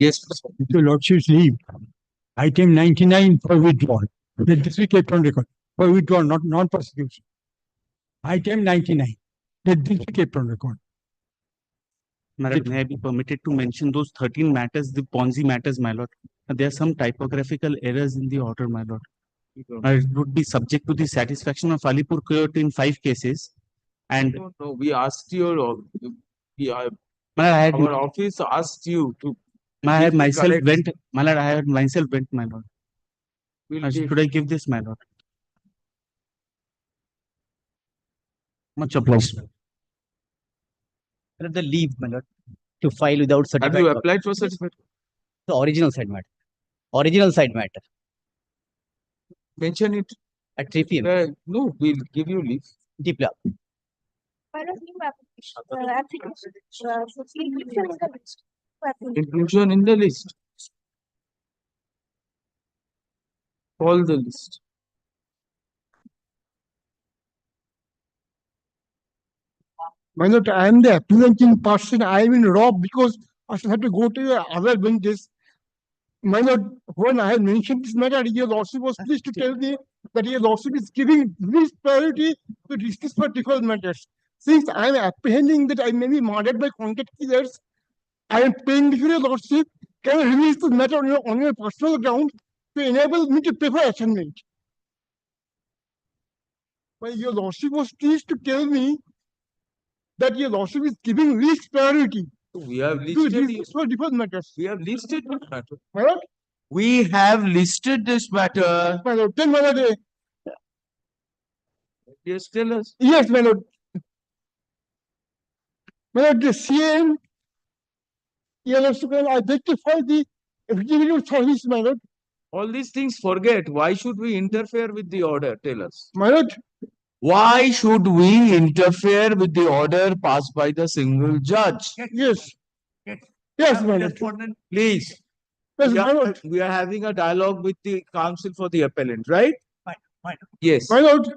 Yes. Your Lordship's leave. Item 99 for withdrawal. This we kept on record. For withdrawal, not non-prosecution. Item 99. This we kept on record. My lord, may I be permitted to mention those 13 matters, the Ponzi matters, my lord? There are some typographical errors in the order, my lord. It would be subject to the satisfaction of Alipur Court in 5 cases. And No, we asked you, my lord, our office asked you to. I give the myself correct- went, my lord, I had myself went, my lord. We'll take- Should I give this, my lord? Much obliged. The leave, my lord, to file without Have certificate. you applied for certificate? The original side matter. Original side matter Mention it. at 3 p.m. No, we'll give you leave. Deep lab. Inclusion in the list. Call the list. My lord, I am the apprehending person. I am in robbed because I should have to go to the other benches. My lord, when I had mentioned this matter, your lordship was pleased to tell me that your lordship is giving least priority to discuss particular matters. Since I am apprehending that I may be murdered by contact killers, I am paying before your lordship. Can you release this matter on your personal ground to enable me to pay for adjournment? Well, your lordship was pleased to tell me that your lordship is giving least priority We have to listed. discuss for different matters. We have listed this matter. My lord, We have listed this matter. my lord, tell my lord, Yes, tell us. yes, my lord. My lord, the CM, your lordship, I beg to file the executive service, my lord. All these things forget. Why should we interfere with the order? Tell us. My lord, Why should we interfere with the order passed by the single judge? yes. Yes, my lord. Please. Yes, We my are, lord. we are having a dialogue with the counsel for the appellant, right? Fine. Yes. My lord,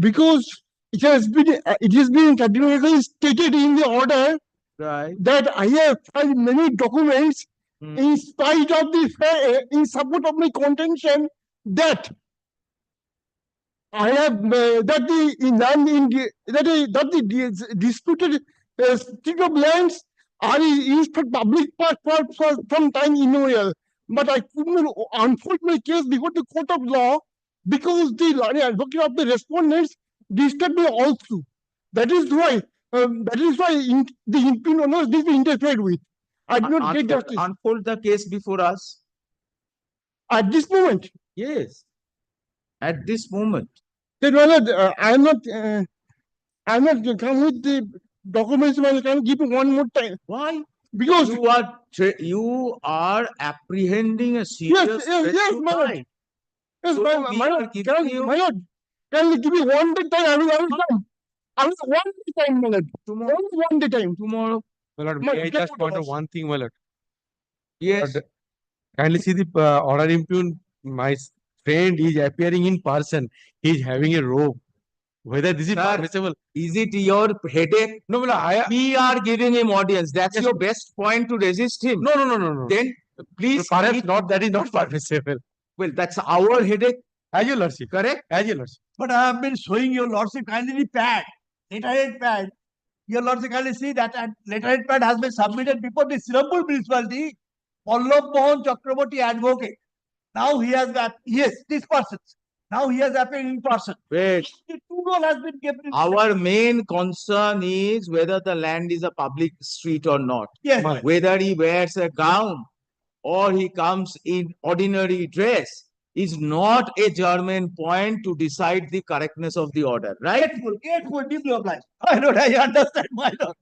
because it has been categorically stated in the order Right. that I have filed many documents Hmm. in spite of in support of my contention that I have that the disputed strip of lands are used for public purpose for some time immemorial. But I could not unfold my case before the court of law because the advocate of the respondents disturbed me all through. That is why the impugn owners did be interfered with. I did not get justice Unfold the case before us. at this moment. Yes. At this moment. Then, my lord, I am not come with the documents. I can give you one more time Why? because You are apprehending a serious threat yes, to my lord. life. Yes, So my we lord, are giving you- my lord, can you give me one day time? I will come. I will one day time, my lord. Tomorrow. Only one day time. Tomorrow. My lord, My may I dear just point out Lord. one thing, my lord? Yes. Lord, kindly see the order impugn. My friend is appearing in person. He is having a robe. Whether this is Sir, permissible? Is it your headache? No, my lord, We are giving him audience. That's Yes. your best point to resist him. No. Then please. Perhaps keep- not. That is not permissible. Well, that's our headache. As your lordship. Correct? As your lordship. But I have been showing your lordship kindly pad, letterhead pad. Your lordship kindly see that letterhead pad has been submitted before the Srirampur municipality. Pallab Mohan Chakraborty advocate. Now he has got, yes, this person. Now he has appeared in person. Wait. The two role has been given. Our main concern is whether the land is a public street or not. Yes. My- Whether he wears a gown or he comes in ordinary dress is not a German point to decide the correctness of the order, right? Grateful, deeply obliged. My lord, I understand, my lord.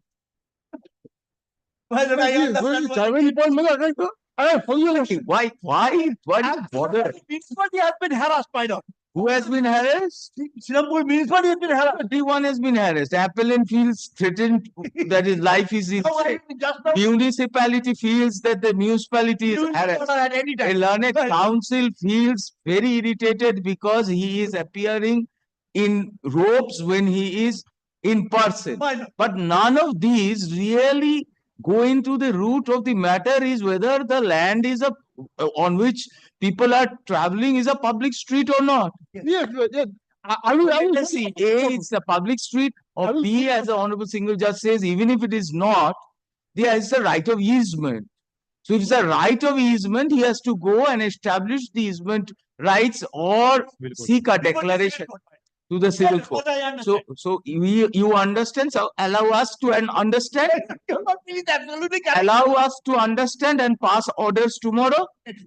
My lord, I understand. my lord. I am following. Why bother? Municipality has been harassed, my lord. Who has been harassed? Srirampur municipality has been harassed. Everyone has been harassed. Appellant feels threatened that his life is in Now, stake. just now, Municipality feels that the municipality is you harassed. at any A time. learned Right. counsel feels very irritated because he is appearing in robes when he is in person. My lord. But none of these really Going to the root of the matter is whether the land is on which people are traveling is a public street or not. Yes, yes. I will Let us see, A, it's a public street, or B, as the Honorable Single Judge says, even if it is not, there is a right of easement. So if it's a right of easement, he has to go and establish the easement rights or seek a declaration to the civil court. So you understand? So allow us to understand. Allow us to understand and pass orders tomorrow.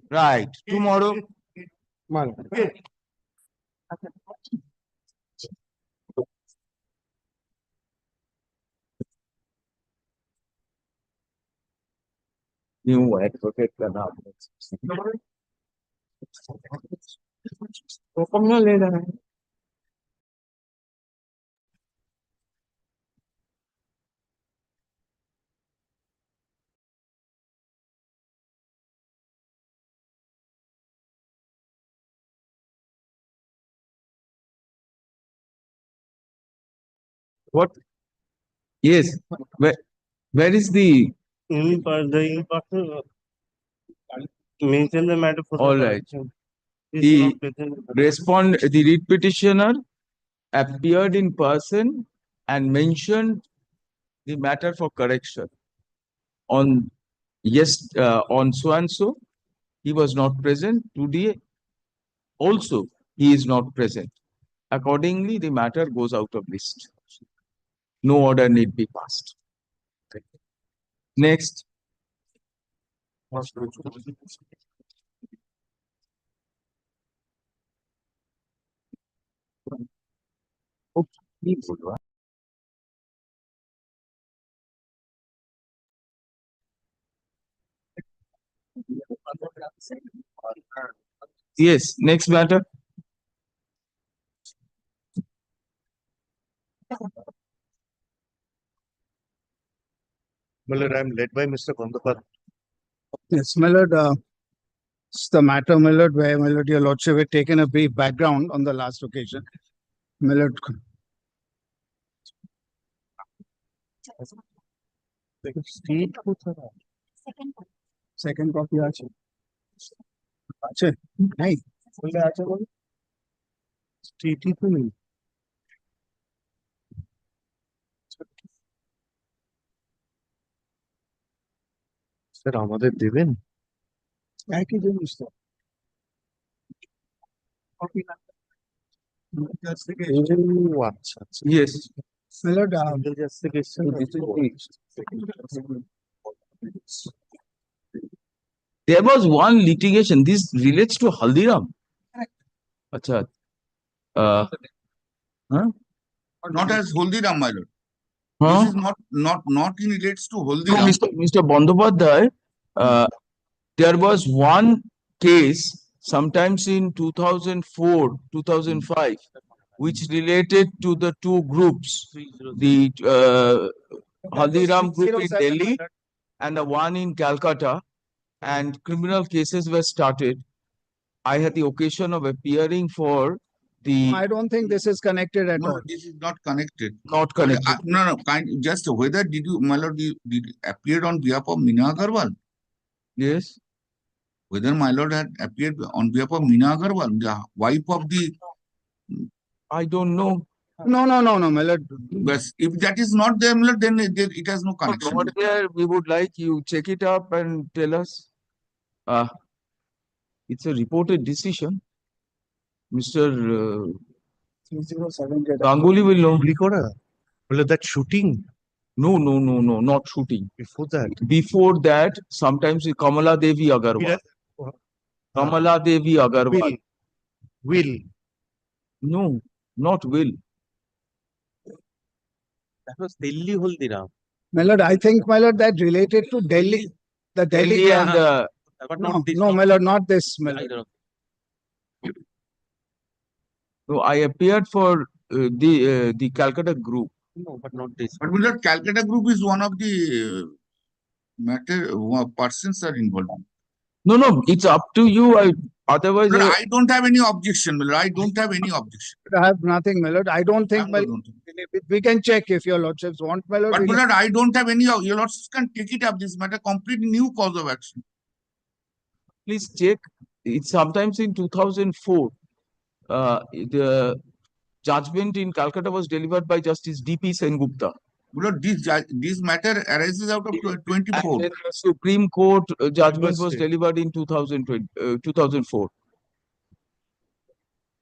Right, tomorrow. New advocate What? Yes. Where is the mention the matter for all the right? correction. The the read petitioner appeared in person and mentioned the matter for correction on on so and so. He was not present today. Also, he is not present. Accordingly, the matter goes out of list. No order need be passed. Next. Yes, next matter. Well, I'm led by Mr. Kondapat. Yes, my lord, it's the matter, my lord, where, my lord, your lordship had taken a brief background on the last occasion. My lord, second copy আছে আছে নাই বললে আছে বল স্ট্রিটই তো নেই। Sir আমাদের দেবেন একই জিনিস তো কপি না ও আচ্ছা আচ্ছা Yes. my lord, সিঙ্গেল জাজ থেকে এসছেন না? There was one litigation. This relates to Haldiram. Acha. Not as Haldiram, my lord. Huh? This is not in relates to No, Haldiram. Mr. Bandopadhyay, there was one case sometimes in 2004, 2005, which related to the two groups, the Haldiram group in Delhi and the one in Calcutta, and criminal cases were started. I had the occasion of appearing for the I don't think this is connected at No, all. this is not connected. not connected. No, just whether did you, my lord, did appear on behalf of Meena Agarwal? Yes. Whether my lord had appeared on behalf of Meena Agarwal, the wife of the. I don't know. No, my lord. But if that is not there, my lord, then it has no connection. Not there. We would like you check it up and tell us. It's a reported decision. Mr. 307 Ganguly will know. গুলি করা বলে that shooting No, not shooting. Before that Before that, sometimes Kamala Devi Agarwal. Kamala Devi Agarwal. Will No, not will. That was Delhi Haldiram My lord, I think, my lord, that related to Delhi. The Delhi. Delhi and but no, not this no, my lord, not this, my lord. no, I appeared for the Calcutta group. No but not this But my lord, Calcutta group is one of the persons are involved. No, it's up to you. otherwise, But I don't have any objection, my lord. I don't have any objection. I have nothing, my lord. I don't think, I my don't. we can check if your lordships want, my lord. But we my can- lord, I don't have any. Your lordships can take it up. This matter completely new cause of action. please check. It's sometimes in 2004. The judgment in Calcutta was delivered by Justice D.P. Sengupta. My lord, this matter arises out of And 24. then the Supreme Court judgment was State. delivered in 2004.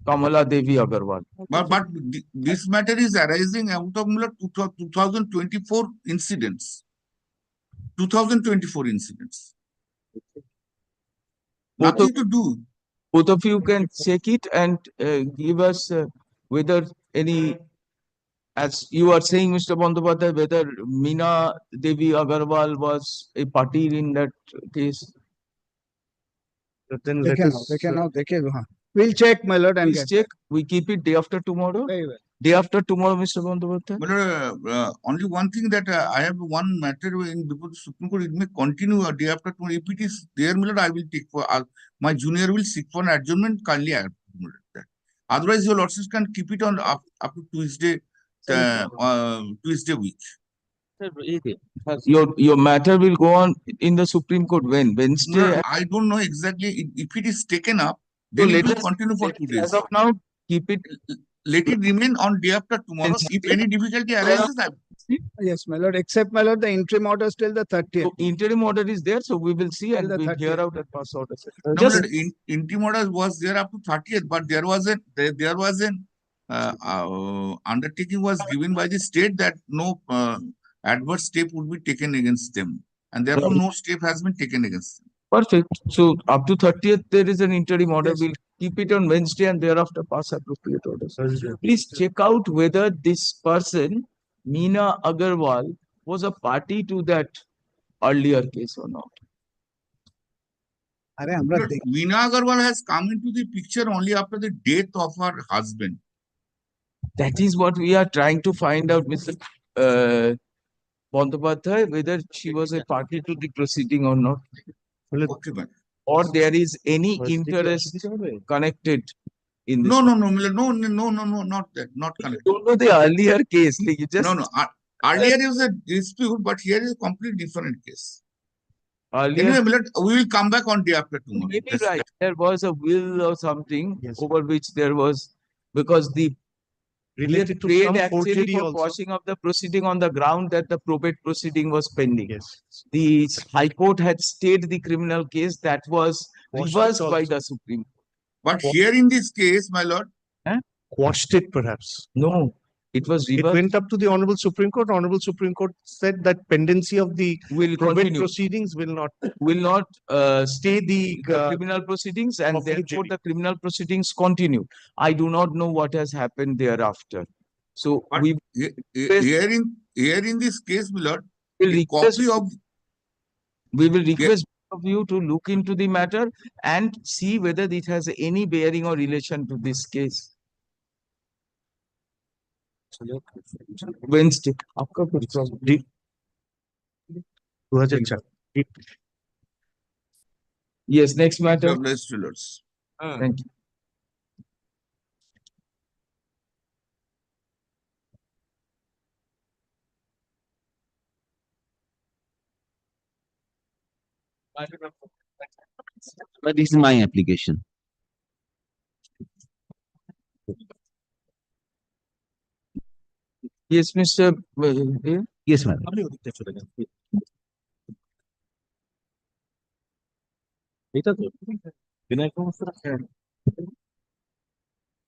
Kamala Devi Agarwal. But this matter is arising out of my lord, 2024 incidents. 2024 incidents. Both Nothing to do. Both of you can check it and give us whether any, as you are saying, Mr. Bandyopadhyay, whether Meena Devi Agarwal was a party in that case. But then they let can, us. they can, they can. We'll check, my lord, and Please get. check. We keep it day after tomorrow. Very well. Day after tomorrow, Mr. Bandyopadhyay. But only one thing that I have one matter in before the Supreme Court. It may continue a day after tomorrow. If it is there, my lord, I will take for my junior will seek for an adjournment. Kindly add that. Otherwise, your lordships can keep it on up to Tuesday, Tuesday week. Your matter will go on in the Supreme Court when? Wednesday? No, I don't know exactly if it is taken up. So Then it let will us- continue for 2 days. As of now, keep it. Let it remain on day after tomorrow. If any difficulty arises, Yes, my lord, except, my lord, the interim order till the 30th. So interim order is there, so we will see and the we'll hear 30th. out at pass order. no, Just interim order was there up to 30th, but there was an undertaking was given by the state that no adverse step would be taken against them, and therefore no step has been taken against them. perfect. So up to 30th, there is an interim order. Yes. We'll keep it on Wednesday and thereafter pass appropriate orders. Thursday. Please check out whether this person, Meena Agarwal, was a party to that earlier case or not. अरे हमरा देख- Meena Agarwal has come into the picture only after the death of her husband. That is what we are trying to find out, Mr. Bandyopadhyay, whether she was a party to the proceeding or not, Okay, man. or there is any Thursday কি interest অসুবিধা হবে? connected in this. No, not that, not You connected. don't know the earlier case. Like you just No. Earlier it was a dispute, but here is a completely different case. earlier. Anyway, my lord, we will come back on day after tomorrow. Maybe That's right. There was a will or something Yes. over which there was, because the Related to trade some actually forgery for also. quashing of the proceeding on the ground that the probate proceeding was pending. Yes. The High Court had stayed the criminal case that was Quashed it reversed by also. the Supreme. But here in this case, my lord, Quashed it perhaps. No, it was It reversed. went up to the Honorable Supreme Court. Honorable Supreme Court said that pendency of the Will probate continue. proceedings will not Stay the criminal proceedings, and of therefore fugitive. the criminal proceedings continue. I do not know what has happened thereafter. So But we here in this case, my lord, will a request, copy of we will request of you to look into the matter and see whether it has any bearing or relation to this case. Wednesday. आपका कुछ problem? 2004 Yes, next matter. Blessed Lords. Thank you. But this is my application. Yes, Mr. Yes, madam.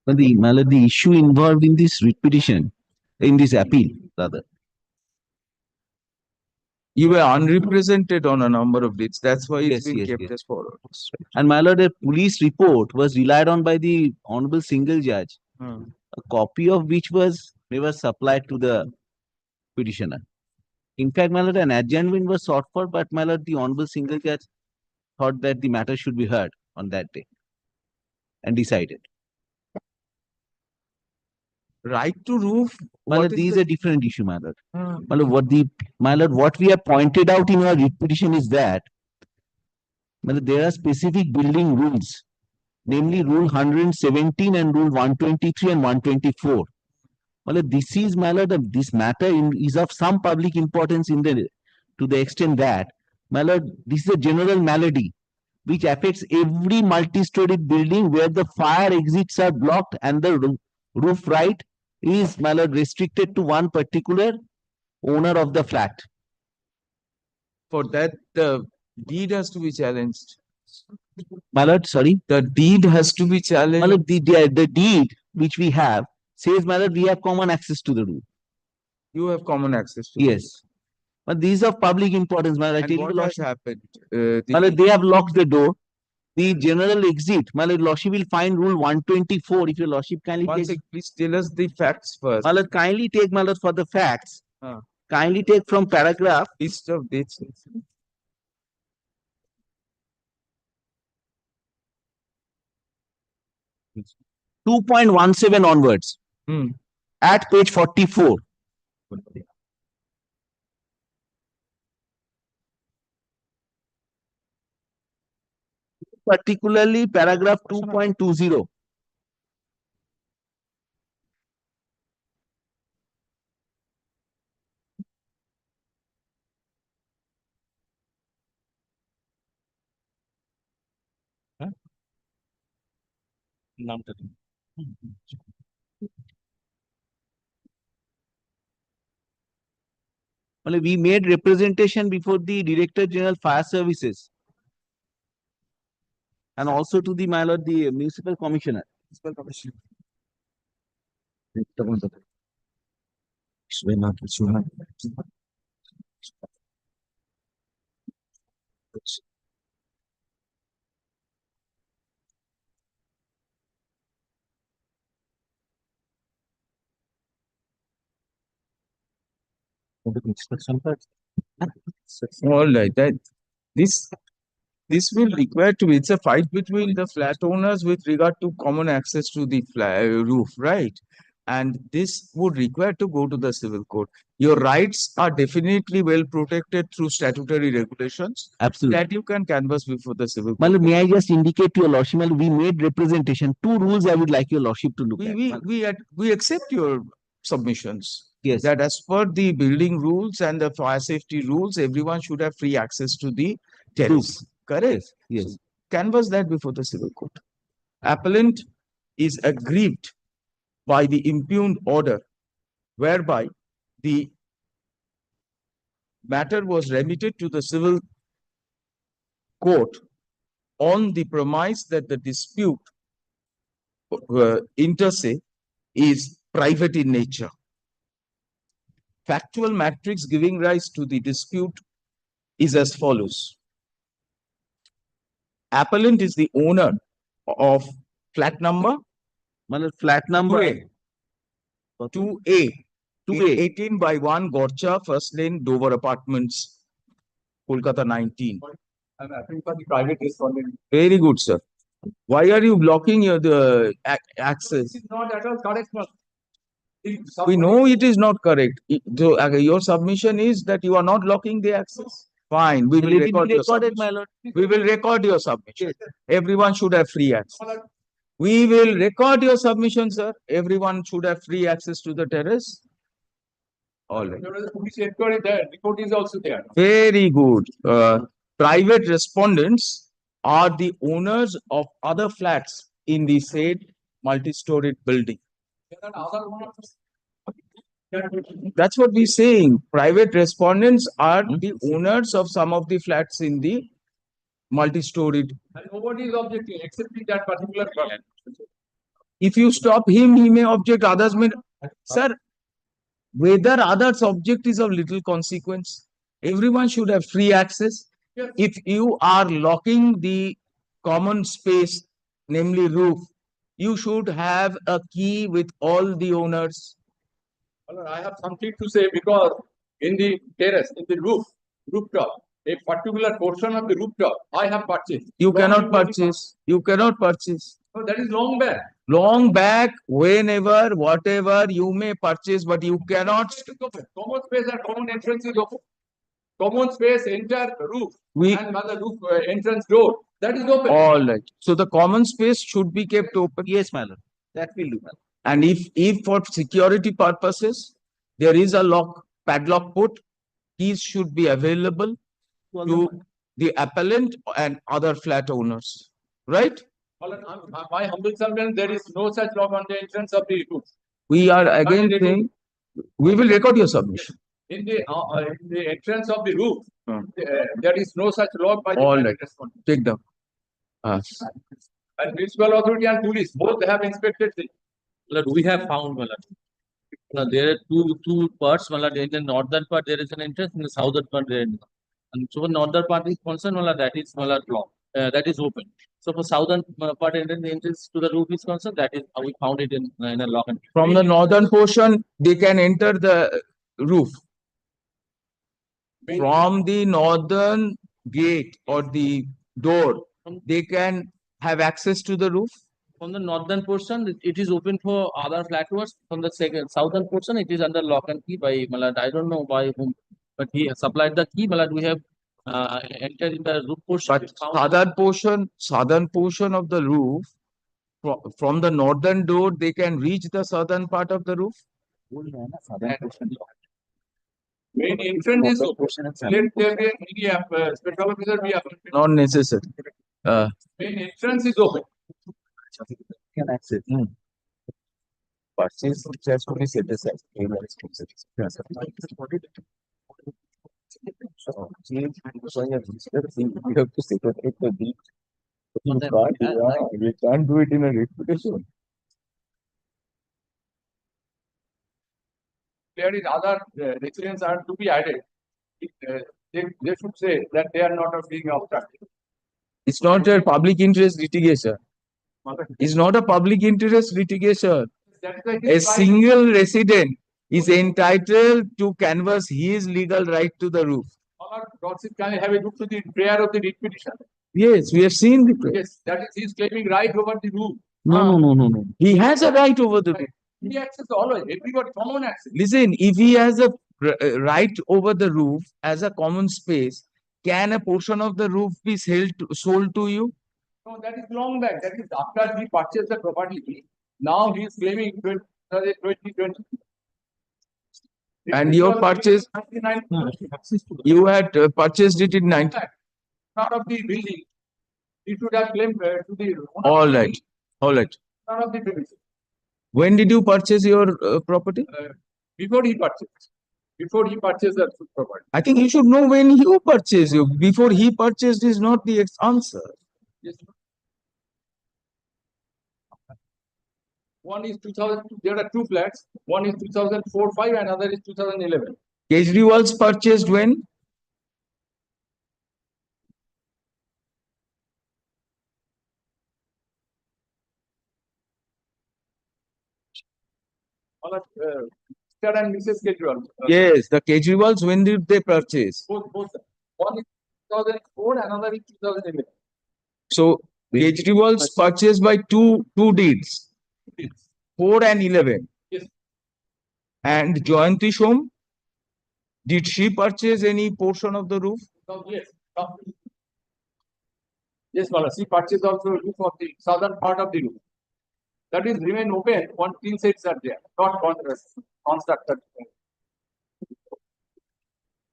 But the issue involved in this writ petition, in this appeal, rather. You were unrepresented on a number of dates. That's why it's Yes, been yes, kept yes. as forward. And my lord, a police report was relied on by the honorable single judge, Hmm. a copy of which was never supplied to the petitioner. In fact, my lord, an adjournment was sought for, but my lord, the honorable single judge thought that the matter should be heard on that day and decided. Right to roof. My what lord, is this is the- a different issue, my lord. Hmm. My lord, what we have pointed out in our writ petition is that my lord, there are specific building rules namely Rule 117 and Rule 123 and 124. Well, this is, my lord, this matter is of some public importance in the to the extent that, my lord, this is a general malady which affects every multi-storied building where the fire exits are blocked and the roof right is, my lord, restricted to one particular owner of the flat. For that, the deed has to be challenged. My lord, sorry. The deed has to be My challenged. lord, the deed which we have says, my lord, we have common access to the roof. You have common access to. Yes. But these are public importance, my lord. I And tell you, what Lord, has happened? my lord, they have locked the door. The general exit, my lord, Lordship will find Rule 124. If your Lordship kindly One take, sec, please tell us the facts first. my lord, kindly take, my lord, for the facts. Ah. Kindly take from paragraph List of dates. 2.17 onwards Hmm. at page 44. Particularly paragraph 2.20. Well, we made representation before the Director General Fire Services and also to the, my lord, the Municipal Commissioner. All right, this will require to, it's a fight between the flat owners with regard to common access to the roof, right? And this would require to go to the civil court. Your rights are definitely well protected through statutory regulations Absolutely. that you can canvass before the civil My court. lord, may I just indicate to your Lordship, my lord, we made representation. Two rules I would like your Lordship to look at. We accept your submissions. Yes. That as per the building rules and the fire safety rules, everyone should have free access to the terrace. Correct? Yes. So canvass that before the civil court. Appellant is aggrieved by the impugned order whereby the matter was remitted to the civil court on the premise that the dispute inter se is private in nature. Factual matrix giving rise to the dispute is as follows. Appellant is the owner of flat number My lord, flat number 2A, 2A. 18 by 1 Gorcha, First Lane, Dover Apartments, Kolkata 19. I'm asking for the private respondent. Very good, sir. Why are you blocking the access? This is not at all correct, sir. We know it is not correct. Your submission is that you are not blocking the access. Fine, we will Let it record be your recorded, submission. my lord. We will record your submission. Everyone should have free access. We will record your submission, sir. Everyone should have free access to the terrace. All right. There was a police inquiry there. Report is also there. Very good. Private respondents are the owners of other flats in the said multi-storied building. There are other owners. That's what we're saying. Private respondents are the owners of some of the flats in the multi-storied. And nobody is objecting except in that particular flat. If you stop him, he may object, others may. Sir, whether others object is of little consequence. Everyone should have free access. Yes. If you are locking the common space, namely roof, you should have a key with all the owners. Well, I have something to say because in the terrace, in the rooftop, a particular portion of the rooftop, I have purchased. You Long cannot before the- purchase. You cannot purchase. No, that is long back. Long back, whenever, whatever, you may purchase, but you cannot. Common space and common entrance is open. Common space, enter roof We, and another roof entrance door. That is open. All right. So the common space should be kept open. Yes, my lord. That will do, my lord. And if for security purposes, there is a padlock put, keys should be available to the appellant and other flat owners, right? My humble submission, there is no such lock on the entrance of the roof. We are again saying, we will record your submission. In the entrance of the roof, there is no such lock by the All private right. respondent. Take them. And municipal authority and police both have inspected the. Lord, we have found, my lord. There are two parts, my lord. In the northern part, there is an entrance. In the southern part, there is. And so, northern part is concerned, my lord, that is, my lord, locked. That is open. So, for southern part, entrance, the entrance to the roof is concerned. That is how we found it in a lock. And From the northern portion, they can enter the roof. From the northern gate or the door, they can have access to the roof. From the northern portion, it is open for other flat owners. From the southern portion, it is under lock and key by Malad. I don't know by whom, but he supplied the key. Malad, we have entered in the roof portion. But southern portion of the roof, from the northern door, they can reach the southern part of the roof. Main entrance is open. Let there be any special officer be appointed. Not necessary. Main entrance is open. Can access. Purchase has to be set aside. You have to separate the deed. You can't do it in a reputation. There is other residents are to be added. They should say that they are not being obstructed. It's not a public interest litigation. It's not a public interest litigation. That's why A single resident is entitled to canvass his legal right to the roof. Lordship can have a look to the prayer of the writ petition. Yes, we have seen the prayer. Yes, that is he is claiming right over the roof. No. He has a right over the roof. He access always, everybody common access. Listen, if he has a right over the roof as a common space, can a portion of the roof be sold to you? No, that is long back. That is after he purchased the property. Now he is claiming 2020. And your purchase, you had purchased it in 19. Not of the building. He should have claimed to the. All right. Not of the building. When did you purchase your property? Before he purchased. Before he purchased the property. I think you should know when you purchased. Before he purchased is not the answer. Yes. One is 2000. There are two flats. One is 2004-5, another is 2011. Kejriwal's purchased when? Mr. and Mrs. Kejriwal. Yes, the Kejriwals, when did they purchase? Both. One is 2004, another is 2011. So Kejriwal's purchased by two deeds, 4 and 11. Yes. And Jayanti Shom, did she purchase any portion of the roof? Yes. Yes, Mala. She purchased also roof of the southern part of the roof. That is remain open. One tin sets are there, not constructed.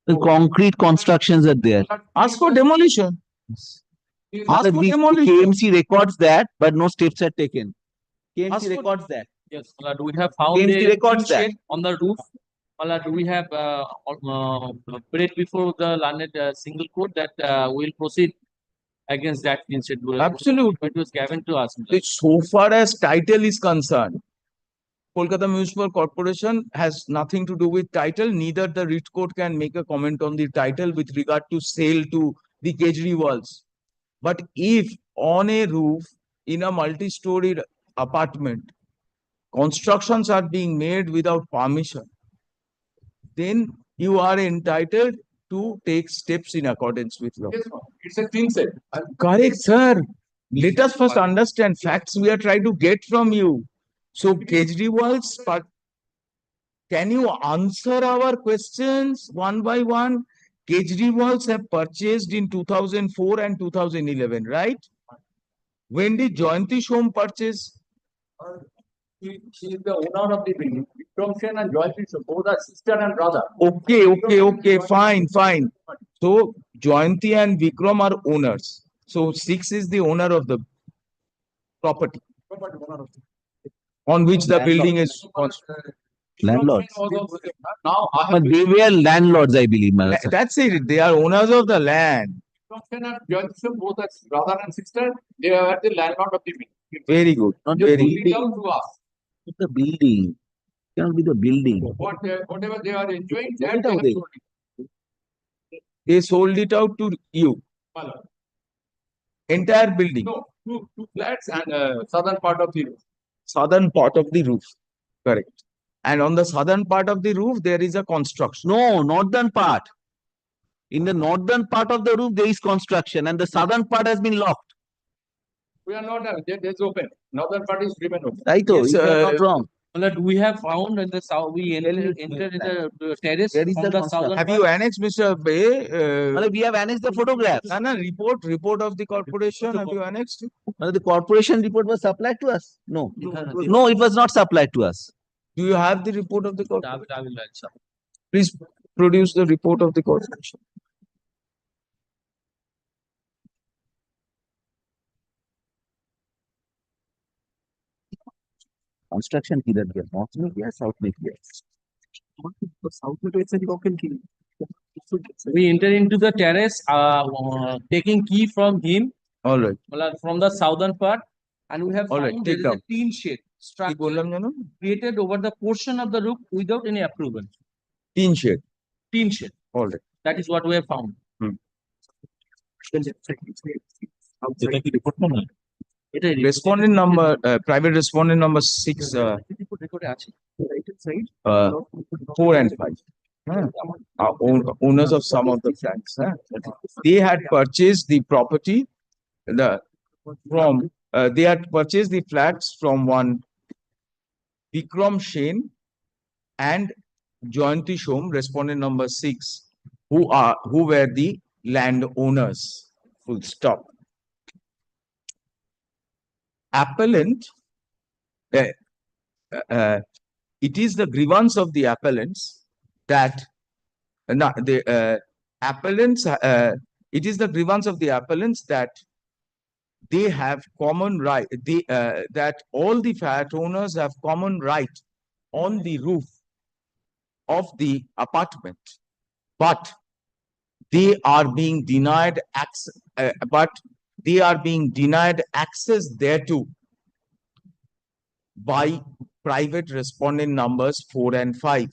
The concrete constructions are there. Ask for demolition. Ask The for demolition. KMC records that, but no steps are taken. KMC Ask for- records that. yes, my lord, we have found KMC a records that. shed on the roof. My lord, we have prayed before the learned single court that we will proceed against that instead. Absolutely. It was given to us. my lord. So far as title is concerned, Kolkata Municipal Corporation has nothing to do with title. Neither the writ court can make a comment on the title with regard to sale to the Kejriwals. But if on a roof in a multi-storied apartment, constructions are being made without permission, then you are entitled to take steps in accordance with law. Yes, ma'am. It's a tin set. Correct, sir. Let us first understand facts we are trying to get from you. So Kejriwal's can you answer our questions one by one? Kejriwals have purchased in 2004 and 2011, right? When did Jayanti Shom purchase? She is the owner of the building. Vikram Sen and Joyce, both are sister and brother. Okay, fine. So Jayanti and Vikram are owners. So 6 is the owner of the property on which the building is constructed. Landlords. Now I But have they were landlords, I believe. my lord. That's it. They are owners of the land. Vikram Sen and Joyce, both are brother and sister. They are the landlord of the building. Very good. Not Just the Very put it building. down to us. The building. Cannot be the building. Whatever they are enjoying, Sold that it they out have there. sold it. They sold it out to you. My lord. Entire building. No, two flats and southern part of the roof. Southern part of the roof. Correct. And on the southern part of the roof, there is a construction. No, northern part. In the northern part of the roof, there is construction, and the southern part has been locked. We are not, there's open. Northern part is remain open. Right? Yes, You are not wrong. But we have found in the south, we entered in the terrace Where is from the the construction? southern Have part. you annexed, Mr. Bay? Well, we have annexed the photographs. Report of the corporation. Have you annexed? Well, the corporation report was supplied to us. No, no, it was not supplied to us. Do you have the report of the I corporation? will answer. Please produce the report of the corporation. Construction किधर गया? North में गया, south में गया? South में तो ऐसा broken key. We enter into the terrace, taking key from him, All right. from the southern part, and we have All right, found there take is a down. tin shed কি structure বললাম জানো? created over the portion of the roof without any approval. Tin shed. Tin shed. All right. That is what we have found. Respondent number, private respondent number 6, 4 and 5. Are owners of some of the flats. They had purchased the property they had purchased the flats from one Vikram Sen and Jayanti Shom, respondent number 6, who were the landowners. Full stop. Appellant, it is the grievance of the appellants that it is the grievance of the appellants that they have common right, that all the flat owners have common right on the roof of the apartment, but they are being denied access, thereto by private respondent numbers 4 and 5.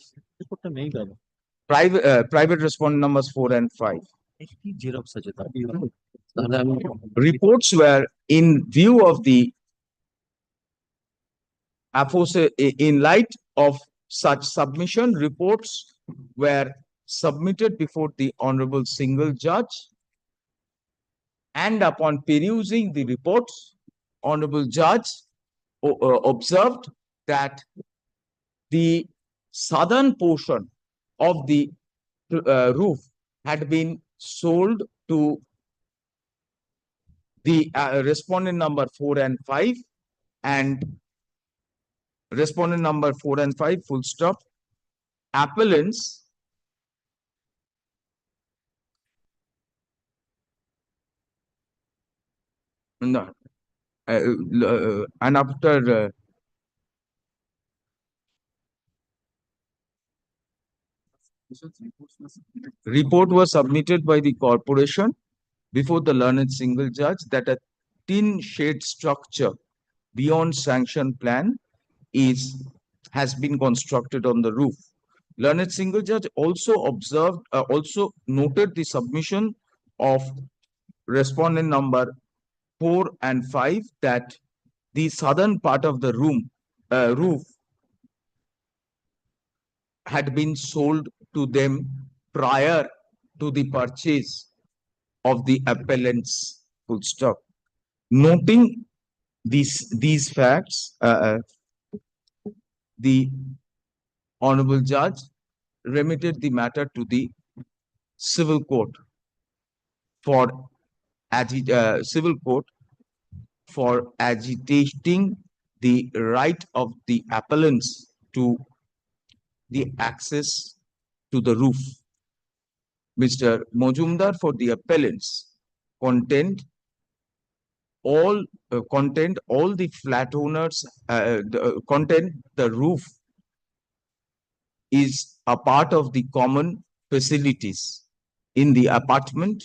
Private respondent numbers 4 and 5. Reports were in view of the in light of such submission, reports were submitted before the Honorable Single Judge, and upon perusing the reports, Honorable Judge observed that the southern portion of the roof had been sold to the respondent number 4 and 5, and respondent number 4 and 5, full stop. Appellants no, and after report was submitted by the corporation before the learned single judge that a tin shed structure beyond sanction plan has been constructed on the roof. Learned single judge also noted the submission of respondent number 4 and 5 that the southern part of the roof had been sold to them prior to the purchase of the appellants. Full stop. Noting these facts, the Honorable Judge remitted the matter to the civil court for civil court for agitating the right of the appellants to the access to the roof. Mr. Mojumdar for the appellants content all the flat owners content the roof is a part of the common facilities in the apartment.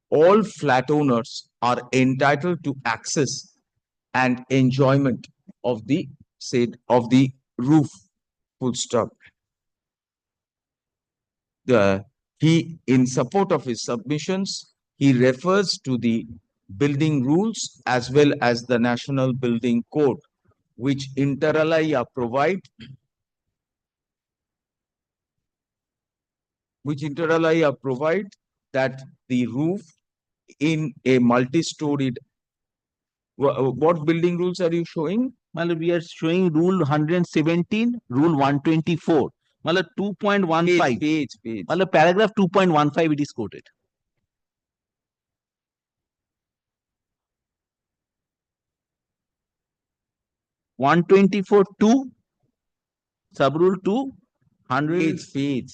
All flat owners are entitled to access and enjoyment of the roof. Full stop. In support of his submissions, he refers to the building rules as well as the National Building Code, which inter alia provide that the roof in a multi-storied. What building rules are you showing? Matlab, we are showing rule 117, rule 124. Matlab 2.15. Page. Matlab paragraph 2.15 it is quoted. One 124.2 sub-rule 2 100 Page. page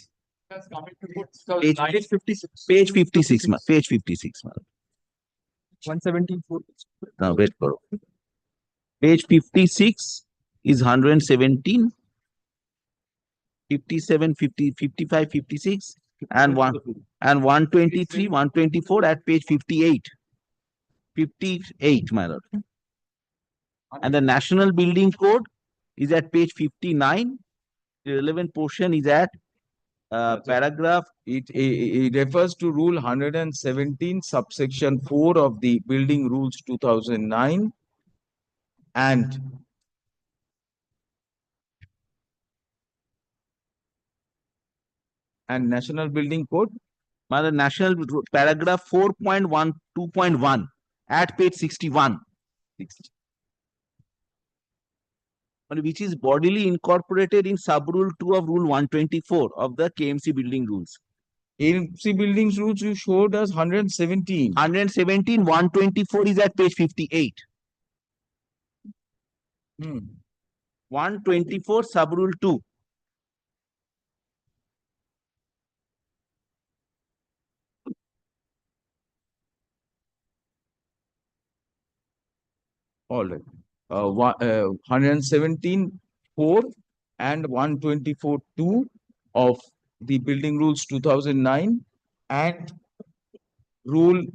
56. Page 56. Page 56. 117. Now wait for page 56 is 117, 57, 50, 55, 56, and 123, 124 at page 58. 58, my lord. And the National Building Code is at page 59. The relevant portion is at paragraph. It refers to Rule 117, subsection 4 of the Building Rules 2009, and National Building Code. The National paragraph 4.1, 2.1 at page 61. Which is bodily incorporated in sub-rule 2 of Rule 124 of the KMC Building Rules. KMC Building Rules you showed us 117. 117, 124 is at page 58. 124 sub-rule 2. All right. 117.4 and 124.2 of the Building Rules 2009 and Rule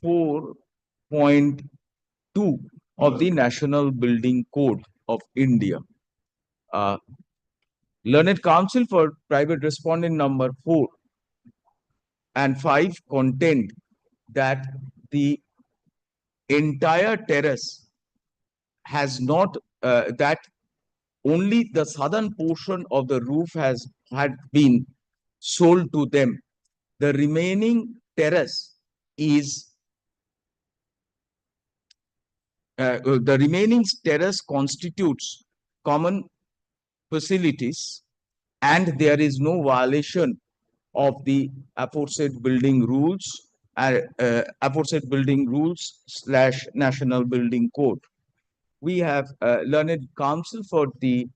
4.2 of the National Building Code of India. Learned Counsel for Private Respondent number 4 and 5 contend that the entire terrace has not that only the southern portion of the roof had been sold to them. The remaining terrace is constitutes common facilities, and there is no violation of the aforesaid building rules / National Building Code. We have Learned Counsel for the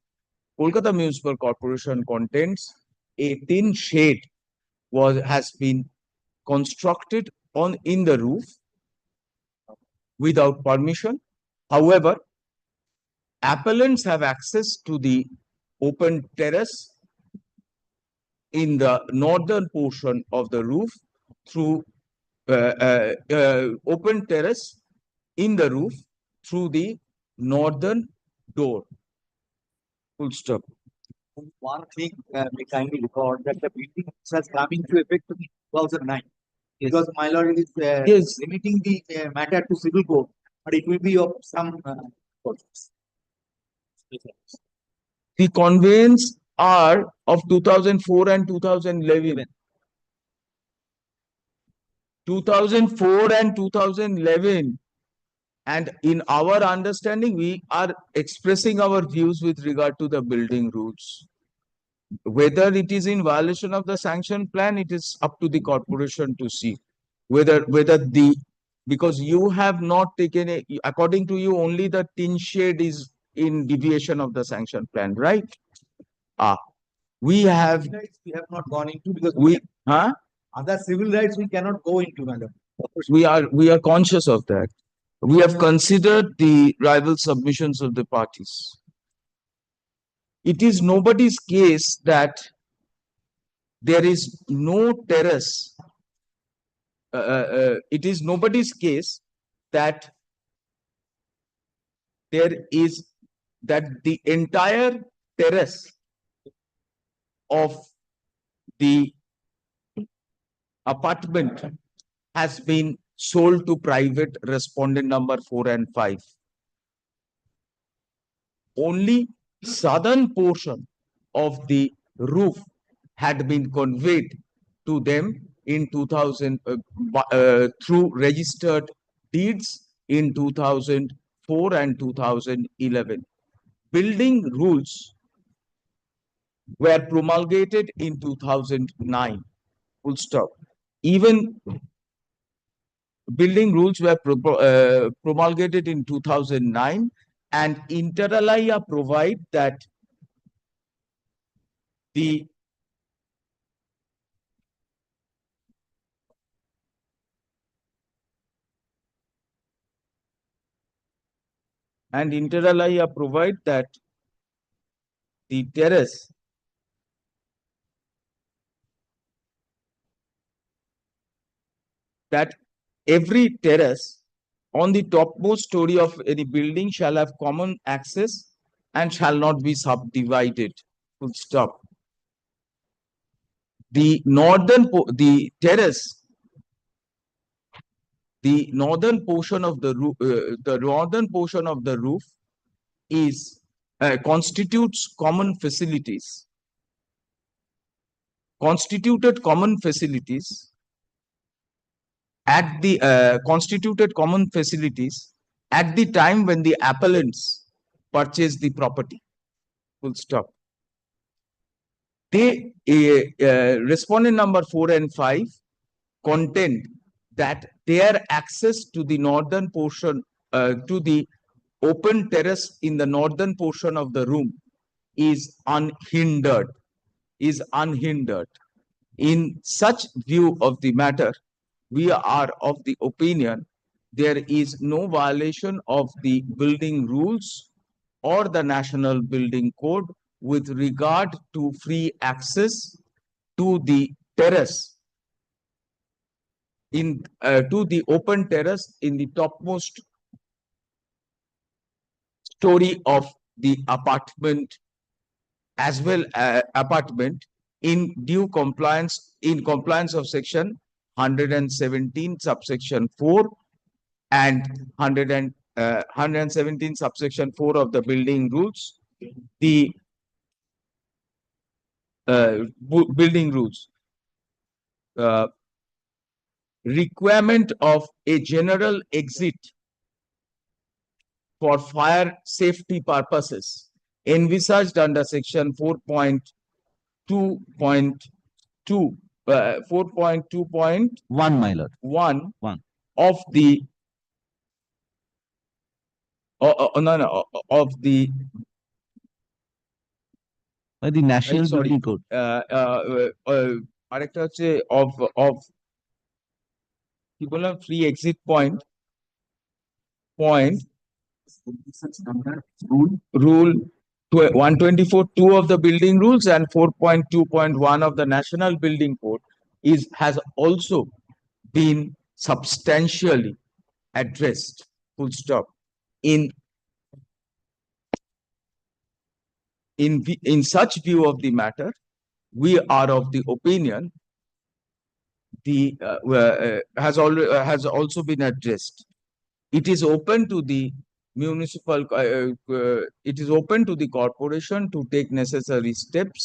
Kolkata Municipal Corporation contends a tin shade has been constructed in the roof without permission. However, appellants have access to the open terrace in the northern portion of the roof through open terrace in the roof through the northern door. Full stop. One thing, we kindly record that the building has come into effect in 2009. Because my lord is Yes. limiting the matter to civil code, but it will be of some purpose. The conveyance are of 2004 and 2011. 2004 and 2011. And in our understanding, we are expressing our views with regard to the building rules. Whether it is in violation of the sanction plan, it is up to the corporation to see whether because you have not taken a, according to you, only the tin shed is in deviation of the sanction plan, right? We have not gone into because other civil rights we cannot go into, madam. we are conscious of that. We have considered the rival submissions of the parties. It is nobody's case that there is no terrace. It is nobody's case that there is that the entire terrace of the apartment has been sold to private respondent number 4 and 5. Only southern portion of the roof had been conveyed to them in 2000 through registered deeds in 2004 and 2011. Building rules were promulgated in 2009. Full stop. Even building rules were promulgated in 2009, and inter alia provide that the terrace that every terrace on the topmost story of any building shall have common access and shall not be subdivided. Full stop. The northern terrace, the northern portion of the roof, is constitutes common facilities. Constituted common facilities at the time when the appellants purchased the property. Full stop. They respondent number 4 and 5 contend that their access to the northern portion to the open terrace in the northern portion of the room is unhindered. In such view of the matter, we are of the opinion there is no violation of the building rules or the National Building Code with regard to free access to the terrace to the open terrace in the topmost story of the apartment in compliance of section 117 subsection 4 and 117 subsection 4 of the building rules. The building rules requirement of a general exit for fire safety purposes envisaged under section 4.2.2 4.2.1 my lord. One One. of the of the The National sorry. Building Code. আরেকটা হচ্ছে of কি বললাম free exit point rule 124(2) of the building rules and 4.2.1 of the National Building Code has also been substantially addressed. Full stop. In such view of the matter, we are of the opinion has also been addressed. It is open to the municipal, it is open to the corporation to take necessary steps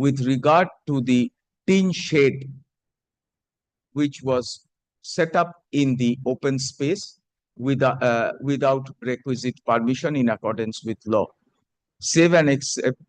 with regard to the tin shed which was set up in the open space without requisite permission in accordance with law. Save and except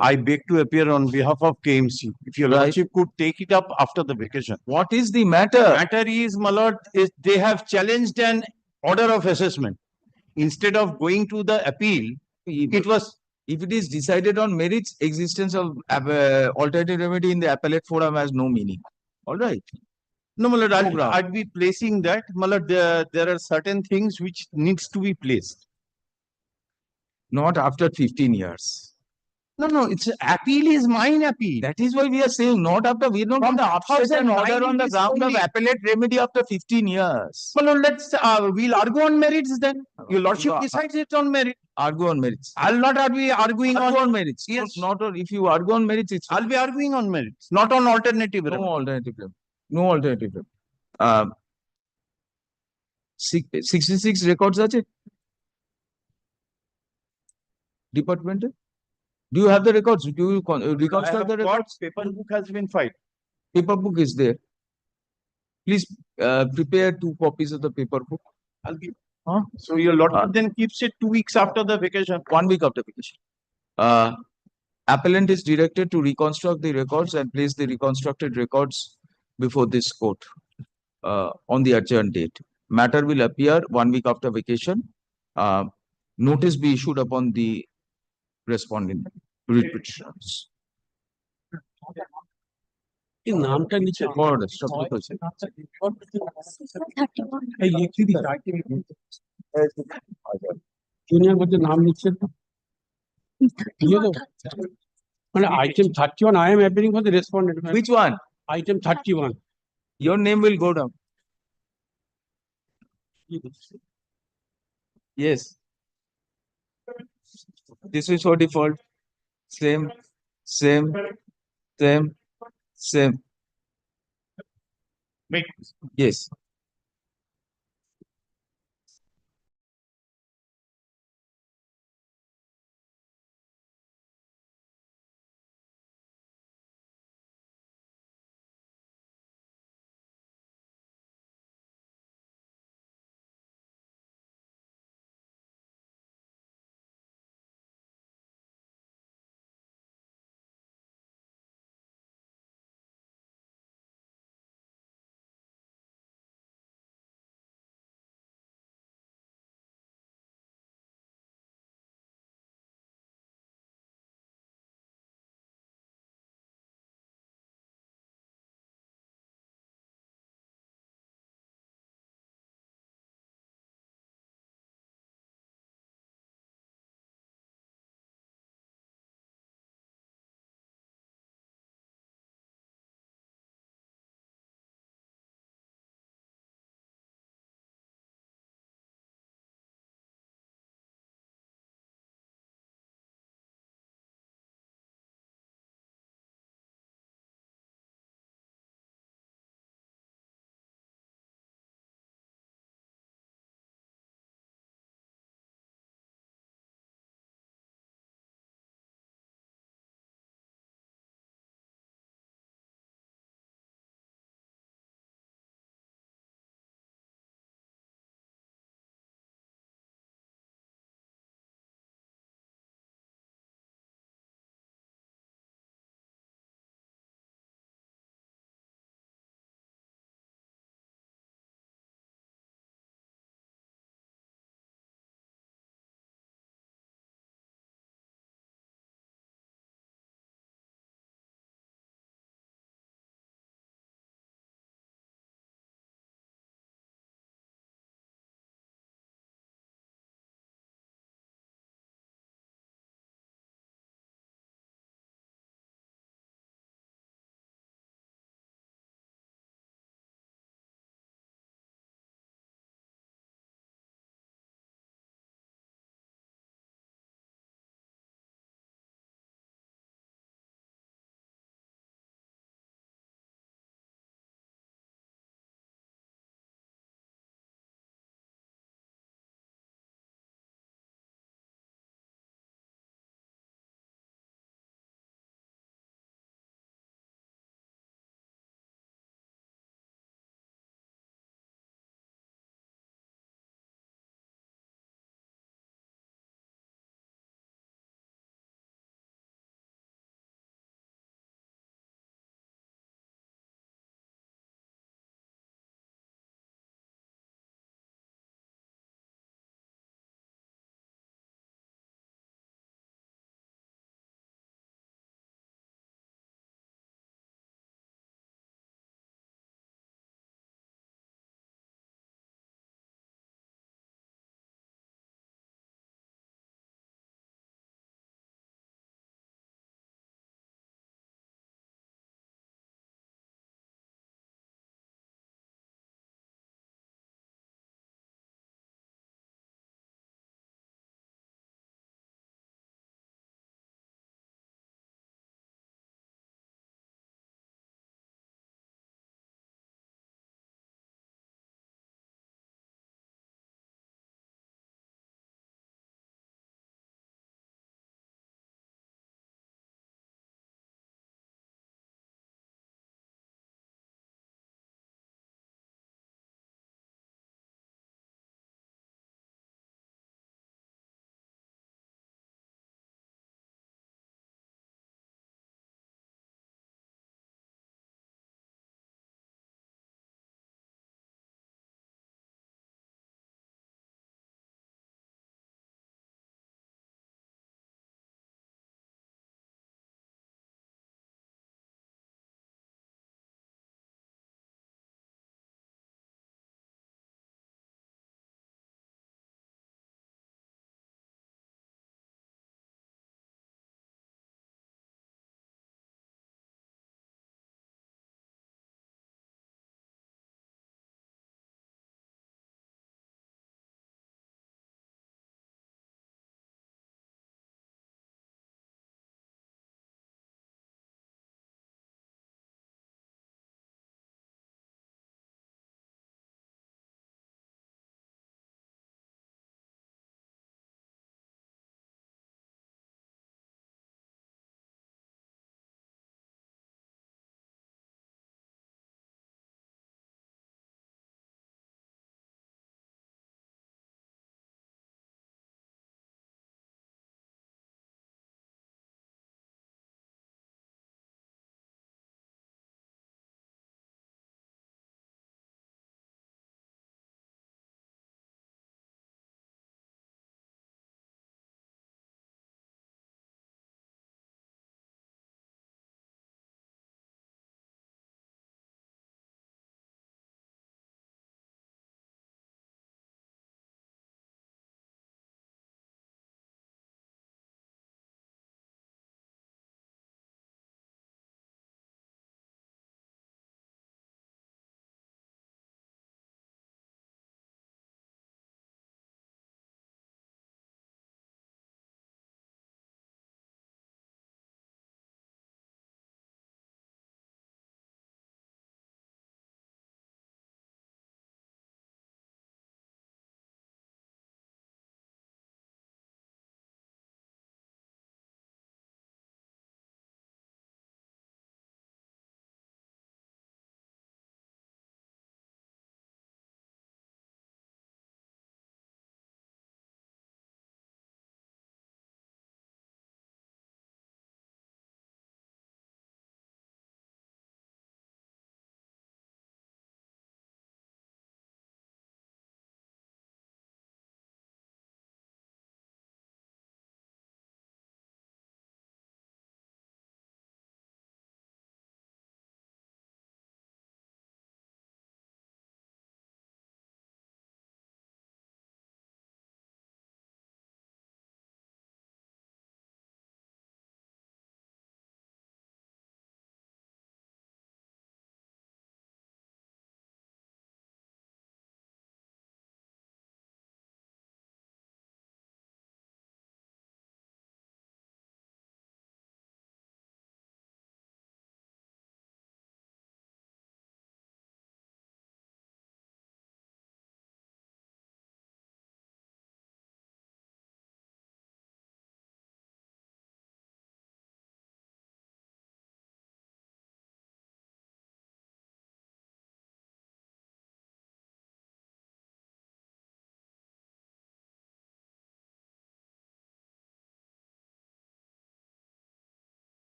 I beg to appear on behalf of KMC. If your Right. lordship could take it up after the vacation. What is the matter? Matter is, my lord, is they have challenged an order of assessment. Instead of going to the appeal, it was, If it is decided on merits, existence of alternative remedy in the appellate forum has no meaning. All right. no, my lord, No ground. I'd be placing that, my lord, there are certain things which needs to be placed. Not after 15 years. No, it's appeal is mine appeal. That is why we are saying not after, we are not From going to upset an 2009 order on it the is ground of only- appellate remedy after 15 years. My lord, we'll argue on merits then. Your lordship No, decides it on merit. Argue on merits. I'll not be arguing Argue on, on merits. Yes. Not on, if you argue on merits, it's I'll be arguing on merits, not on alternative. no remedy. alternative remedy. No alternative remedy. 66 records আছে department? Do you have the records? Do you reconstruct the records? Paper book has been filed. Paper book is there. Please prepare 2 copies of the paper book. I'll give. Huh? So your lordship then keeps it 2 weeks after the vacation. 1 week after vacation. Appellant is directed to reconstruct the records and place the reconstructed records before this court on the adjourned date. Matter will appear 1 week after vacation. Notice be issued upon the respondent writ petitioners. নামটা নিচে Order, stop the process. এই লিখে দিই junior বলতে নাম লিখছে তো দিয়ে দাও মানে item 31 I am appearing for the respondent. Which one? Item 31. Your name will go down. Yes. This is for default. Same. Wait. Yes.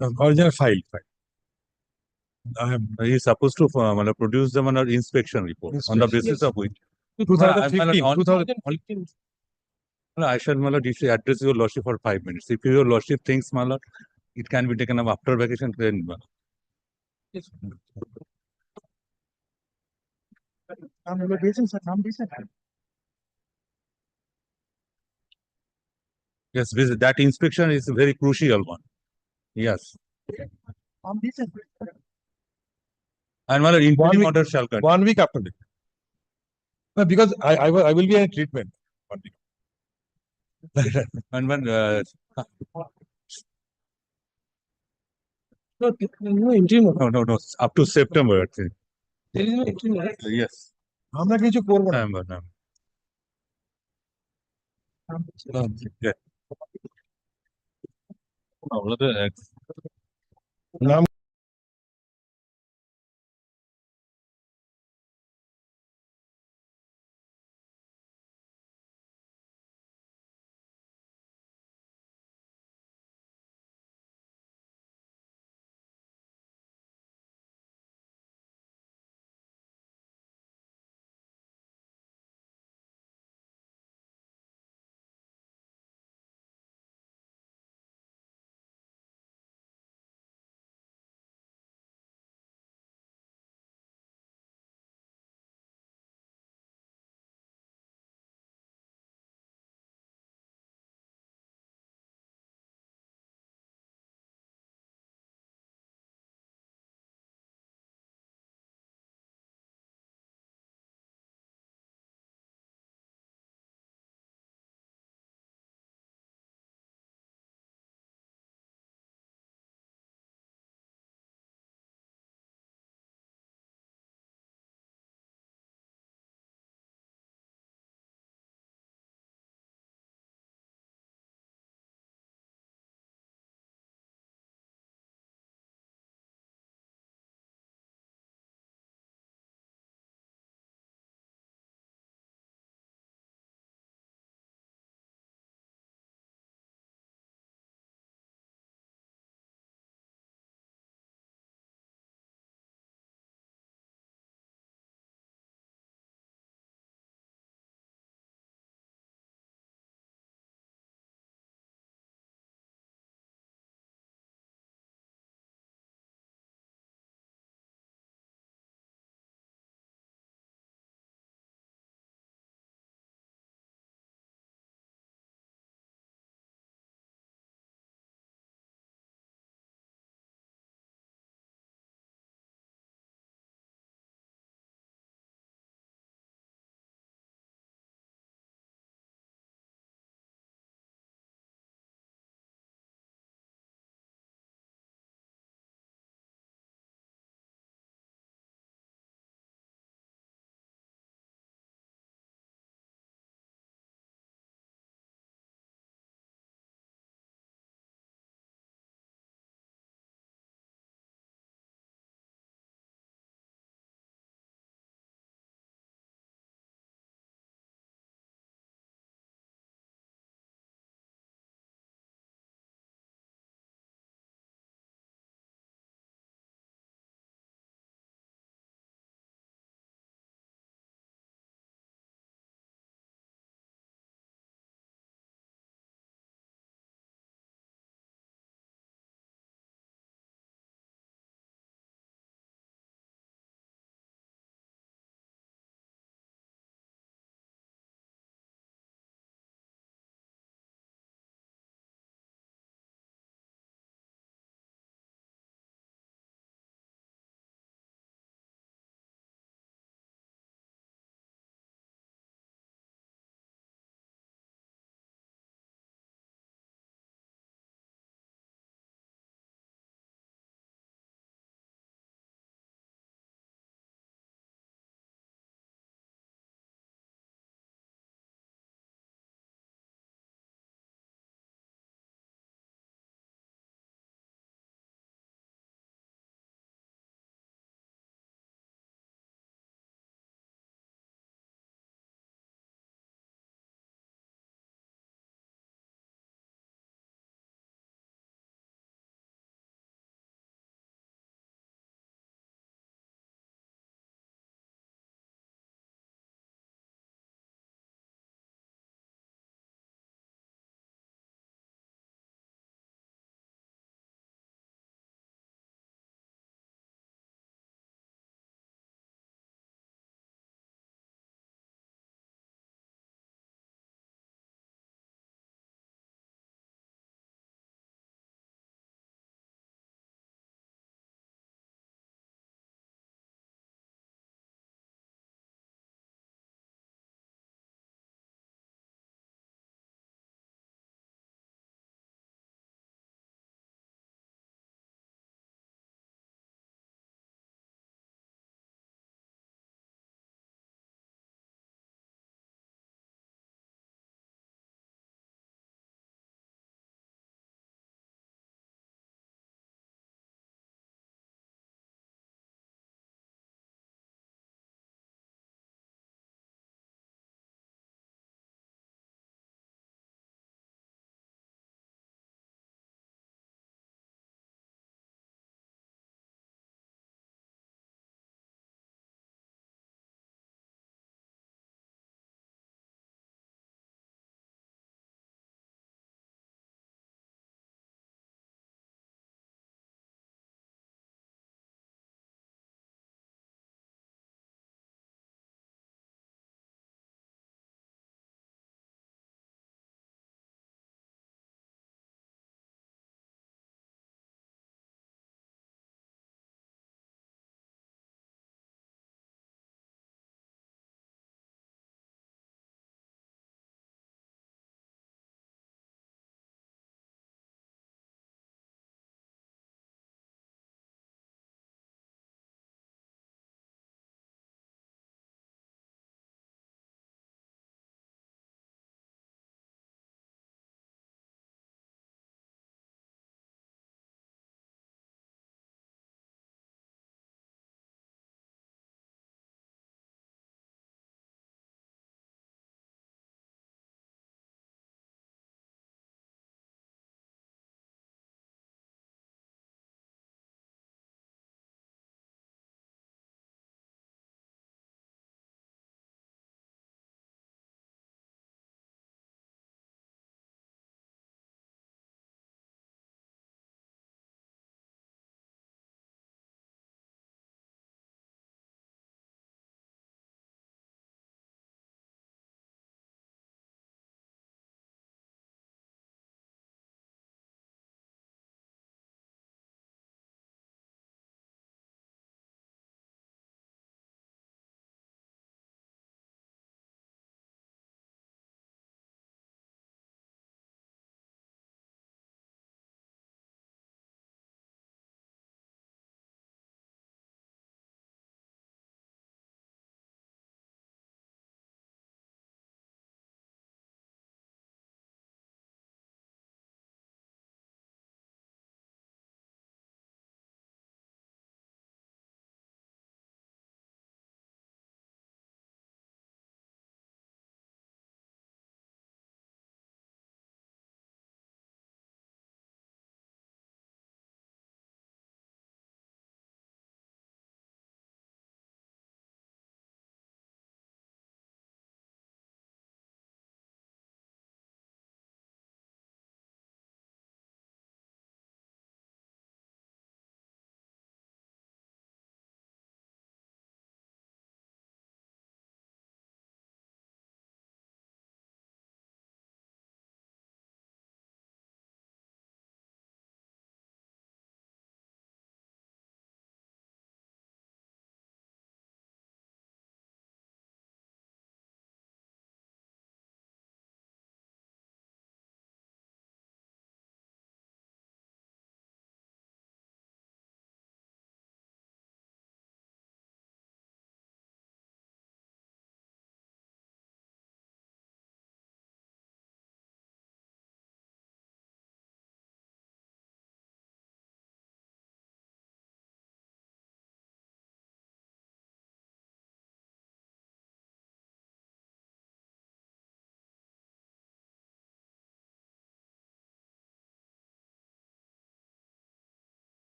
Original file. He is supposed to produce them on an inspection report on the basis of which. 2015. I shall address your lordship for 5 minutes. If your lordship thinks, it can be taken up after vacation, then. Yes, that inspection is a very crucial one. Yes. And interim order shall continue. 1 week after that. No, because I will be in treatment. 1 week. And when no, up to September, I think. There is no interim, right? Yes. আমরা কিছু করবো না। November. Yeah. নাম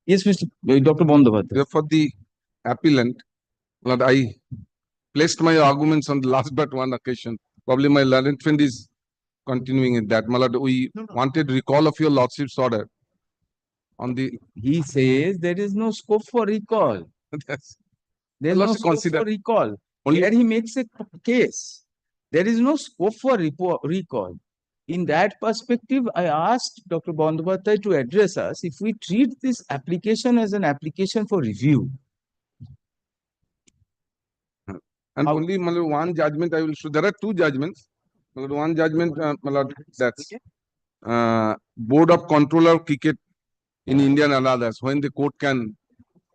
Yes, Dr. Bandhavata. Therefore, the appellant, but I placed my arguments on the last but one occasion. Probably my learned friend is continuing in that. Malad, we wanted recall of your lordship's order on the. He says there is no scope for recall. That's There is no Lordship scope consider- for recall. only- Here he makes a case. There is no scope for recall. In that perspective, I asked Dr. Bandhavata to address us if we treat this application as an application for review. And How- only Malad, one judgment I will show. There are two judgments. Malad, one judgment, Malad, that's Board of Controller Cricket in India and others, when the court can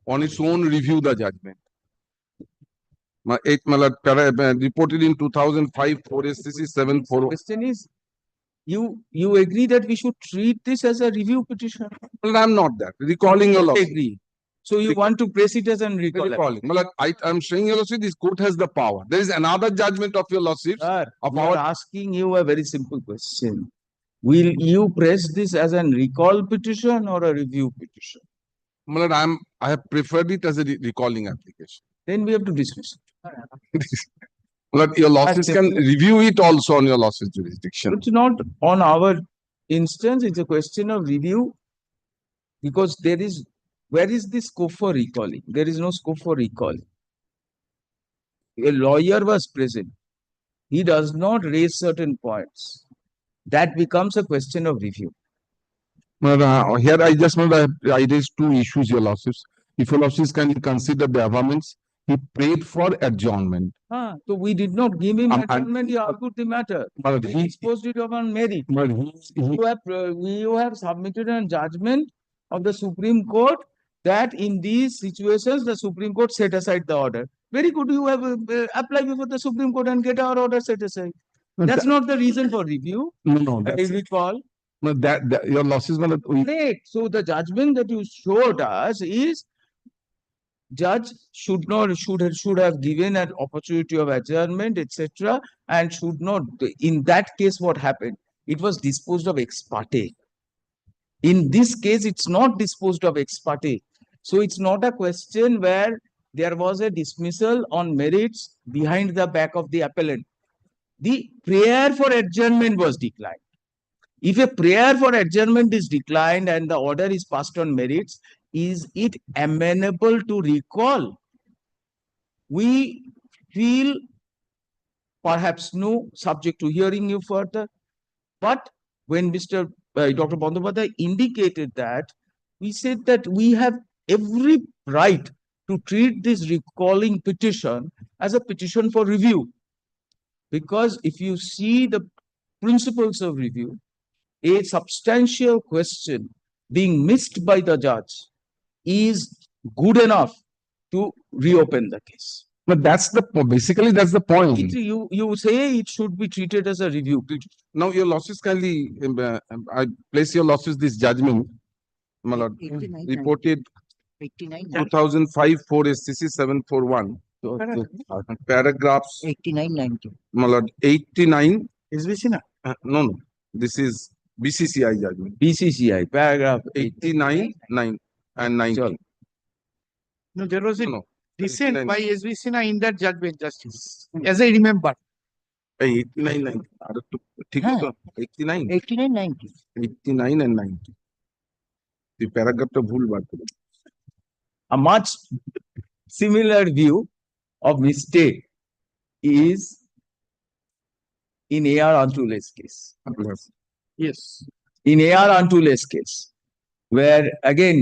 on its own review the judgment. Reported in 2005 for SCC 74. Question is, you agree that we should treat this as a review petition? Well, I'm not that. Recalling your Don't lordship. agree. So you want to place it as an recall? Recalling. Well, I'm saying your lordship, this court has the power. There is another judgment of your lordship. Sir, Of we are our- asking you a very simple question. Will you press this as an recall petition or a review petition? Well, I have preferred it as a recalling application. Then we have to dismiss it. Well, your losses can simple. review it also on your losses jurisdiction. It's not on our instance, it's a question of review. Because where is the scope for recalling? There is no scope for recalling. A lawyer was present. He does not raise certain points. That becomes a question of review. Well, here I just know that I raised two issues, your losses. If your losses can consider the amendments, he prayed for adjournment. So we did not give him And- adjournment, he argued the matter. But He he, exposed it upon merit. but You have submitted a judgment of the Supreme Court that in these situations, the Supreme Court set aside the order. Very good, you have applied before the Supreme Court and get our order set aside. That's not the reason for review. no, I that's, recall. no, that your losses, Great. So the judgment that you showed us is judge should have given an opportunity of adjournment, etc., and should not. In that case, what happened? It was disposed of ex parte. In this case, it's not disposed of ex parte. So it's not a question where there was a dismissal on merits behind the back of the appellant. The prayer for adjournment was declined. If a prayer for adjournment is declined and the order is passed on merits, is it amenable to recall? We feel perhaps no, subject to hearing you further. But when Dr. Bandhavata indicated that, we said that we have every right to treat this recalling petition as a petition for review. Because if you see the principles of review, a substantial question being missed by the judge is good enough to reopen the case. but that's basically that's the point. You say it should be treated as a review. Now your losses kindly, I place your losses this judgment, my lord, 89, reported 89, 2005 for SCC 741, paragraphs, 89, 90. my lord, 89. Is this enough? No, this is BCCI judgment. BCCI, paragraph 89, 9 and 90. Sure. No, there was a No, dissent 89. by SB Sinha in that judgment, Justice. As I remember. 89, 90. আর একটু ঠিক তো? 89, 89, 90. 89 and 90. The paragraph ভুল বার করে। A much similar view of mistake is in A.R. Antule's case. Yes. In A.R. Antule's case, where again,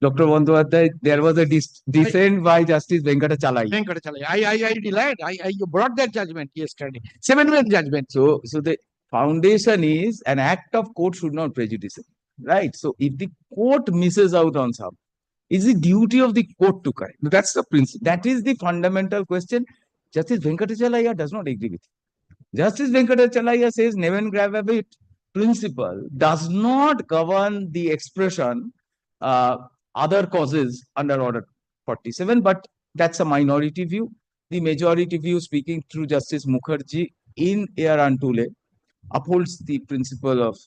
Dr. Bandhavata, there was a dissent by Justice Venkatachalai. Venkatachalai. I delayed. I brought that judgment yesterday. 7-month judgment. So the foundation is an act of court should not prejudice it, right? So if the court misses out on some, is the duty of the court to correct. That's the principle. That is the fundamental question. Justice Venkatachalaya does not agree with it. Justice Venkatachalaya says Neven Gravabit principle does not govern the expression other causes under Order 47, but that's a minority view. The majority view, speaking through Justice Mukherjee, in Air upholds the principle of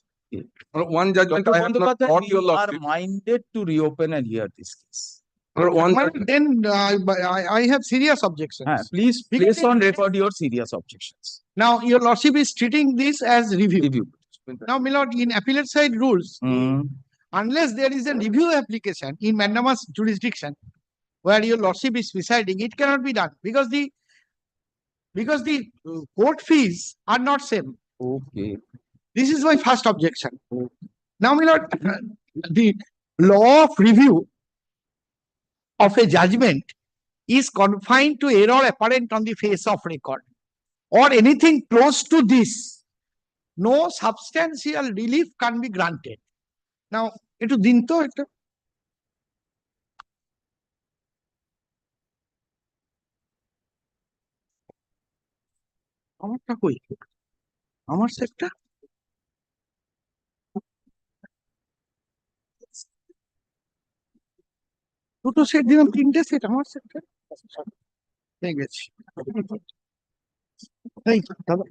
One judgment Dr. I have not Bandyopadhyay, got your we are lordship. minded to reopen and hear this case. One Well, judgment. then I have serious objections. Please place on record your serious objections. Now, your lordship is treating this as review. Review. Now, my lord, in appellate side rules, unless there is a review application in mandamus jurisdiction where your lordship is presiding, it cannot be done because the court fees are not same. Okay. This is my first objection. Now, my lord, the law of review of a judgment is confined to error apparent on the face of record or anything close to this. No substantial relief can be granted. Now, একটু দিন তো একটা আমারটা কই আমার সেটটা দুটো set দিলাম তিনটে সেট আমার সেটটা ঠিক আছে এই দাদা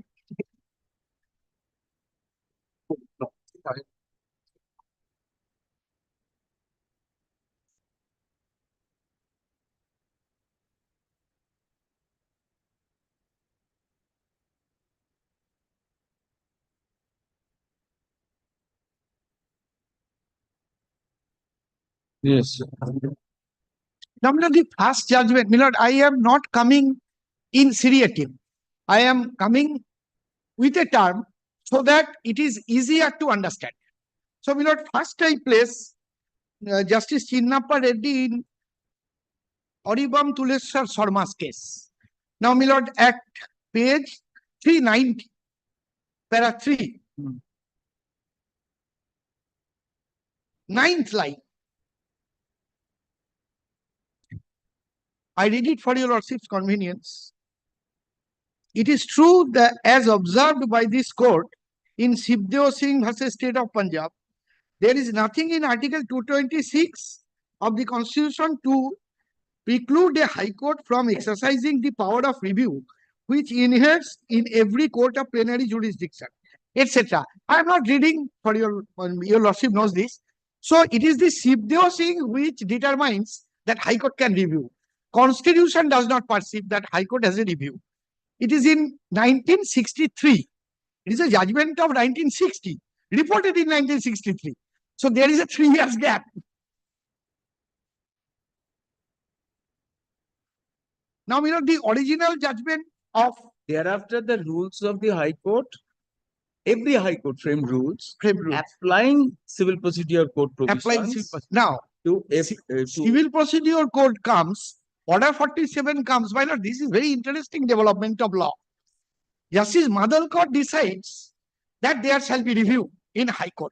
Yes. Now, my lord, the first judgment, my lord, I am not coming in seriatim. I am coming with a term so that it is easier to understand. So, my lord, first I place Justice Chinnappa Reddy in Oribam Tuleswar Sharma's case. Now, my lord, at page 390, para 3, ninth line. I read it for your lordship's convenience. It is true that as observed by this court in Shivdeo Singh versus State of Punjab, there is nothing in Article 226 of the Constitution to preclude a High Court from exercising the power of review, which inheres in every court of plenary jurisdiction, etc. I am not reading for your lordship knows this. So it is the Shivdeo Singh which determines that High Court can review. Constitution does not perceive that High Court has a review. It is in 1963. It is a judgment of 1960, reported in 1963. So there is a 3 years gap. Now, you know, the original judgment of Thereafter, the rules of the High Court, every High Court framed rules, February. applying Civil Procedure Code Applying provisions now, to Civil Procedure Code comes, Order 47 comes. Why not? This is very interesting development of law. Justice Madhalkar decides that there shall be review in High Court,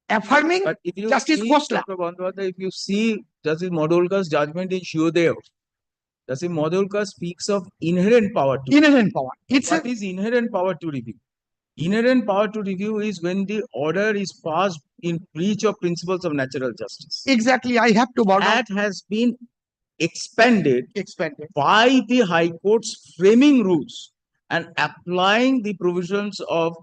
affirming But if you Justice see, Khosla. Dr. Bandyopadhyay, if you see Justice Madholkar's judgment in Shiodeo, Justice Madholkar speaks of inherent power to Inherent power. It's What is inherent power to review? Inherent power to review is when the order is passed in breach of principles of natural justice. exactly. I have to borrow. That has been expanded Expanded. by the High Court's framing rules and applying the provisions of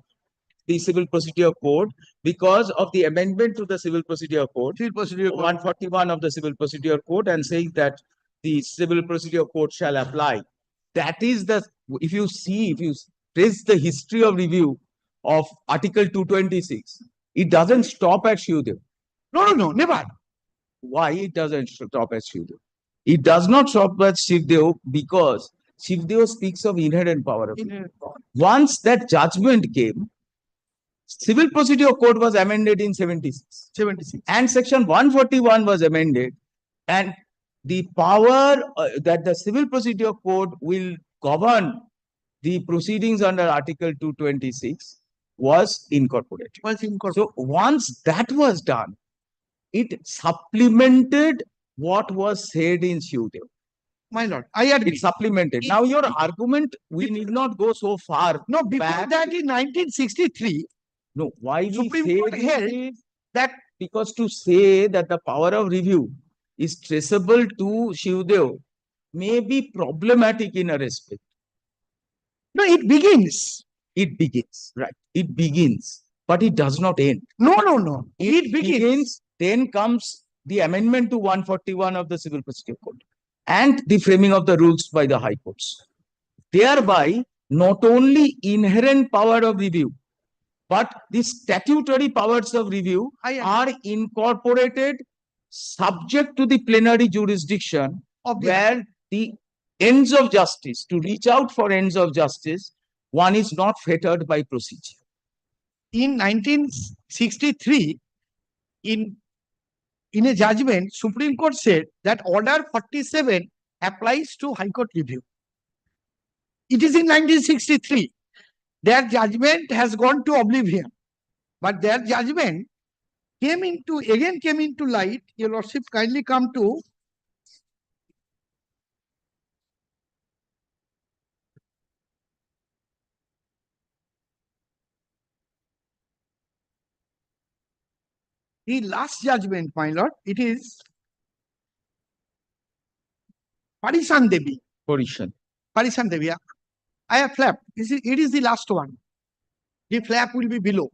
the Civil Procedure Code because of the amendment to the Civil Procedure Code, Civil Procedure Code. 141 of the Civil Procedure Code, and saying that the Civil Procedure Code shall apply. That is the, if you trace the history of review of Article 226, it doesn't stop at Shiodeo. No, never. Why it doesn't stop at Shivdeo? It does not stop at Shivdeo because Shivdeo speaks of inherent power. Inherent power. Once that judgment came, Civil Procedure Code was amended in 76. 76. And Section 141 was amended, and the power that the Civil Procedure Code will govern the proceedings under Article 226 was incorporated. So once that was done, it supplemented what was said in Shiodeo. My lord, I agree. It supplemented. Now your argument, we need not go so far. No, before back. that in 1963, No, why we Supreme say Court this held is that because to say that the power of review is traceable to Shiodeo may be problematic in a respect. No, it begins. It begins, right? It begins, but it does not end. No. It begins. Then comes the amendment to 141 of the Civil Procedure Code and the framing of the rules by the High Courts. Thereby, not only inherent power of review, but the statutory powers of review are incorporated subject to the plenary jurisdiction Of the where the ends of justice, to reach out for ends of justice, one is not fettered by procedure. In 1963, in a judgment, Supreme Court said that Order 47 applies to High Court review. It is in 1963. Their judgment has gone to oblivion. But their judgment came into light. Your Lordship, kindly come to the last judgment, my lord. It is Parisan Devi. Parisan Devi. I have flap. It is the last one. The flap will be below.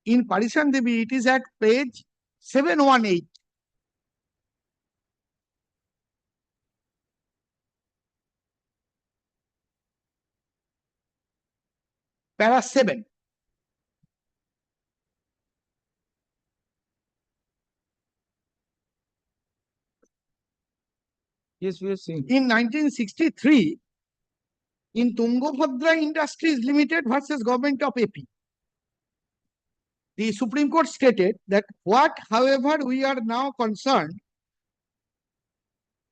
In Parisan Devi, it is at page 718. Para 7. Yes, we are seeing. In 1963, in Tungabhadra Industries Limited versus Government of AP, the Supreme Court stated that however, we are now concerned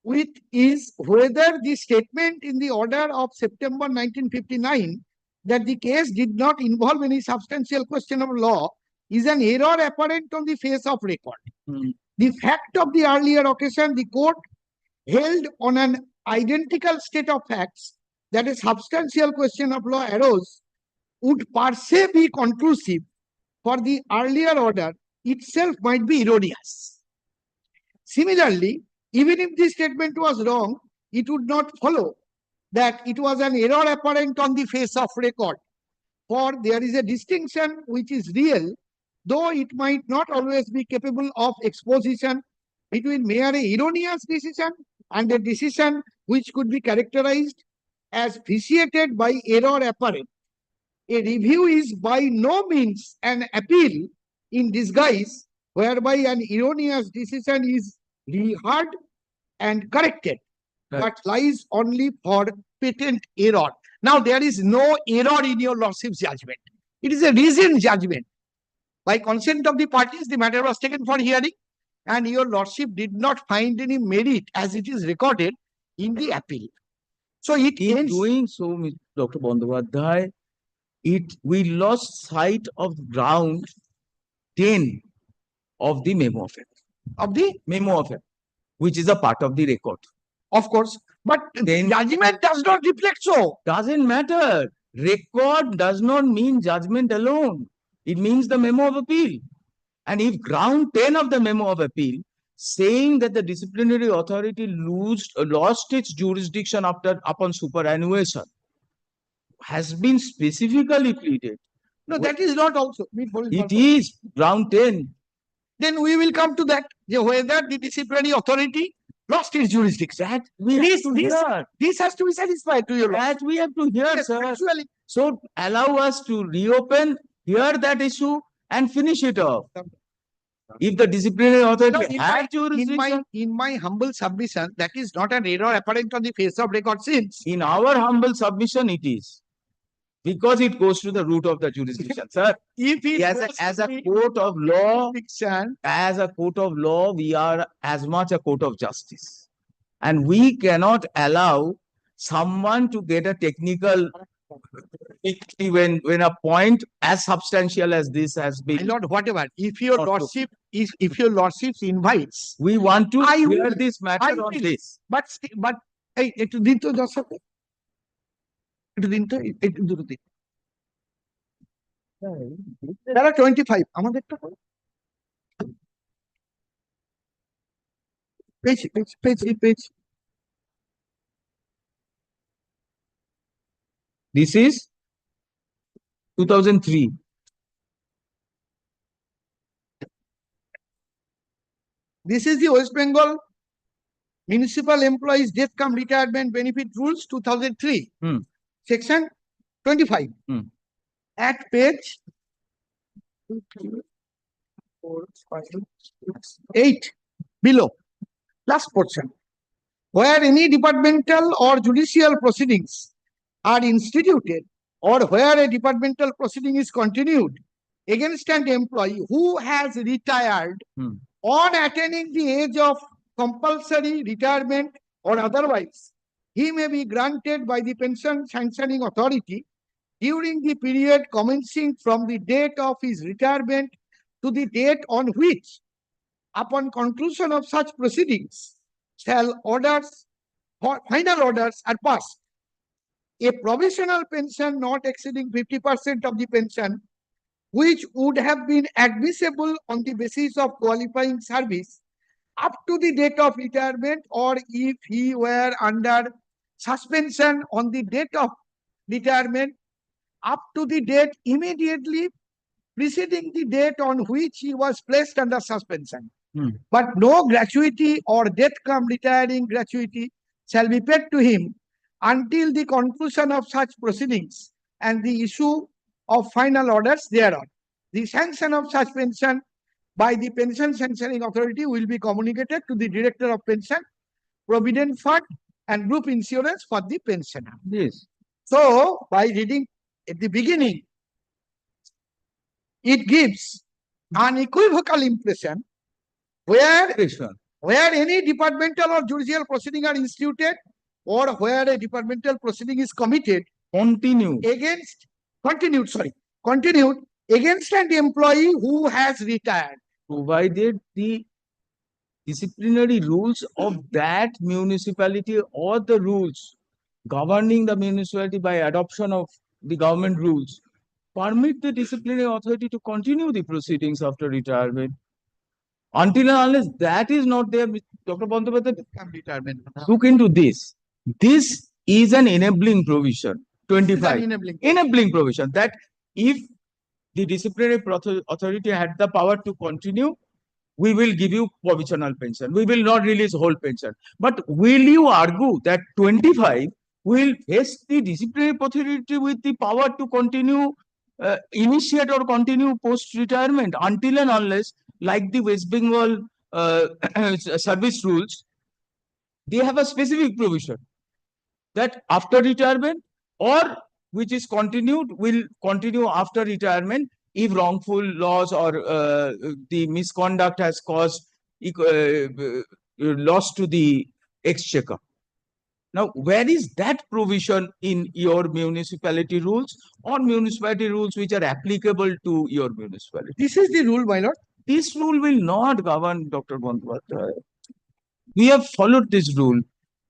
with is whether the statement in the order of September 1959 that the case did not involve any substantial question of law is an error apparent on the face of record. The fact of the earlier occasion, the court held on an identical state of facts that a substantial question of law arose would per se be conclusive, for the earlier order itself might be erroneous. Similarly, even if the statement was wrong, it would not follow that it was an error apparent on the face of record, for there is a distinction which is real, though it might not always be capable of exposition, between mere erroneous decision and a decision which could be characterized as vitiated by error apparent. A review is by no means an appeal in disguise, whereby an erroneous decision is reheard and corrected, but lies only for patent error. Now, there is no error in your Lordship's judgment. It is a reasoned judgment. By consent of the parties, the matter was taken for hearing, and your Lordship did not find any merit as it is recorded in the appeal. So it In doing so, Dr. Bandyopadhyay, we lost sight of ground 10 of the memo affair, which is a part of the record. Of course, but then judgment does not reflect so. Doesn't matter. Record does not mean judgment alone. It means the memo of appeal. And if ground 10 of the memo of appeal saying that the disciplinary authority lost its jurisdiction upon superannuation has been specifically pleaded. No, that is not also. It is ground 10. Then we will come to that, whether the disciplinary authority lost its jurisdiction. That we have to hear. This has to be satisfied to your That we have to hear, yes, sir. actually. So allow us to reopen, hear that issue and finish it off. If the disciplinary authority has jurisdiction. In my humble submission, that is not an error apparent on the face of record since. In our humble submission, it is. Because it goes to the root of the jurisdiction, sir. If it As a court of law, we are as much a court of justice. And we cannot allow someone to get a technical when a point as substantial as this has been. My lord, whatever. If your lordship invites, we want to hear this matter on this. But hey, it did to Joseph. There are 25. Page. This is 2003. This is the West Bengal Municipal Employees Death Cum Retirement Benefit Rules 2003. Section 25. At page 8 below, last portion. Where any departmental or judicial proceedings are instituted or where a departmental proceeding is continued against an employee who has retired on attaining the age of compulsory retirement or otherwise, he may be granted by the pension sanctioning authority during the period commencing from the date of his retirement to the date on which, upon conclusion of such proceedings, shall final orders are passed. A provisional pension not exceeding 50% of the pension, which would have been admissible on the basis of qualifying service up to the date of retirement, or if he were under suspension on the date of retirement, up to the date immediately preceding the date on which he was placed under suspension. But no gratuity or death cum retiring gratuity shall be paid to him until the conclusion of such proceedings and the issue of final orders thereon. The sanction of such pension by the pension sanctioning authority will be communicated to the director of pension, provident fund, and group insurance for the pensioner. Yes. So, by reading at the beginning, it gives an equivocal impression where any departmental or judicial proceeding are instituted or where a departmental proceeding is committed continued against an employee who has retired, provided the disciplinary rules of that municipality or the rules governing the municipality by adoption of the government rules permit the disciplinary authority to continue the proceedings after retirement. Until and unless that is not there, Dr. Bandyopadhyay, look into this. This is an enabling provision, 25. Enabling provision that if the disciplinary authority had the power to continue, we will give you provisional pension. We will not release whole pension. But will you argue that 25 will vest the disciplinary authority with the power to continue, initiate or continue post-retirement until and unless, like the West Bengal service rules, they have a specific provision that after retirement or which is continued will continue after retirement if wrongful loss or the misconduct has caused loss to the exchequer. Now, where is that provision in your municipality rules or municipality rules which are applicable to your municipality? This is the rule, my lord. This rule will not govern, Dr. Bandyopadhyay. We have followed this rule,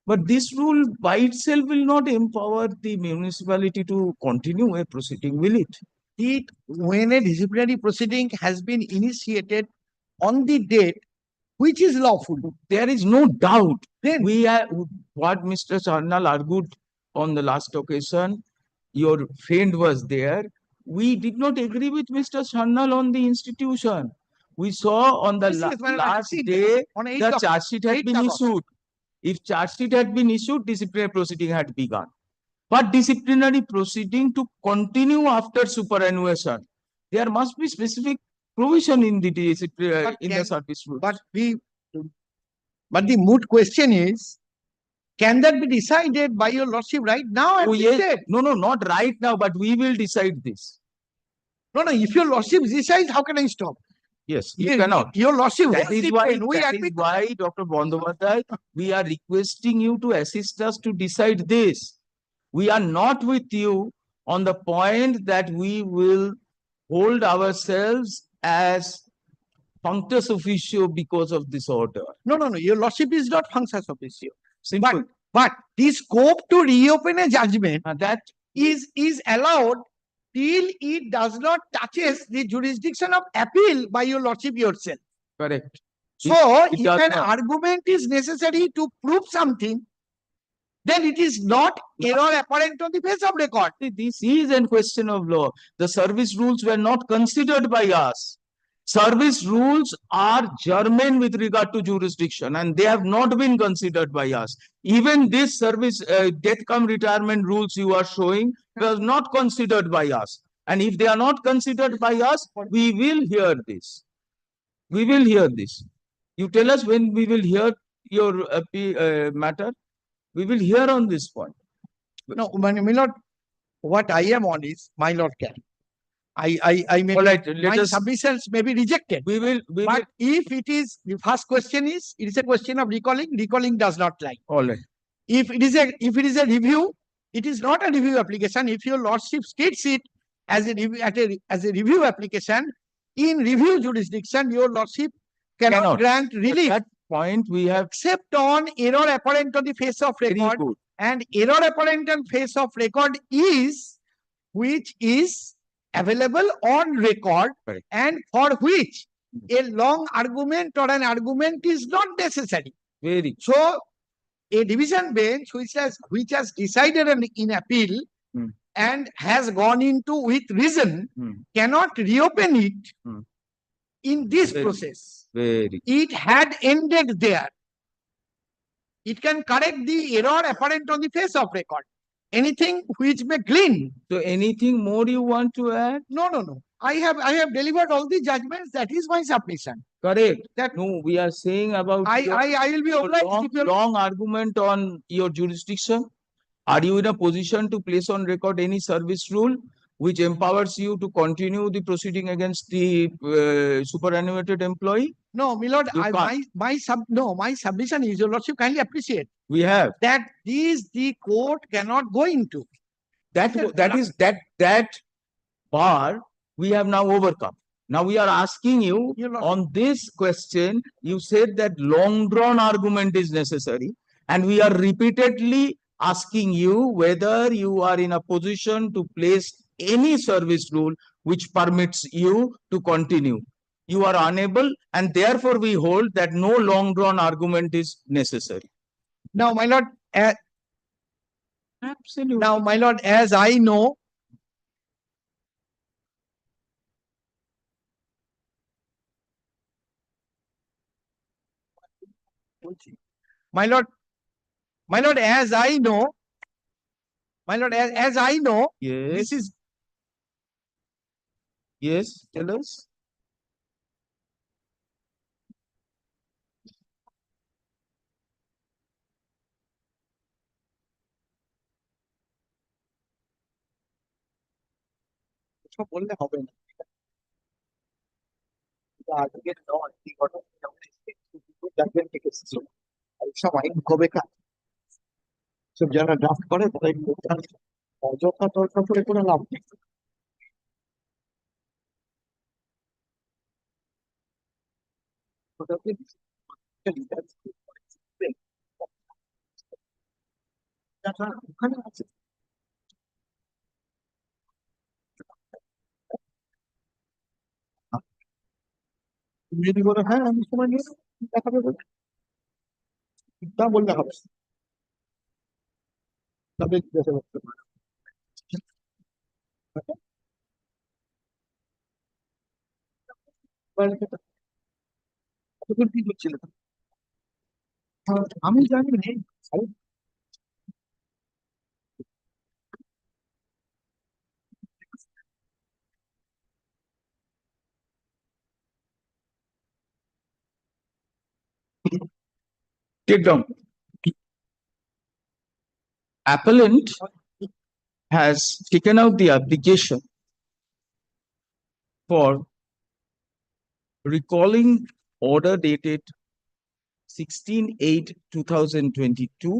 but this rule by itself will not empower the municipality to continue a proceeding, will it? When a disciplinary proceeding has been initiated on the date which is lawful, there is no doubt. Then we are what Mr. Sarnal argued on the last occasion. Your friend was there. We did not agree with Mr. Sarnal on the institution. We saw on the last day the charge sheet had been issued. If charge sheet had been issued, disciplinary proceeding had begun. But disciplinary proceeding to continue after superannuation, there must be specific provision in the disciplinary in the service rules. But the moot question is, can that be decided by your lordship right now? Oh, yes. No, not right now, but we will decide this. No, if your lordship decides, how can I stop? Yes, you cannot. Your lordship, that is why, Dr. Bandyopadhyay, we are requesting you to assist us to decide this. We are not with you on the point that we will hold ourselves as functus officio because of this order. No. Your lordship is not functus officio. Simple. But the scope to reopen a judgment that is allowed till it does not touches the jurisdiction of appeal by your lordship yourself. Correct. So, it if does an not. argument is necessary to prove something, then it is not error apparent on the face of record. This is a question of law. The service rules were not considered by us. Service rules are germane with regard to jurisdiction, and they have not been considered by us. Even this service death cum retirement rules you are showing was not considered by us. And if they are not considered by us, we will hear this. We will hear this. You tell us when we will hear your matter. We will hear on this point. No, my lord, what I am on is, my lord can. I may, All right, my let us. submissions may be rejected. We will. But if it is, the first question is, it is a question of recalling. Recalling does not lie. All right. If it is a review, it is not a review application. If your lordship states it as a review application, in review jurisdiction, your lordship cannot grant relief. At that point, we have. Except on error apparent on the face of Very record. good. And error apparent on face of record is which is available on record. Correct. And for which a long argument or an argument is not necessary. Very. So a division bench which has decided in appeal and has gone into with reason cannot reopen it in this process. Very. It had ended there. It can correct the error apparent on the face of record. Anything which may glean. So anything more you want to add? No. I have delivered all the judgments. That is my submission. Correct. That No, we are saying about I will be your obliged if you long argument on your jurisdiction. Are you in a position to place on record any service rule which empowers you to continue the proceeding against the superannuated employee? No, my lord, You can't. my submission is, your lordship kindly appreciate We have. that the court cannot go into. That bar we have now overcome. Now we are asking you Your lordship. on this question, you said that long drawn argument is necessary, and we are repeatedly asking you whether you are in a position to place any service rule which permits you to continue. You are unable, and therefore we hold that no long drawn argument is necessary. Now, my lord, Absolutely. now, my lord, as I know, my lord, as I know, as I know, Yes. this is Yes, tell us. সব বললে হবে না। আজকের নয়, এই ঘটনা judgment থেকে এসেছে। আর সব আইন কবেকার। সব যারা ড্রাফট করে তারা একটু অযথা তর্ক করে কোনো লাভ নেই। ওখানে আছে। তুমি যদি বলো হ্যাঁ আমি সময় নিয়ে নেবো, দেখাবে বলে তা বললে হবে তবে দেশে করতে পারে। তখন কি করছিল আমি জানি নেই। Take down. Appellant has taken out the application for recalling order dated 16/8/2022,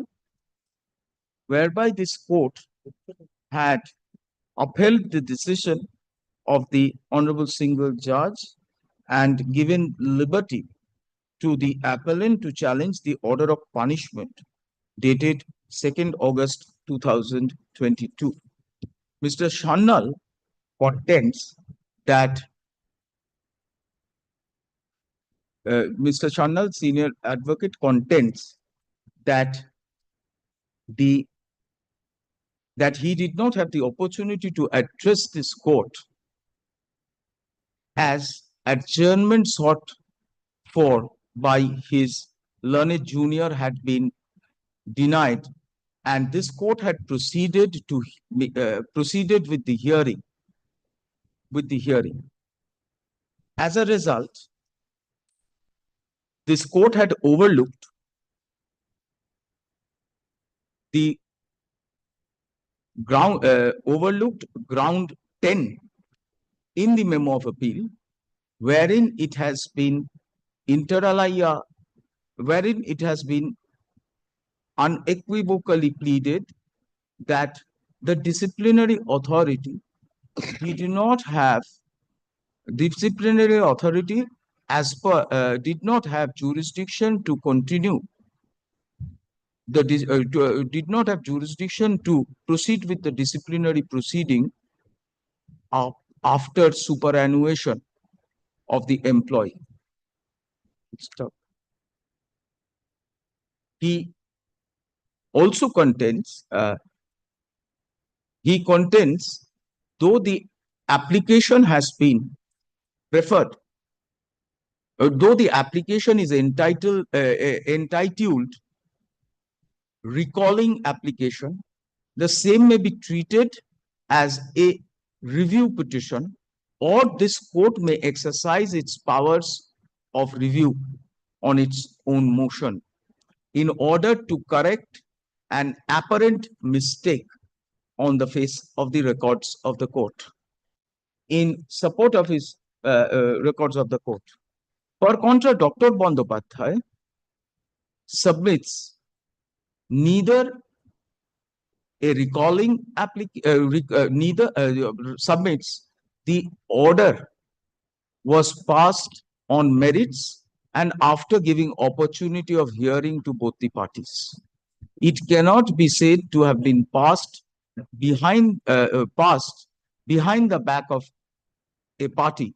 whereby this court had upheld the decision of the Honorable Single Judge and given liberty to the appellant to challenge the order of punishment dated 2nd August 2022. Mr. Shannal contends that Mr. Sharnal, senior advocate, contends that that he did not have the opportunity to address this court as adjournment sought for by his learned junior had been denied, and this court had proceeded with the hearing. As a result, this court had overlooked the ground 10 in the memo of appeal, wherein it has been unequivocally pleaded that the disciplinary authority did not have jurisdiction to continue did not have jurisdiction to proceed with the disciplinary proceeding after superannuation of the employee. He also contends, though the application has been referred, though the application is entitled recalling application, the same may be treated as a review petition, or this court may exercise its powers of review on its own motion in order to correct an apparent mistake on the face of the records of the court. In support of his records of the court, per contra, Dr. Bandyopadhyay submits neither a recalling submits the order was passed on merits and after giving opportunity of hearing to both the parties. It cannot be said to have been passed behind the back of a party,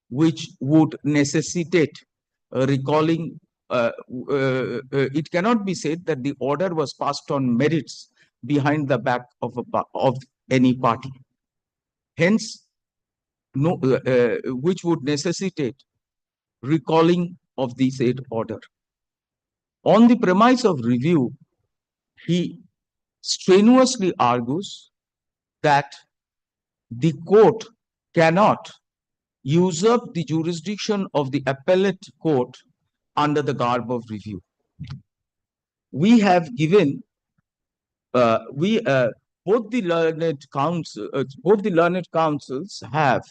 which would necessitate recalling. It cannot be said that the order was passed on merits behind the back of any party. Hence, which would necessitate recalling of the said order. On the premise of review, he strenuously argues that the court cannot usurp the jurisdiction of the appellate court under the garb of review. We have given both the learned counsels have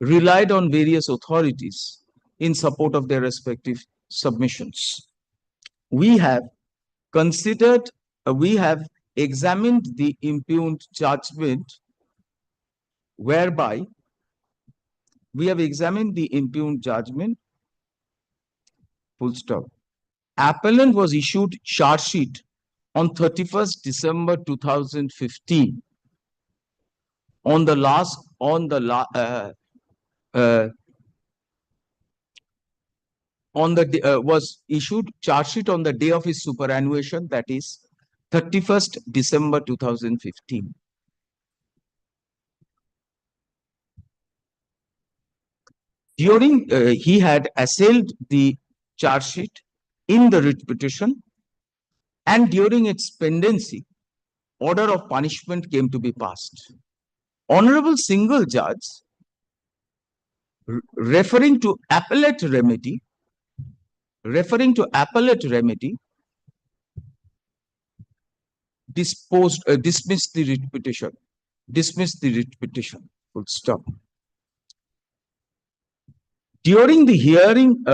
relied on various authorities in support of their respective submissions. We have considered, we have examined the impugned judgment, whereby we have examined the impugned judgment, full stop. Appellant was issued charge sheet on 31st December 2015. Was issued charge sheet on the day of his superannuation, that is 31st December 2015. During he had assailed the charge sheet in the writ petition, and during its pendency, order of punishment came to be passed. Honorable single judge, referring to appellate remedy, dismissed the writ petition. Full stop. During the hearing,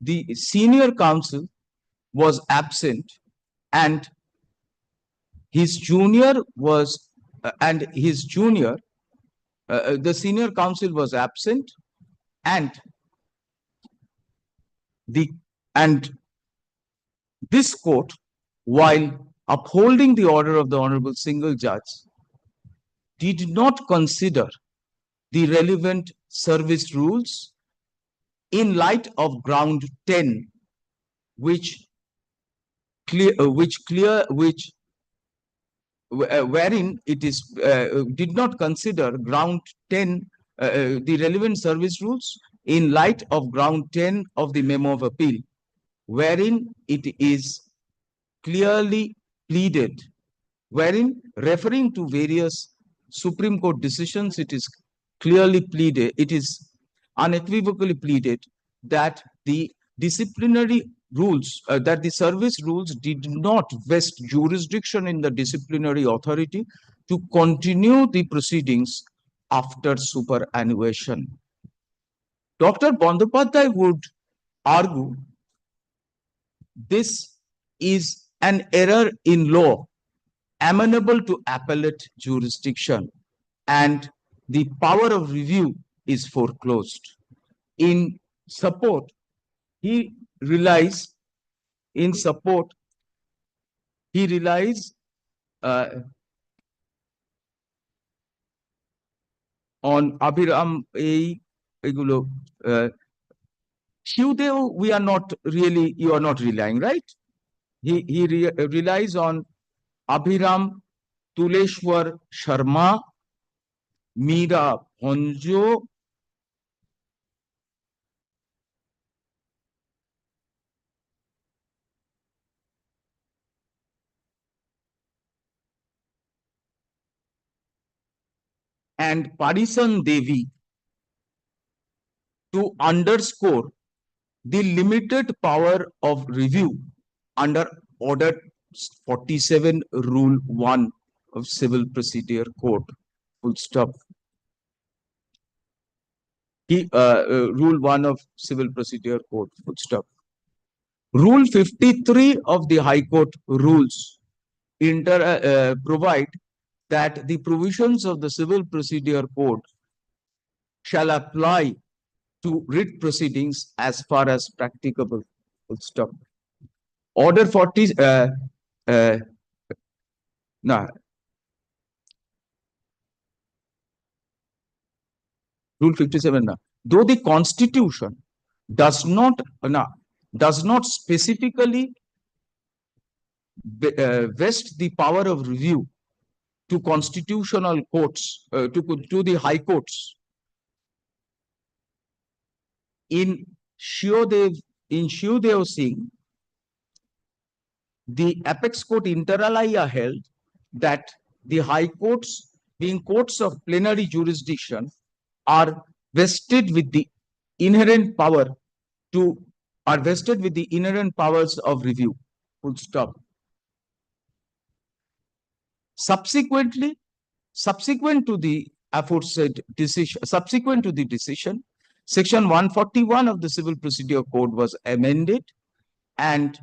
the senior counsel was absent, and his junior was, the senior counsel was absent, and this court, while upholding the order of the Honorable Single Judge, did not consider the relevant service rules in light of ground 10, which wherein it is did not consider ground 10 the relevant service rules in light of ground 10 of the memo of appeal, wherein it is clearly pleaded, wherein referring to various Supreme Court decisions, it is clearly pleaded, it is unequivocally pleaded that the disciplinary rules, that the service rules did not vest jurisdiction in the disciplinary authority to continue the proceedings after superannuation. Dr. Bandyopadhyay would argue this is an error in law amenable to appellate jurisdiction, and the power of review is foreclosed. In support, he relies on Abhiram egulo. Shivdeo, you are not relying, right? He relies on Abhiram Tuleshwar Sharma, Meera Honjo, and Parisan Devi to underscore the limited power of review under Order 47, Rule 1 of Civil Procedure Code. Full stop. Rule 1 of Civil Procedure Code. Full stop. Rule 53 of the High Court rules provide that the provisions of the Civil Procedure Code shall apply to writ proceedings as far as practicable. Full stop. Order 40, Rule 57. Though the Constitution does not specifically vest the power of review to constitutional courts, to the high courts, in Shivdeo Singh, the apex court inter alia held that the high courts, being courts of plenary jurisdiction, are vested with the inherent powers of review. Full stop. Subsequent to the aforesaid decision, Section 141 of the Civil Procedure Code was amended, and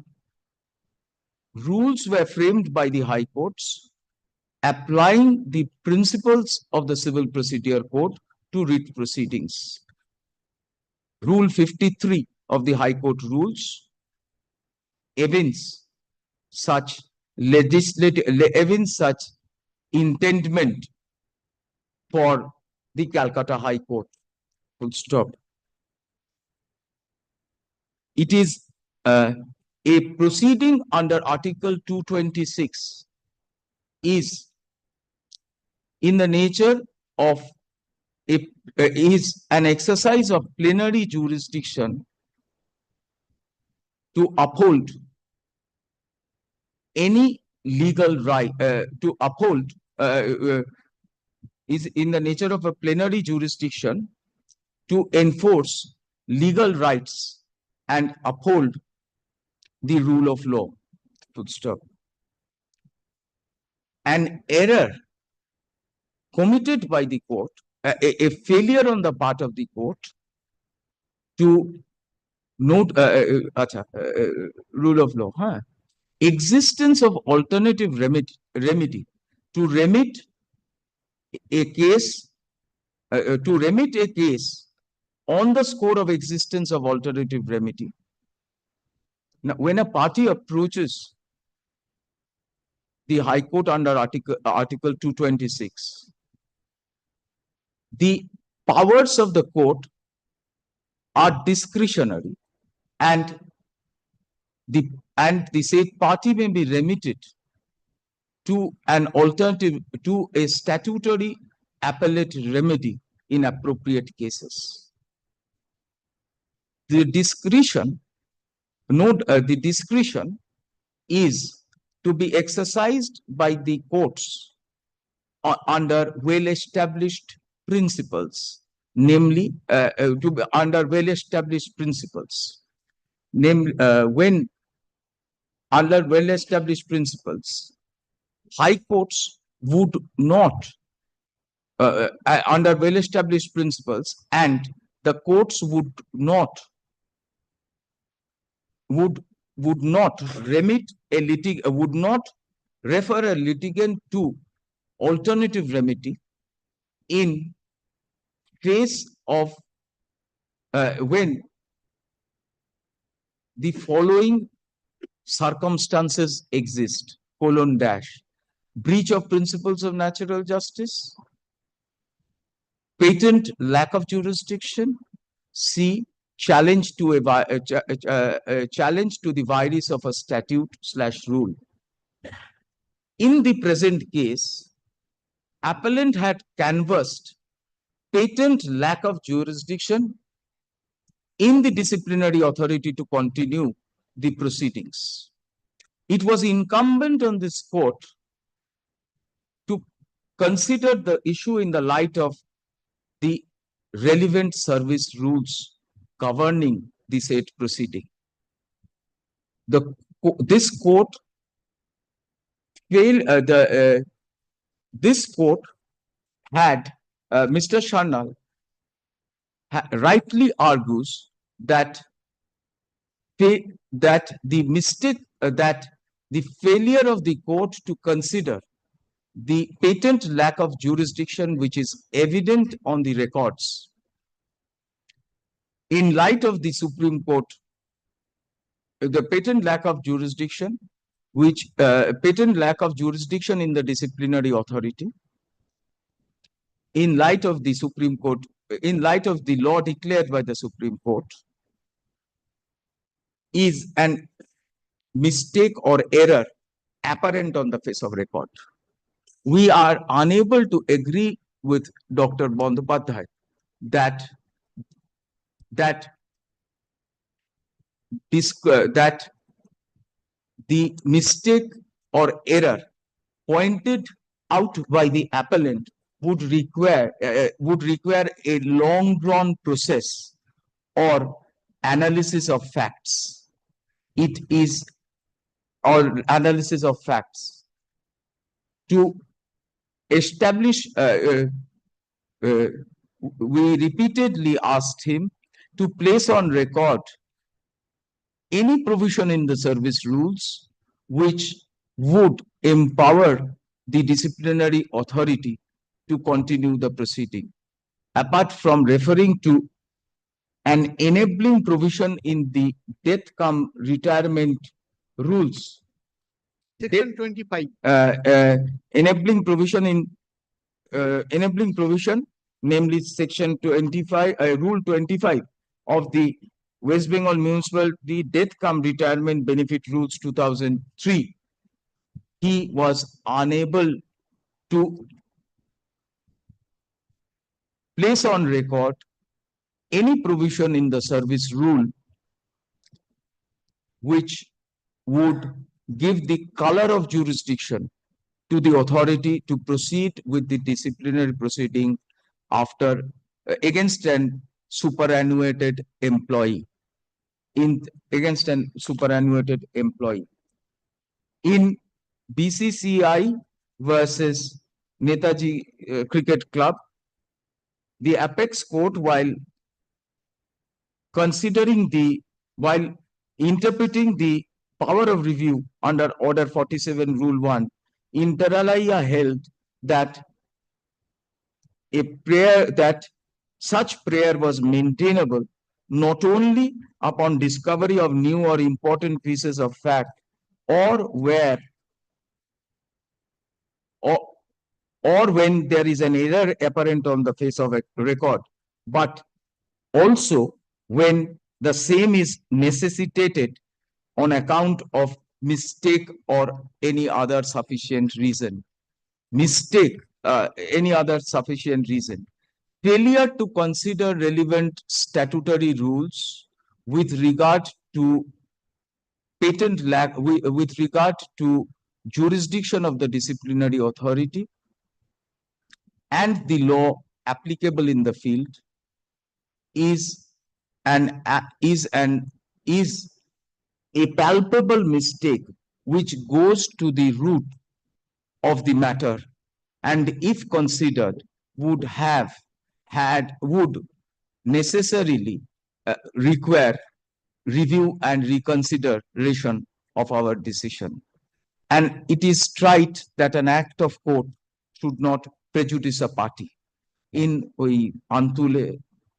rules were framed by the high courts applying the principles of the Civil Procedure Code to writ proceedings. Rule 53 of the High Court rules evince such intendment for the Calcutta High Court. Full stop. It is a proceeding under Article 226 is in the nature of is an exercise of plenary jurisdiction to uphold any legal right, is in the nature of a plenary jurisdiction to enforce legal rights and uphold the rule of law. Full stop. An error committed by the court, a failure on the part of the court to note rule of law, existence of alternative remedy to remit a case on the score of existence of alternative remedy. Now, when a party approaches the High Court under Article 226. The powers of the court are discretionary, and the said party may be remitted to an alternative, to a statutory appellate remedy in appropriate cases. The discretion, the discretion is to be exercised by the courts under well-established principles, namely, under well-established principles. When under well-established principles, high courts would not, under well-established principles, and the courts would not remit a would not refer a litigant to alternative remedy in case of when the following circumstances exist: : breach of principles of natural justice, patent lack of jurisdiction, C, challenge to a challenge to the violations of a statute/rule. In the present case, appellant had canvassed patent lack of jurisdiction in the disciplinary authority to continue the proceedings. It was incumbent on this court to consider the issue in the light of the relevant service rules governing the said proceeding. This court had Mr. Sharnal rightly argues that the failure of the court to consider the patent lack of jurisdiction, which is evident on the records, in light of the Supreme Court, the patent lack of jurisdiction, patent lack of jurisdiction in the disciplinary authority, in light of the Supreme Court, in light of the law declared by the Supreme Court, is an mistake or error apparent on the face of record. We are unable to agree with Dr. Bandyopadhyay that the mistake or error pointed out by the appellant would require a long-drawn process or analysis of facts. It is or analysis of facts to establish. We repeatedly asked him to place on record any provision in the service rules which would empower the disciplinary authority to continue the proceeding, apart from referring to an enabling provision in the death cum retirement rules. Section 25. Enabling provision in enabling provision, namely Section 25, Rule 25 of the West Bengal Municipality Death cum Retirement Benefit Rules 2003. He was unable to place on record any provision in the service rule which would give the color of jurisdiction to the authority to proceed with the disciplinary proceeding after against an superannuated employee. Against an superannuated employee. In BCCI versus Netaji Cricket Club, the apex court, while interpreting the power of review under Order 47 Rule 1, inter alia held that such prayer was maintainable not only upon discovery of new or important pieces of fact, or where or when there is an error apparent on the face of a record, but also when the same is necessitated on account of mistake or any other sufficient reason. Any other sufficient reason. Failure to consider relevant statutory rules with regard to with regard to jurisdiction of the disciplinary authority and the law applicable in the field is a palpable mistake which goes to the root of the matter, and if considered would necessarily require review and reconsideration of our decision. And it is right that an act of court should not prejudice a party. In Antule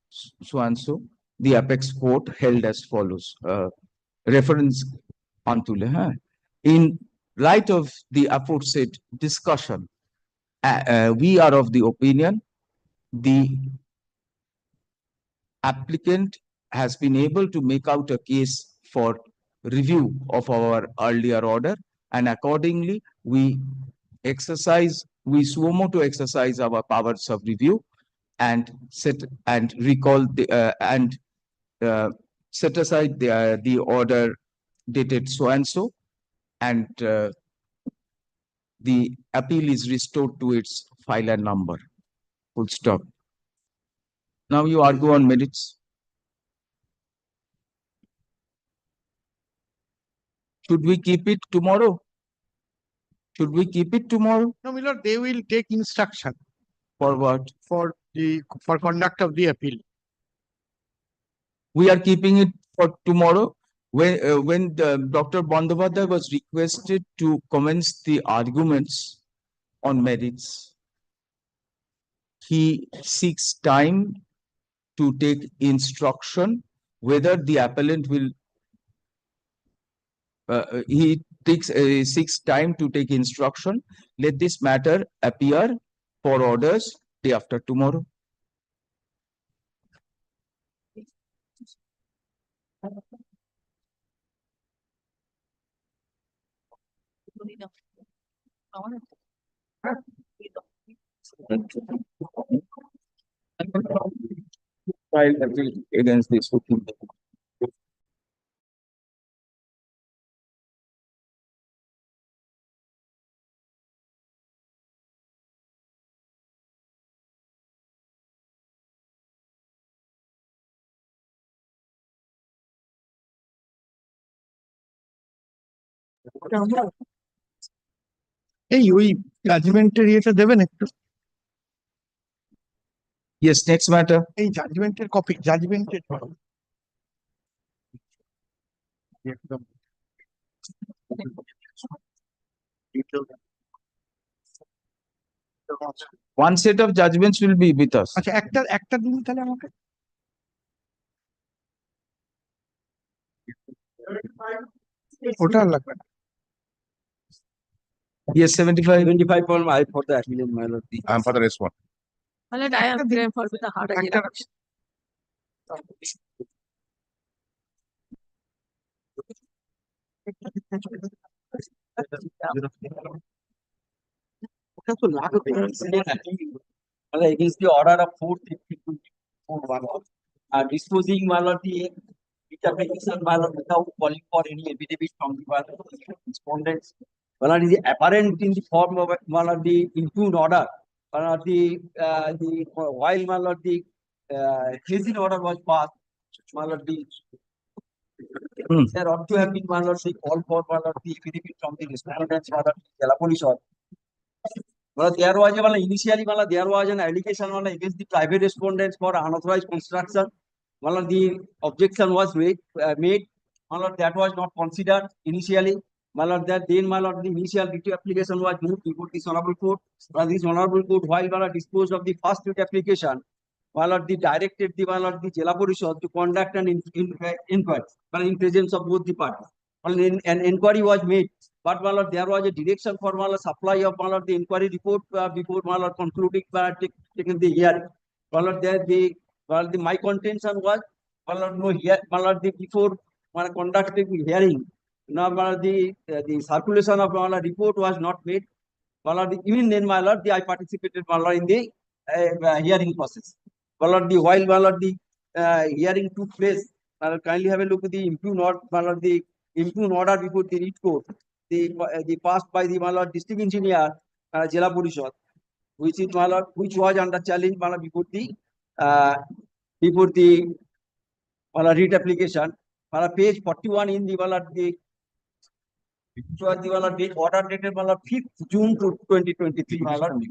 so the apex court held as follows. Reference Antule. In light of the aforesaid discussion, we are of the opinion the applicant has been able to make out a case for review of our earlier order, and accordingly we suo motu exercise our powers of review and set aside the order dated so and so, and the appeal is restored to its file and number. Full stop. Now you argue on merits. Should we keep it tomorrow? Should we keep it tomorrow? No, my lord, they will take instruction For what? for conduct of the appeal. We are keeping it for tomorrow. When Dr. Bandyopadhyay was requested to commence the arguments on merits, he seeks time to take instruction whether the appellant will. He seeks time to take instruction. Let this matter appear for orders day after tomorrow. File against this. এই ওই জাজমেন্টের ইয়েটা দেবেন একটু, Yes, next matter. এই জাজমেন্টের copy, জাজমেন্টের One set of judgments will be with us. আচ্ছা একটা দিন তাহলে আমাকে। ওটা আর লাগবে না। Yes, 75. 25 for I for the appeal, my lord. I'm for the response. My lord, I am claim for the hard agreement. ওটা তো লাগবে against the order of 432 are disposing my lord the application my lord without calling for any affidavit from the respondents. My lord is apparent in the form of my lord the impugned order. My lord while my lord the hazing order was passed, my lord the there ought to have been my lord the call for my lord the affidavit from the respondents, my lord Demolition. Well, there was initially there was an allegation against the private respondents for unauthorized construction. Well, the objection was made. That was not considered initially. That then the initial writ application was moved before this honorable court. This honorable court, while disposed of the first writ application, the directed the Jela Parishad to conduct an inquiry, in presence of both the parties. An inquiry was made but my lord, there was a direction for my lord, supply of my lord, the inquiry report before my lord concluding taking the hearing. My lord, there my contention was my lord, no here my lord, before my conducting the hearing, now my lord, the circulation of my lord, report was not made. My lord, even then my lord, I participated my lord in the hearing process. My lord, while my lord, the hearing took place, kindly have a look at the impugn order, my lord, the impugn order before the writ court. The passed by the my lord, district engineer Jela Porishad, which is my lord, which was under challenge my lord, before the my lord, writ application. My lord, page 41 in the my lord, the which was the my lord, date order dated my lord, 5th June 2023. My lord.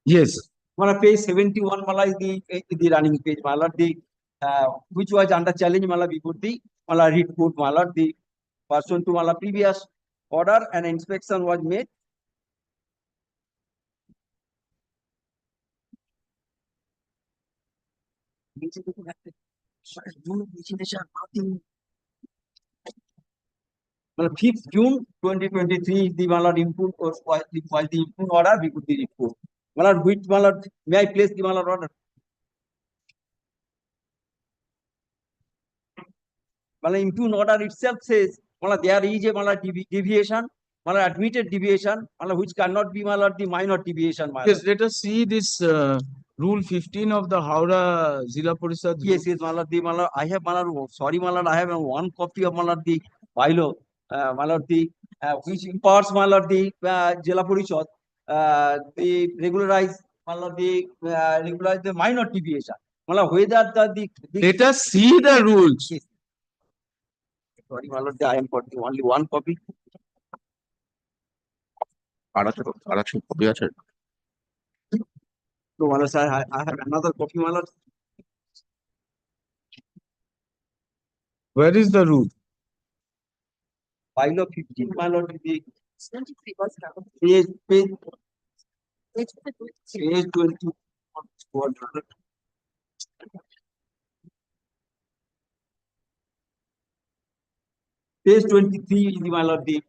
Yes. Mala page 71 mala is the running page. Mala the which was under challenge mala before the mala writ court mala the pursuant to mala previous order and inspection was made. Well, 5th June 2023 is the mala impugn or the impugn order before the report. Mala which mala may I place the mala order? Mala impugn order itself says mala there is a mala deviation, mala admitted deviation, mala which cannot be mala the minor deviation. Mala. Yes, let us see this rule 15 of the Howrah Zilla Parishad. Yes, yes, mala the mala I have mala sorry mala I have one copy of mala the bylaw mala the which imparts mala the Zilla Parishad the regularize mala the regularize the minor deviation. Mala whether the Let us see the rules. Yes. Sorry, my lord, I am got only one copy. So, my lord, sir, I have another copy, my lord. Where is the rule? Bylaw 15, my lord, the page 20. Page 23 is the my lord, the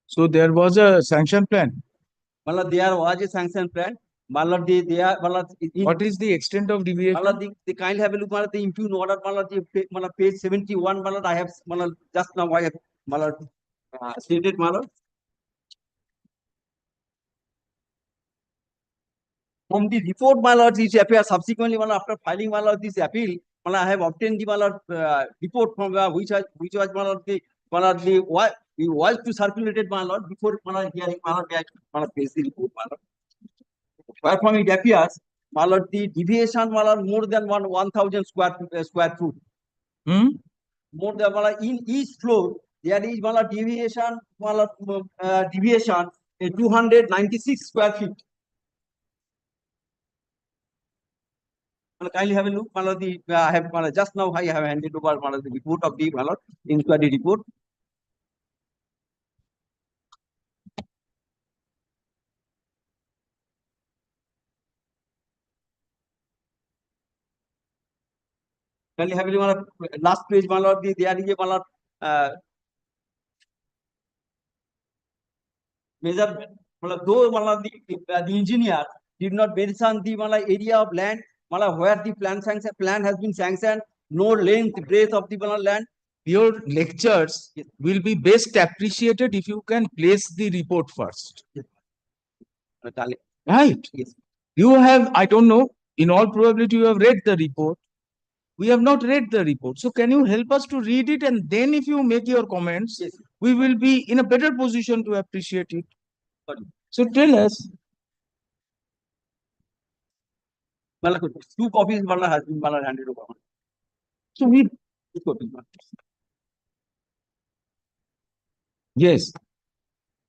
So there was a sanction plan. my lord, there was a sanction plan. My lord, they are, my lord, What is the extent of deviation? my lord, the kind have a look, my lord, the impugn order, my lord, my lord, page 71, my lord, I have, my lord, just now I have, my lord, stated, my lord. From the report, my lord, which appears subsequently, my lord, after filing, my lord, this appeal, my lord, I have obtained the my lord, report from which was my lord, the what we was to circulated, my lord, before my lord hearing, my lord, my lord, face the report, my lord. Wherefrom it appears, my lord, the deviation, my lord, more than 1,000 square foot. More than my lord, in each floor, there is my lord, deviation, my lord, deviation, 296 square feet. Kindly have a look, Malad, I have just now I have handed over Malad, the report of the Malad inquiry report. Kindly have a look, last page, Malad, there is a Malad measurement. Though Malad, the engineer did not mention the Malad area of land, Malad where the plan has been sanctioned, no length, breadth of the Malad land. Your lectures will be best appreciated if you can place the report first. Right. Yes. You have, I don't know, in all probability you have read the report. We have not read the report. So can you help us to read it, and then if you make your comments, we will be in a better position to appreciate it. So tell us. Malad, 2 copies Malad has been Malad handed over. So we, 2 copies. yes,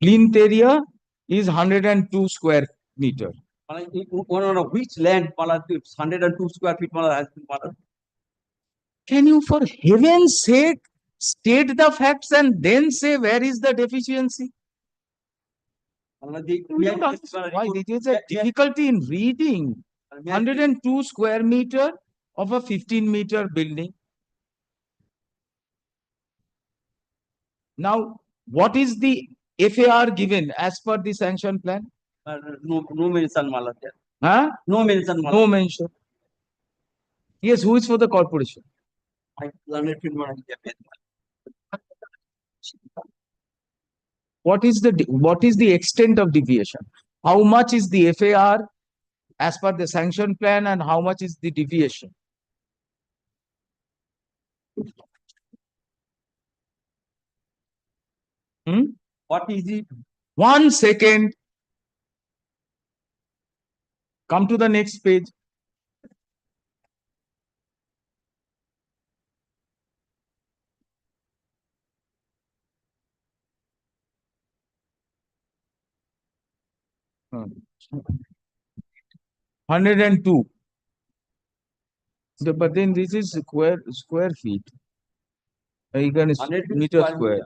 plinth area is 102 square meter. Malad, one of which land Malad, it's 102 square feet Malad has been Malad. Can you, for heaven's sake, state the facts and then say where is the deficiency? Malad, We don't understand why there is a difficulty in reading. 102 square meter of a 15-meter building. Now, what is the FAR given as per the sanction plan? No mention Malad there. Huh? No mention Malad. No mention. Yes, who is for the corporation? I learned it in Malad. What is the extent of deviation? How much is the FAR as per the sanction plan, and how much is the deviation? What is it? 1 second. Come to the next page. Hmm. 102. But then this is square feet. You can 102 meter square square.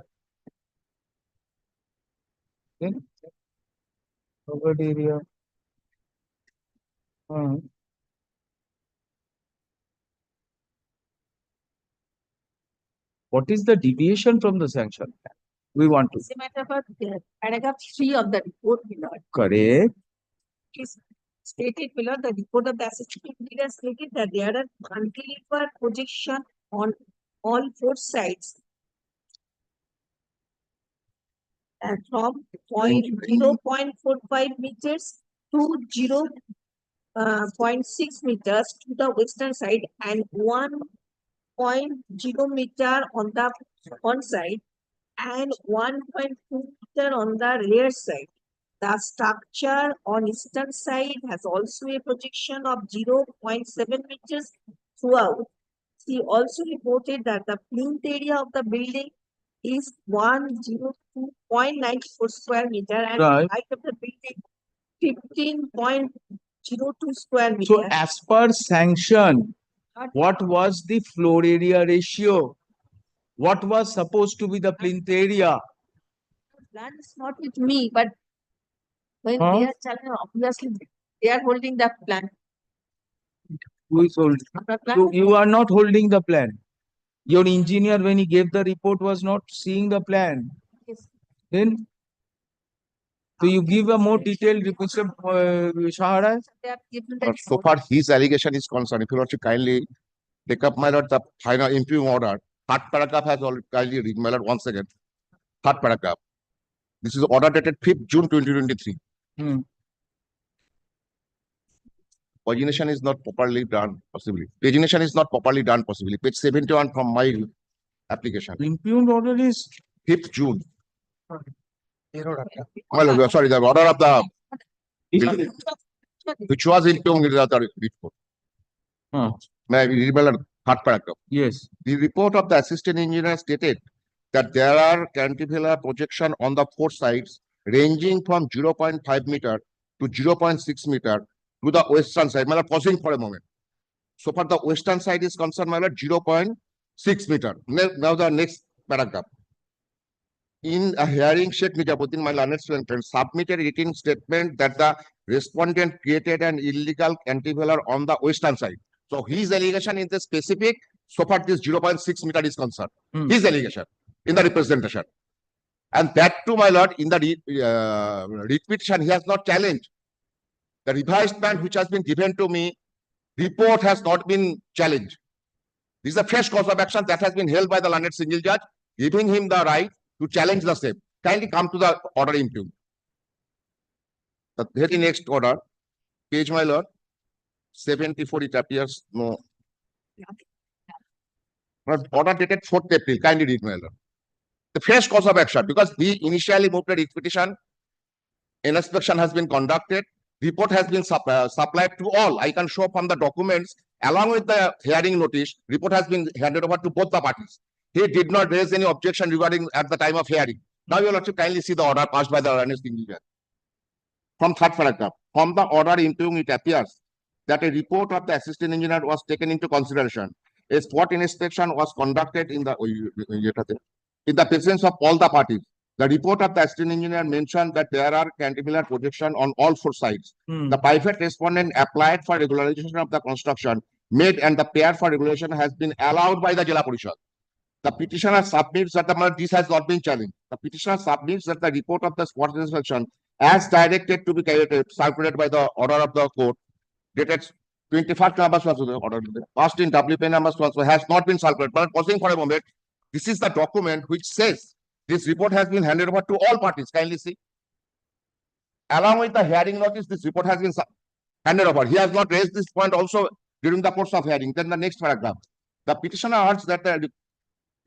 meter. Okay. Covered area. What is the deviation from the sanction plan? We want to. As a matter of fact, paragraph 3 of the report below Correct. is stated below the report of the assistant engineer stated that there are cantilever projection on all 4 sides. And from 0.45 meters to 0.6 meters to the western side and 1.0 meter on the front side and 1.2 meter on the rear side. The structure on eastern side has also a projection of 0.7 meters throughout. She also reported that the plinth area of the building is 102.94 square meter and Right. the height of the building 15.02 square meter. So as per sanction, what was the floor area ratio? What was supposed to be the plinth area? Plan is not with me, but when Huh? they are challenging, obviously they are holding the plan. Who is holding? The plan You are not holding the plan. Your engineer, when he gave the report, was not seeing the plan. is Then, so you give a more detailed report, Shahara? they are given the So far, his allegation is concerned. If you want to kindly take up, my lord, the final impugn order. Third paragraph has already kindly read, my lord, once again. Third paragraph. This is order dated 5th June 2023. Pagination is not properly done, possibly. Pagination is not properly done, possibly. Page 71 from my application. Impugned order is 5th June. Well, sorry, the order of the which was impugned in the other report. May I read my lord, third paragraph? yes. The report of the assistant engineer stated that there are cantilever projection on the 4 sides ranging from 0.5 meter to 0.6 meter to the western side. My lord, pausing for a moment. So far, the western side is concerned, my lord, 0.6 meter. Now the next paragraph. In a hearing, Sheikh Nijamuddin, my learned student, submitted a written statement that the respondent created an illegal cantilever on the western side. So his allegation in the specific, so far this 0.6 meter is concerned. His allegation in the representation. And that too, my lord, in the repetition, he has not challenged. The revised plan which has been given to me, report has not been challenged. This is a fresh cause of action that has been held by the learned single judge, giving him the right to challenge the same. Kindly come to the order impugned. The very next order, page, my lord, 74, it appears, no. Order dated 4th April, kindly read, my lord. The first cause of action, because we initially moved a writ petition, inspection has been conducted, report has been supplied to all. I can show from the documents, along with the hearing notice, report has been handed over to both the parties. He did not raise any objection regarding at the time of hearing. Now you will have to kindly see the order passed by the earnest engineer. From third paragraph, from the order imputing, it appears that a report of the assistant engineer was taken into consideration. A spot inspection was conducted in the presence of all the parties. The report of the assistant engineer mentioned that there are cantilever projection on all 4 sides. The private respondent applied for regularization of the construction made, and the pair for regulation has been allowed by the Jila Parishad. The petitioner submits that this has not been challenged. The petitioner submits that the report of the spot inspection, as directed to be circulated by the order of the court, dated 21st November, order passed in WP number has not been circulated. But pausing for a moment, this is the document which says this report has been handed over to all parties. Kindly see. Along with the hearing notice, this report has been handed over. He has not raised this point also during the course of hearing. Then the next paragraph. The petitioner urged that the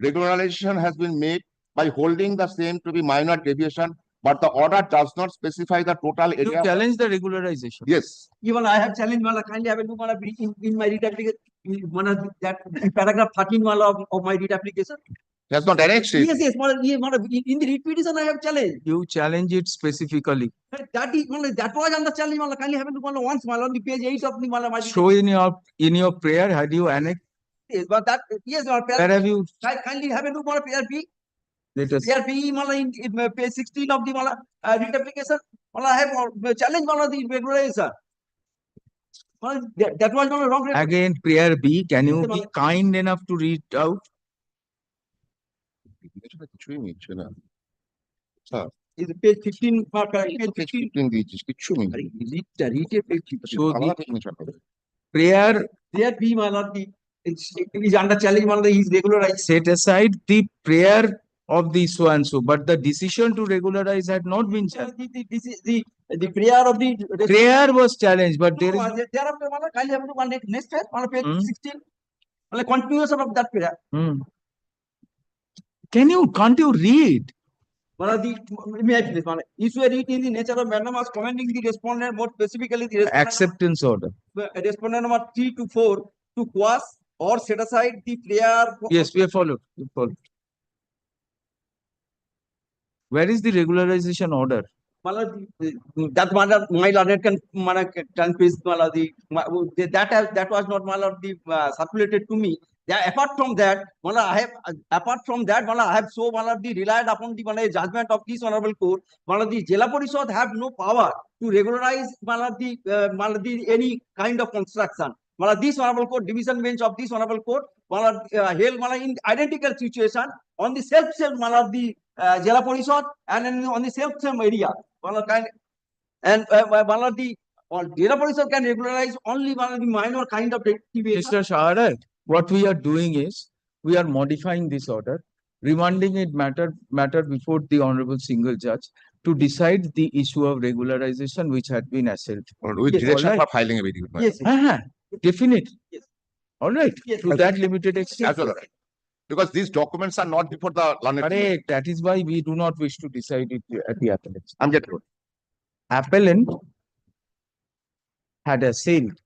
regularization has been made by holding the same to be minor deviation, but the order does not specify the total area. You challenge the regularization. Yes. Even I have challenged Mala, kindly have a look in my writ application, that paragraph 13 of my writ application. Has not annexed it. Yes, Mala, in the writ petition I have challenged. You challenge it specifically. That is Mala, that was on the challenge, Mala, kindly have a look once, Mala, on the page 8 of the Mala. Show in your prayer, had you annexed? Yes, but that, yes, Mala, Where have you? kindly have a look, Mala, PRP. Let us. PRP, Mala, in page 16 of the Mala writ application, Mala, I have challenged Mala the regularization. Mala, that was not a wrong. Again, prayer B, can you be kind enough to read out? Is page 15, page 15. So prayer Prayer B, Mala, is under challenge, Mala, he is regularized. set aside the prayer of the so and so, but the decision to regularize had not been challenged. The prayer of the Prayer was challenged, but there is thereafter, Mala, kindly have a look on the next page, on page 16. Mala, continuation of that prayer. Can't you read? Mala, issue a writ in the nature of manner was commending the respondent, more specifically the respondent, Acceptance order. respondent number 3 to 4 to quash or set aside the prayer. Yes, we have followed. We followed. Where is the regularization order? Mala, that Mala, my learned can please, Mala, that was not, Mala, circulated to me. Yeah, apart from that, Mala, I have so, Mala, relied upon the Mala, judgment of this honorable court. Mala, the Jila Parishad have no power to regularize, Mala, any kind of construction. Mala, this honorable court, division bench of this honorable court, Mala, held, Mala, in identical situation on the same, Mala, the Jila Parishad, and on the same area. Mala, and Mala, the Jila Parishad can regularize only, Mala, the minor kind of deviation. Mr. Shahara, what we are doing is, we are modifying this order, remanding it matter before the honorable single judge to decide the issue of regularization which had been assailed. With Yes, direction all for right. filing a video. Yes. Definitely. Yes. All right. Yes. To that limited extent. As well, right. Because these documents are not before the learned. Correct. That is why we do not wish to decide it at the appellate. I'm getting it. Appellant had assailed.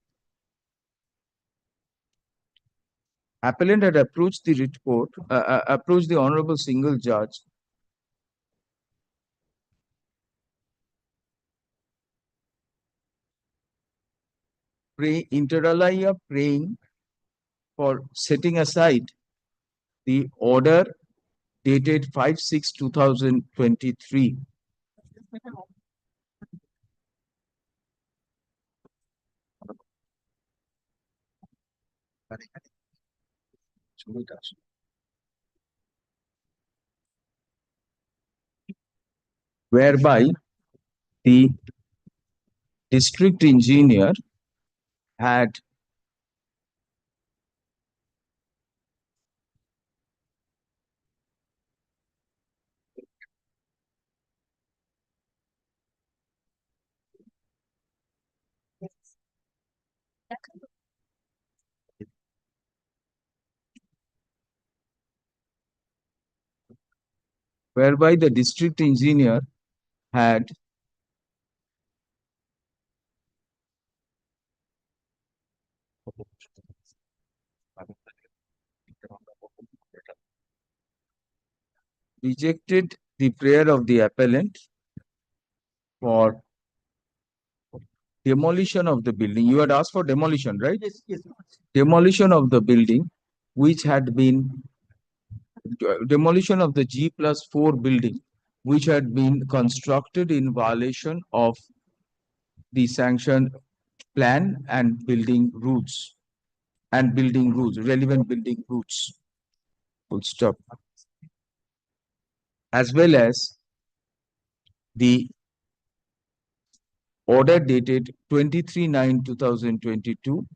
Appellant had approached the writ court, approached the honorable single judge inter alia praying for setting aside the order dated 5/6/2023. Whereby the district engineer had whereby the district engineer had rejected the prayer of the appellant for demolition of the building. You had asked for demolition, right? Yes, yes. Demolition of the building, which had been demolition of the G+4 building, which had been constructed in violation of the sanctioned plan and building rules relevant building rules. Full stop. As well as the order dated 23/9/2022,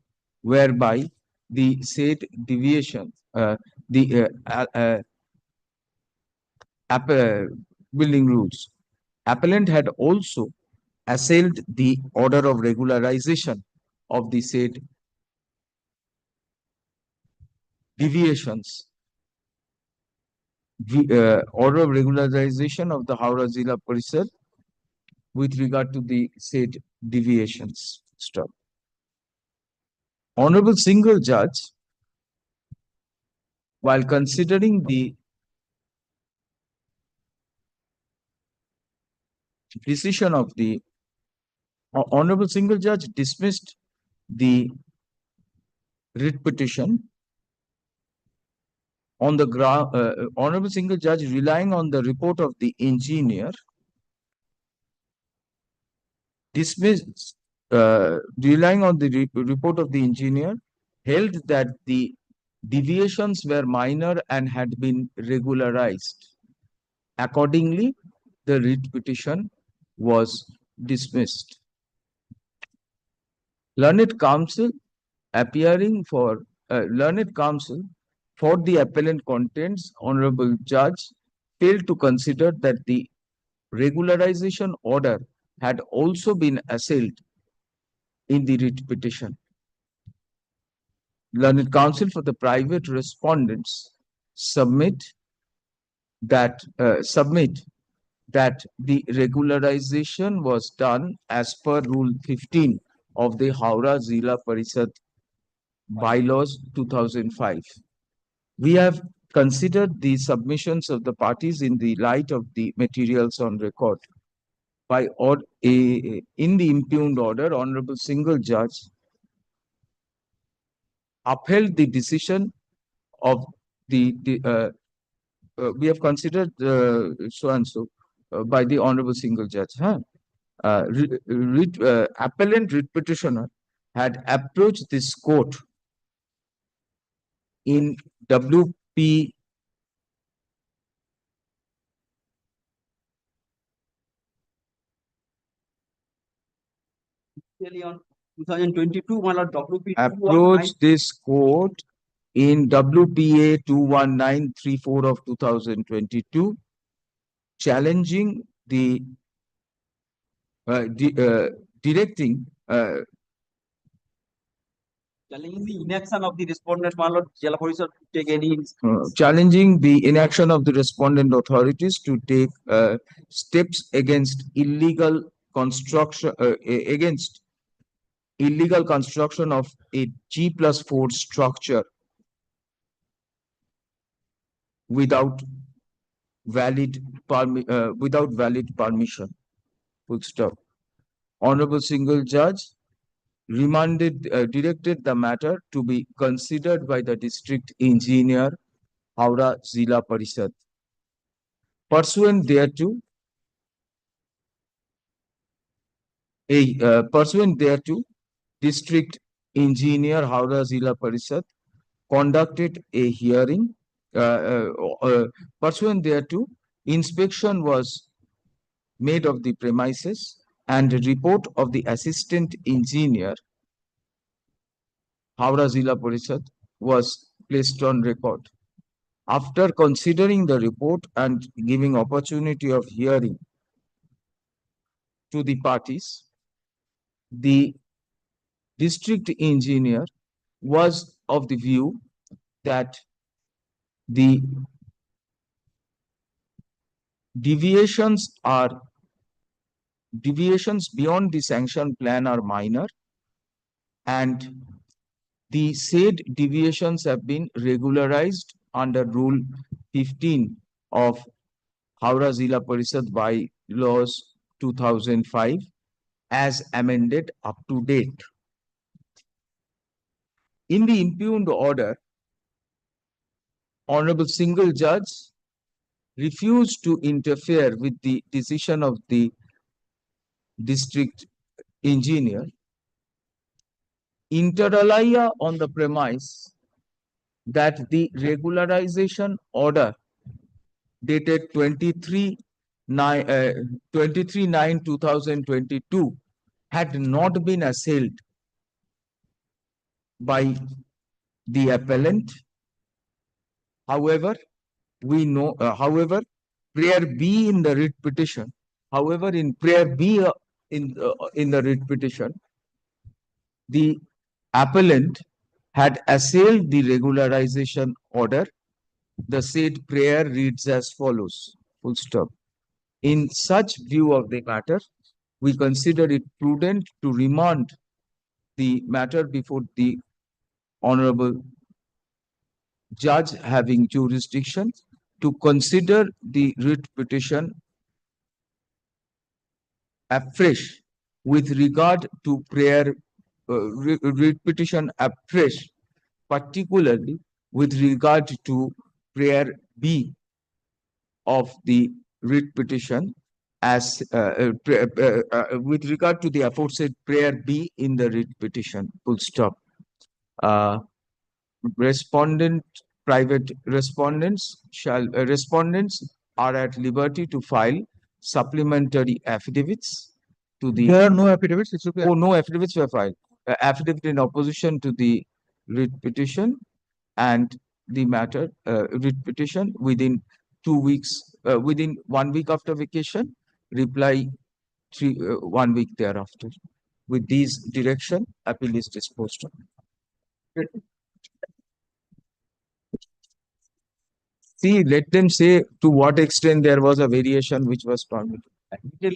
whereby the said deviation, the building rules. Appellant had also assailed the order of regularization of the said deviations. The order of regularization of the Howrah Zilla Parishad with regard to the said deviations. Stop. Honorable single judge, while considering the decision of the honorable single judge, dismissed the writ petition on the ground. Honorable single judge, relying on the report of the engineer, dismissed, relying on the report of the engineer, held that the deviations were minor and had been regularized. Accordingly, the writ petition was dismissed. Learned counsel appearing for learned counsel for the appellant contents, honorable judge failed to consider that the regularization order had also been assailed in the writ petition. Learned counsel for the private respondents submit that the regularization was done as per Rule 15 of the Howrah Zilla Parishad Bylaws 2005. We have considered the submissions of the parties in the light of the materials on record. In the impugned order, Honorable Single Judge upheld the decision of the we have considered so and so by the Honorable Single Judge. Appellant writ petitioner had approached this court in WP On 2022, my lord, WP approached this court in WPA 21934 of 2022, challenging the directing challenging the inaction of the respondent, my lord, Jela Parishad to take any challenging the inaction of the respondent authorities to take steps against illegal construction of a G+4 structure without valid permission. Full stop. Honorable Single Judge directed the matter to be considered by the district engineer, Howrah Zilla Parishad. Pursuant thereto, district engineer, Howrah Zilla Parishad conducted a hearing. Pursuant thereto, inspection was made of the premises and a report of the assistant engineer, Howrah Zilla Parishad, was placed on record. After considering the report and giving opportunity of hearing to the parties, the district engineer was of the view that the deviations beyond the sanction plan are minor, and the said deviations have been regularized under Rule 15 of Howrah Zilla Parishad bylaws 2005 as amended up to date. In the impugned order, Honorable Single Judge refused to interfere with the decision of the district engineer, inter alia on the premise that the regularization order dated 23/9/2022 had not been assailed by the appellant. However, prayer B in the writ petition, in prayer B in the writ petition, the appellant had assailed the regularization order. The said prayer reads as follows, full stop. In such view of the matter, we consider it prudent to remand the matter before the Honorable Judge having jurisdiction to consider the writ petition afresh with regard to prayer, writ petition afresh, particularly with regard to prayer B of the writ petition as with regard to the aforesaid prayer B in the writ petition, full stop. Private respondents are at liberty to file supplementary affidavits to the. There are no affidavits. It should be. Oh, no affidavits were filed. Affidavit in opposition to the writ petition and the matter writ petition within 2 weeks, within 1 week after vacation, reply 1 week thereafter. With these direction, appeal is disposed of. See, let them say to what extent there was a variation which was permitted.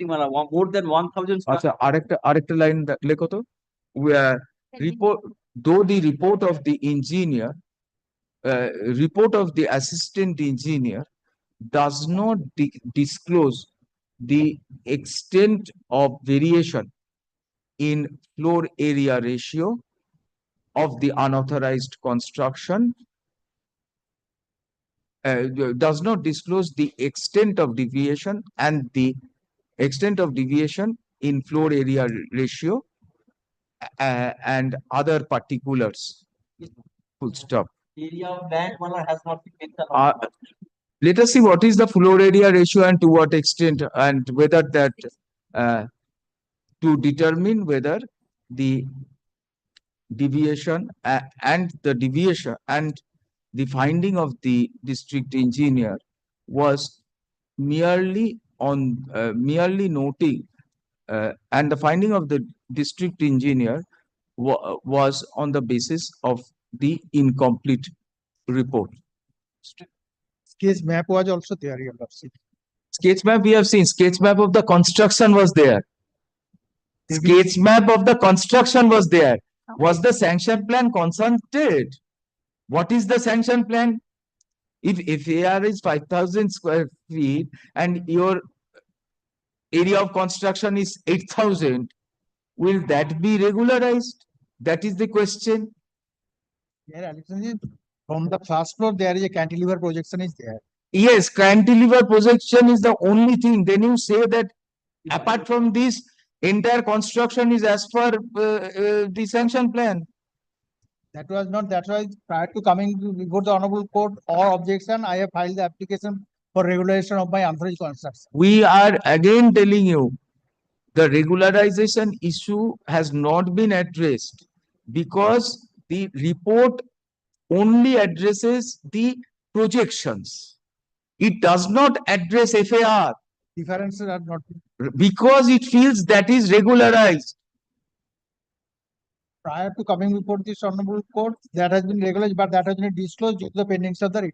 More than 1,000. আচ্ছা আরেকটা line লেখো তো, report, though the report of the engineer, report of the assistant engineer does not disclose the extent of variation in floor area ratio of the unauthorized construction, does not disclose the extent of deviation and the extent of deviation in floor area ratio and other particulars. Full stop. Area of land has not been mentioned. Let us see what is the floor area ratio and to what extent, and whether that to determine whether the deviation and the finding of the district engineer was merely noting, and the finding of the district engineer was on the basis of the incomplete report. Sketch map was also there. You have seen. Sketch map we have seen. Sketch map of the construction was there. Sketch map of the construction was there. Was the sanction plan consulted? What is the sanction plan? If AR is 5,000 square feet and your area of construction is 8,000, will that be regularized? That is the question. Yeah, from the first floor, there is a cantilever projection is there. Yes, cantilever projection is the only thing. Then you say that apart from this, entire construction is as per the sanction plan. That was not, that's why prior to coming before the Honorable Court or objection, I have filed the application for regulation of my unauthorized construction. We are again telling you, the regularization issue has not been addressed because the report only addresses the projections. It does not address FAR. Differences are not. Because it feels that is regularized. Prior to coming before this Honorable Court, that has been regularized, but that has been disclosed due to the pending of the writ.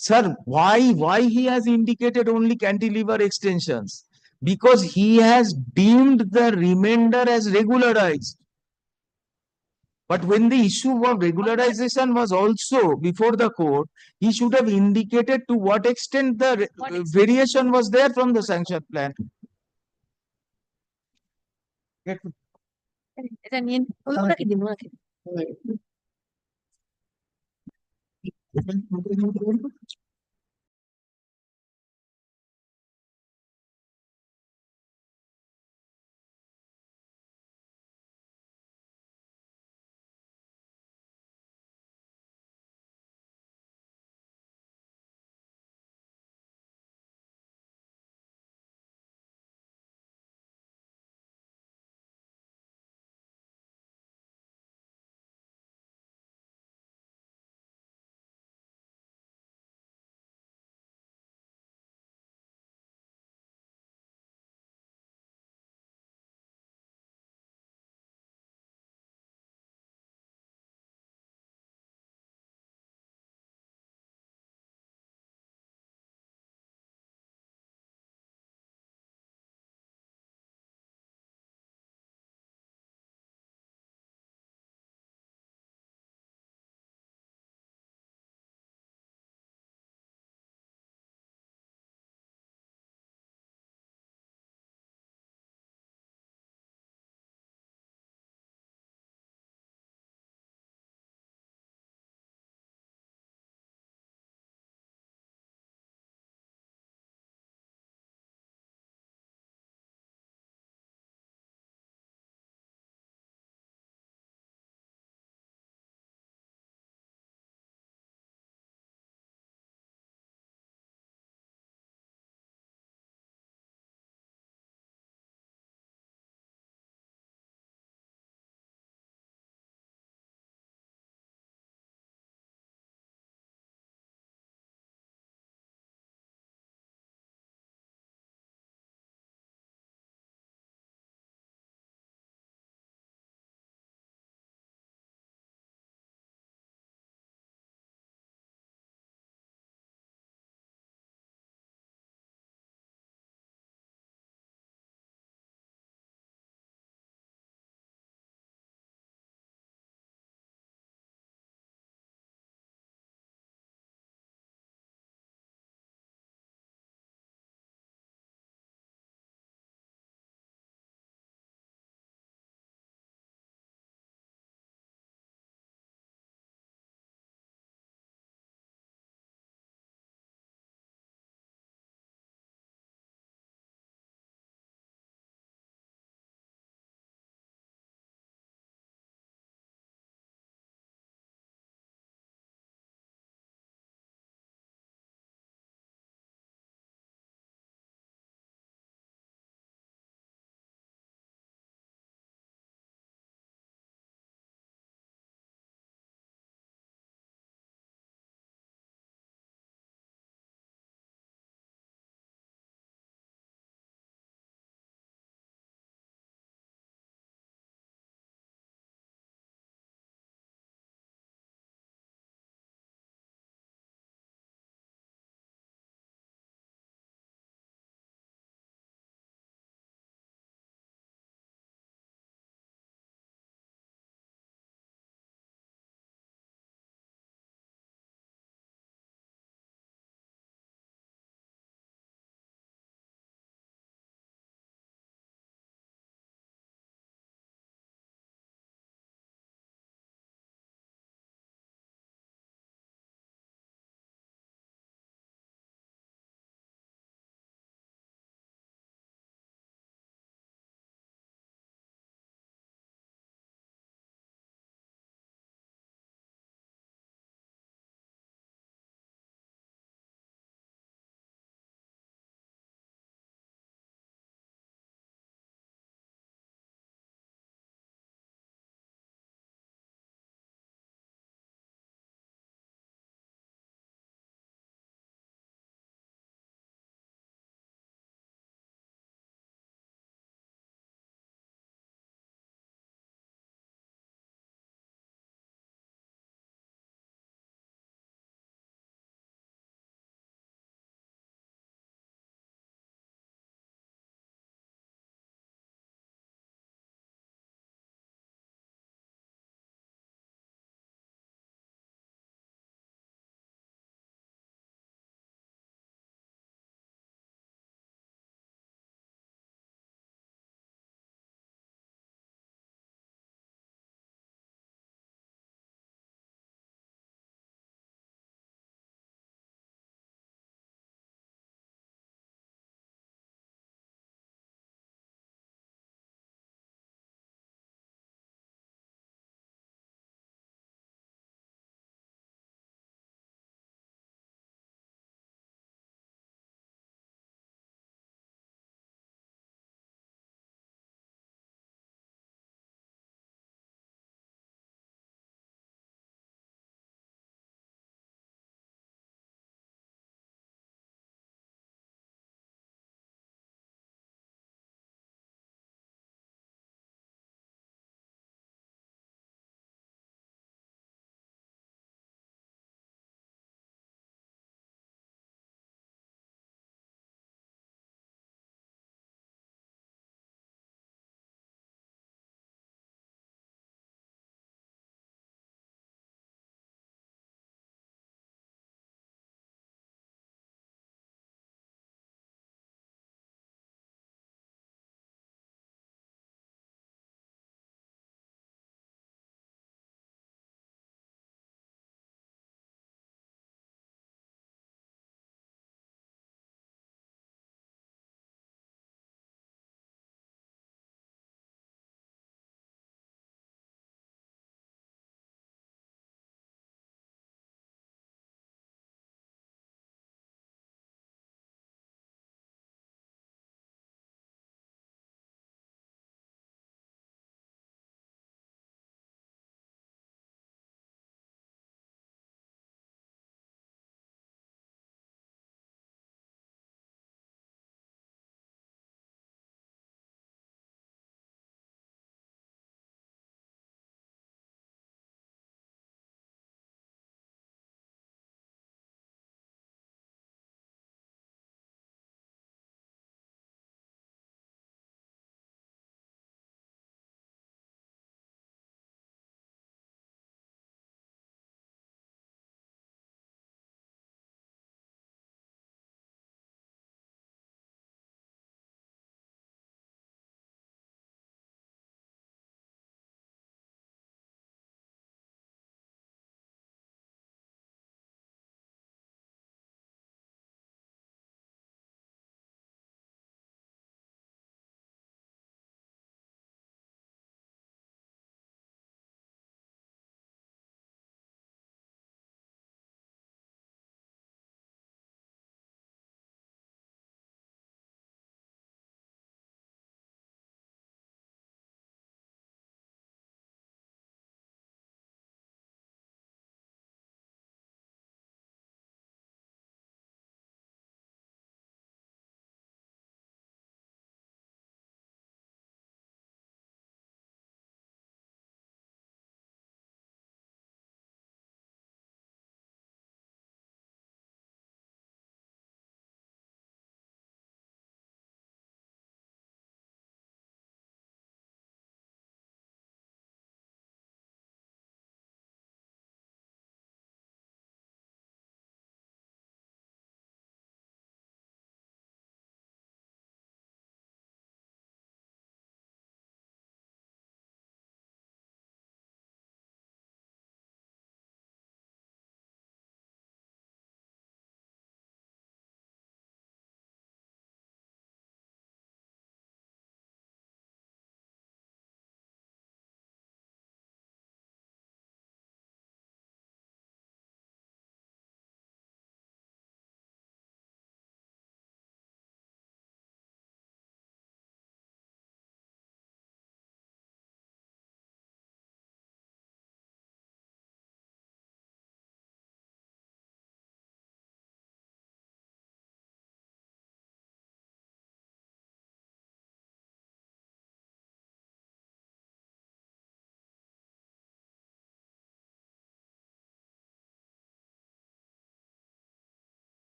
Sir, why he has indicated only cantilever extensions? Because he has deemed the remainder as regularized. But when the issue of regularization was also before the court, he should have indicated to what extent the variation was there from the sanction plan. এটা নিয়ে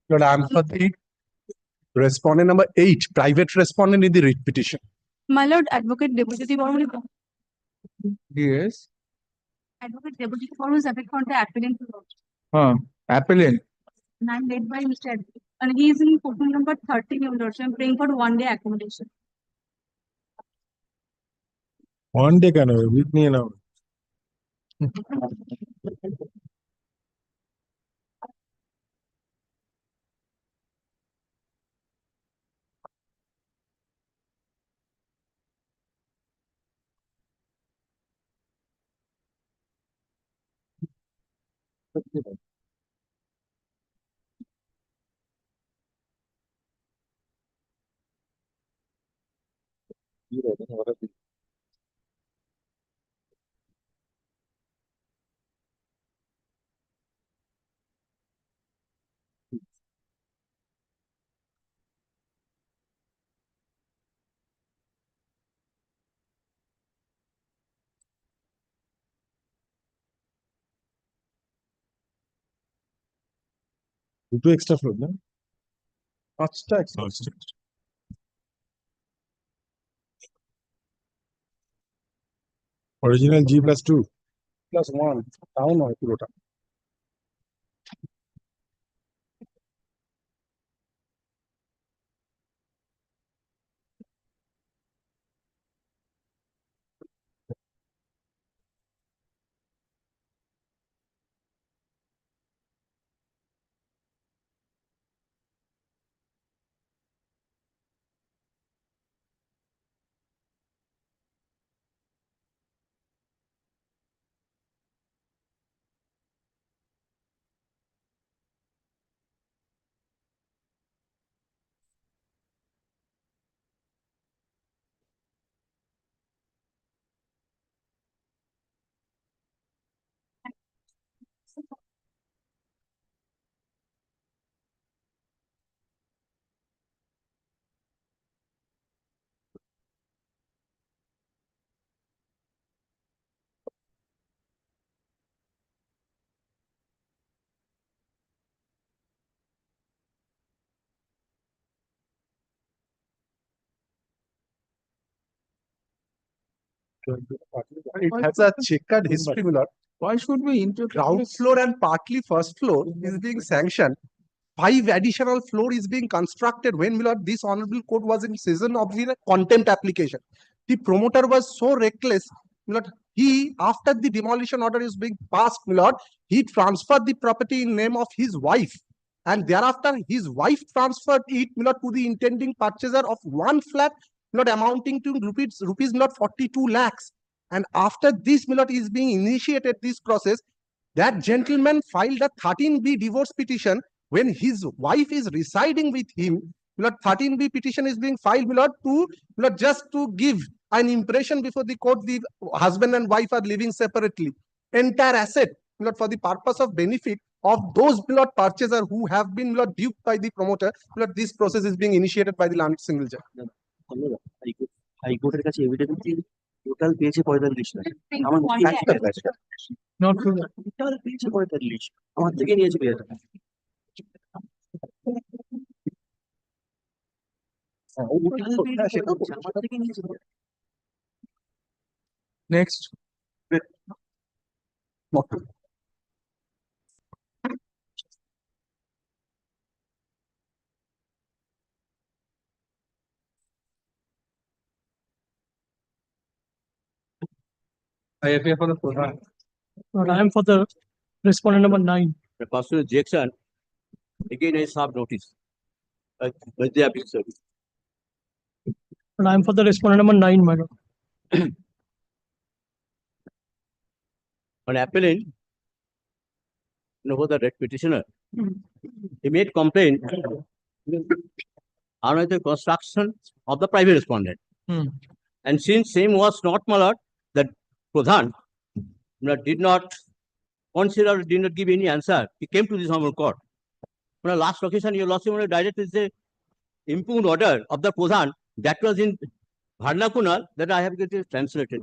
Lord, I'm for the respondent number 8, private respondent in the writ petition. My lord, advocate deputy form Yes. advocate deputy form is affected on the appellant. Appellant. And I'm led by Mr. Advocate. And he is in portal number 13, your lordship. I'm praying for 1 day accommodation. 1 day can with me now. Two extra floor, no? Extra. Original G plus 2 plus 1 town or Kurota. It has a checkered history, my lord. Why should we interpret? Ground floor and partly first floor is being sanctioned. 5 additional floor is being constructed when, my lord, this honorable court was in season of the contempt application. The promoter was so reckless, my lord, he, after the demolition order is being passed, my lord, he transferred the property in name of his wife. And thereafter, his wife transferred it, my lord, to the intending purchaser of one flat, my lord, amounting to rupees my lord, 42 lakhs. And after this, my lord, is being initiated this process, that gentleman filed a 13B divorce petition when his wife is residing with him. My lord, 13B petition is being filed, my lord, to, my lord, just to give an impression before the court the husband and wife are living separately. Entire asset, my lord, for the purpose of benefit of those, my lord, purchaser who have been, my lord, duped by the promoter. My lord, this process is being initiated by the learned single judge. হাইকোর্টের কাছে evidence total পেয়েছে 45 lakh Not total পেয়েছে 45 আমার থেকে নিয়েছে বিয়েটা আমার থেকে নিয়েছে Next. I appear for the Pradhan. I am for the respondent number 9. The personal objection again I serve notice by the appeal service. And I am for the respondent number 9, my lord. An appellant, for the red petitioner, he made complaint on the construction of the private respondent. And since same was not, my lord, that Pradhan did not consider, did not give any answer, he came to this honorable court. On the last occasion, your lordship directed the impugned order of the Pradhan that was in Bharnakunal that I have get it translated.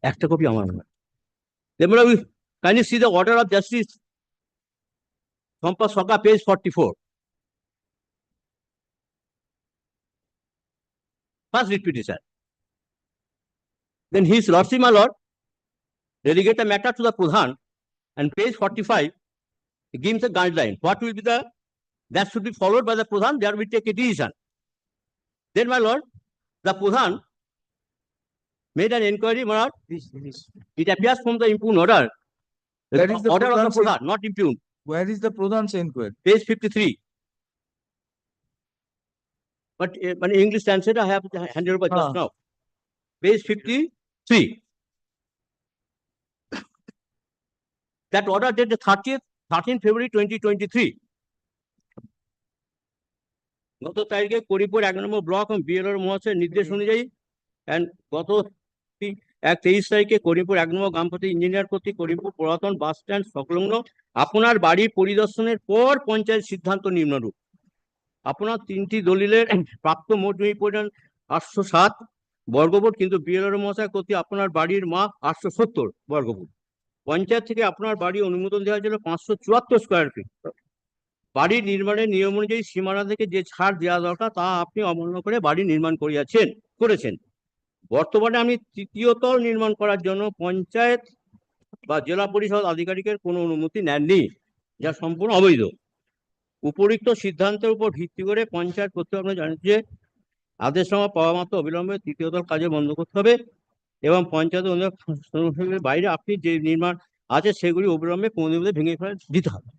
একটা copy আমার নয়। Then my lord, can you see the order of justice? Sampa Soka, page 44. First writ petition. Then his lordship, my lord, delegate the matter to the Pradhan, and page 45, he gives a guideline. What will be the, that should be followed by the Pradhan, there will take a decision. Then, my lord, the Pradhan made an inquiry, my lord. It appears from the impugned order. Where is the order of the Pradhan's Pradhan, not impugned. Where is the Pradhan's inquiry? Page 53. But English translator I have handed over just now. Page 53. That order dated the 13th February 2023. গত তারিখে করিমপুর 1 নম্বর block এবং বিএলওর মহাশয়ের নির্দেশ অনুযায়ী and গত 23 তারিখে করিমপুর 1 নম্বর গ্রাম panchayat engineer কর্তৃক করিমপুর পুরাতন বাস স্ট্যান্ড সংলগ্ন আপনার বাড়ি পরিদর্শনের পর পঞ্চায়েত সিদ্ধান্ত নিম্নরূপ। আপনার 3টি দলিলের প্রাপ্ত মোট জমি পরিমাণ 807 বর্গফুট, কিন্তু বিএলওর মহাশয় কর্তৃক আপনার বাড়ির মাপ 870 বর্গফুট। পঞ্চায়েত থেকে আপনার বাড়ি অনুমোদন দেওয়া হয়েছিল 574 স্কোয়ার ফিট। বাড়ি নির্মাণের নিয়ম অনুযায়ী সীমানা থেকে যে ছাড় দেওয়া দরকার তা আপনি অমান্য করে বাড়ি নির্মাণ করেছেন। বর্তমানে আমি 3য় তল নির্মাণ করার জন্য পঞ্চায়েত বা জেলা পরিষদ আধিকারিকের কোনো অনুমতি নেননি, যা সম্পূর্ণ অবৈধ। উপরিক্ত সিদ্ধান্তের উপর ভিত্তি করে পঞ্চায়েত কর্তৃপক্ষ আপনি জানেন যে আদেশনামা পাওয়া মাত্র অবিলম্বে 3য় তল কাজে বন্ধ করতে হবে এবং পঞ্চায়েত বাইরে আপনি যে নির্মাণ আছে সেগুলি অবিলম্বে 15 দিনের মধ্যে ভেঙে ফেলে দিতে হবে।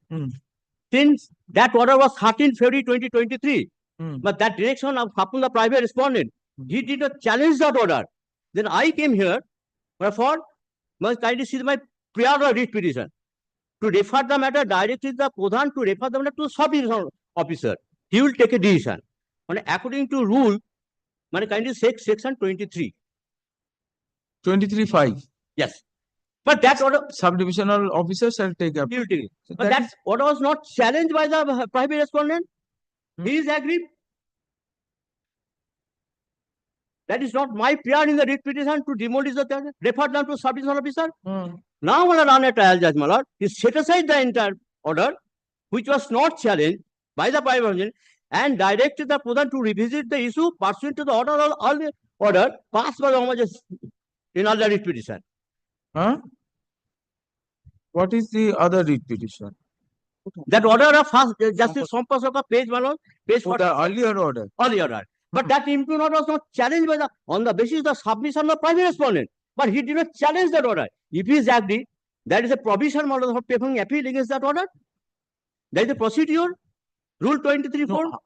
Since that order was 13 February 2023, but that direction of upon the private respondent, he did not challenge that order. Then I came here, therefore, must kindly see my prior writ petition to refer the matter directly to the Pradhan to refer the matter to the sub-division officer. He will take a decision. According to rule, kindly section 23. 23(5). Yes. But that order, Subdivisional officer shall take up. But that order was not challenged by the private respondent. He is agreed. That is not my prayer in the writ petition to demolish the church, refer them to subdivision officer. Now, when I run a trial judge, my lord, he set aside the entire order, which was not challenged by the private respondent, and directed the Pradhan to revisit the issue pursuant to the order passed by the Home Office in other writ petition. What is the other writ petition? That order of first Justice Sampa Soka, page 1, page 40. The earlier order. But that impugned order was not challenged by on the basis of the submission of private respondent. But he did not challenge that order. If he is agreed, that is a provision model for paying appeal against that order. That is the procedure. Rule 23(4).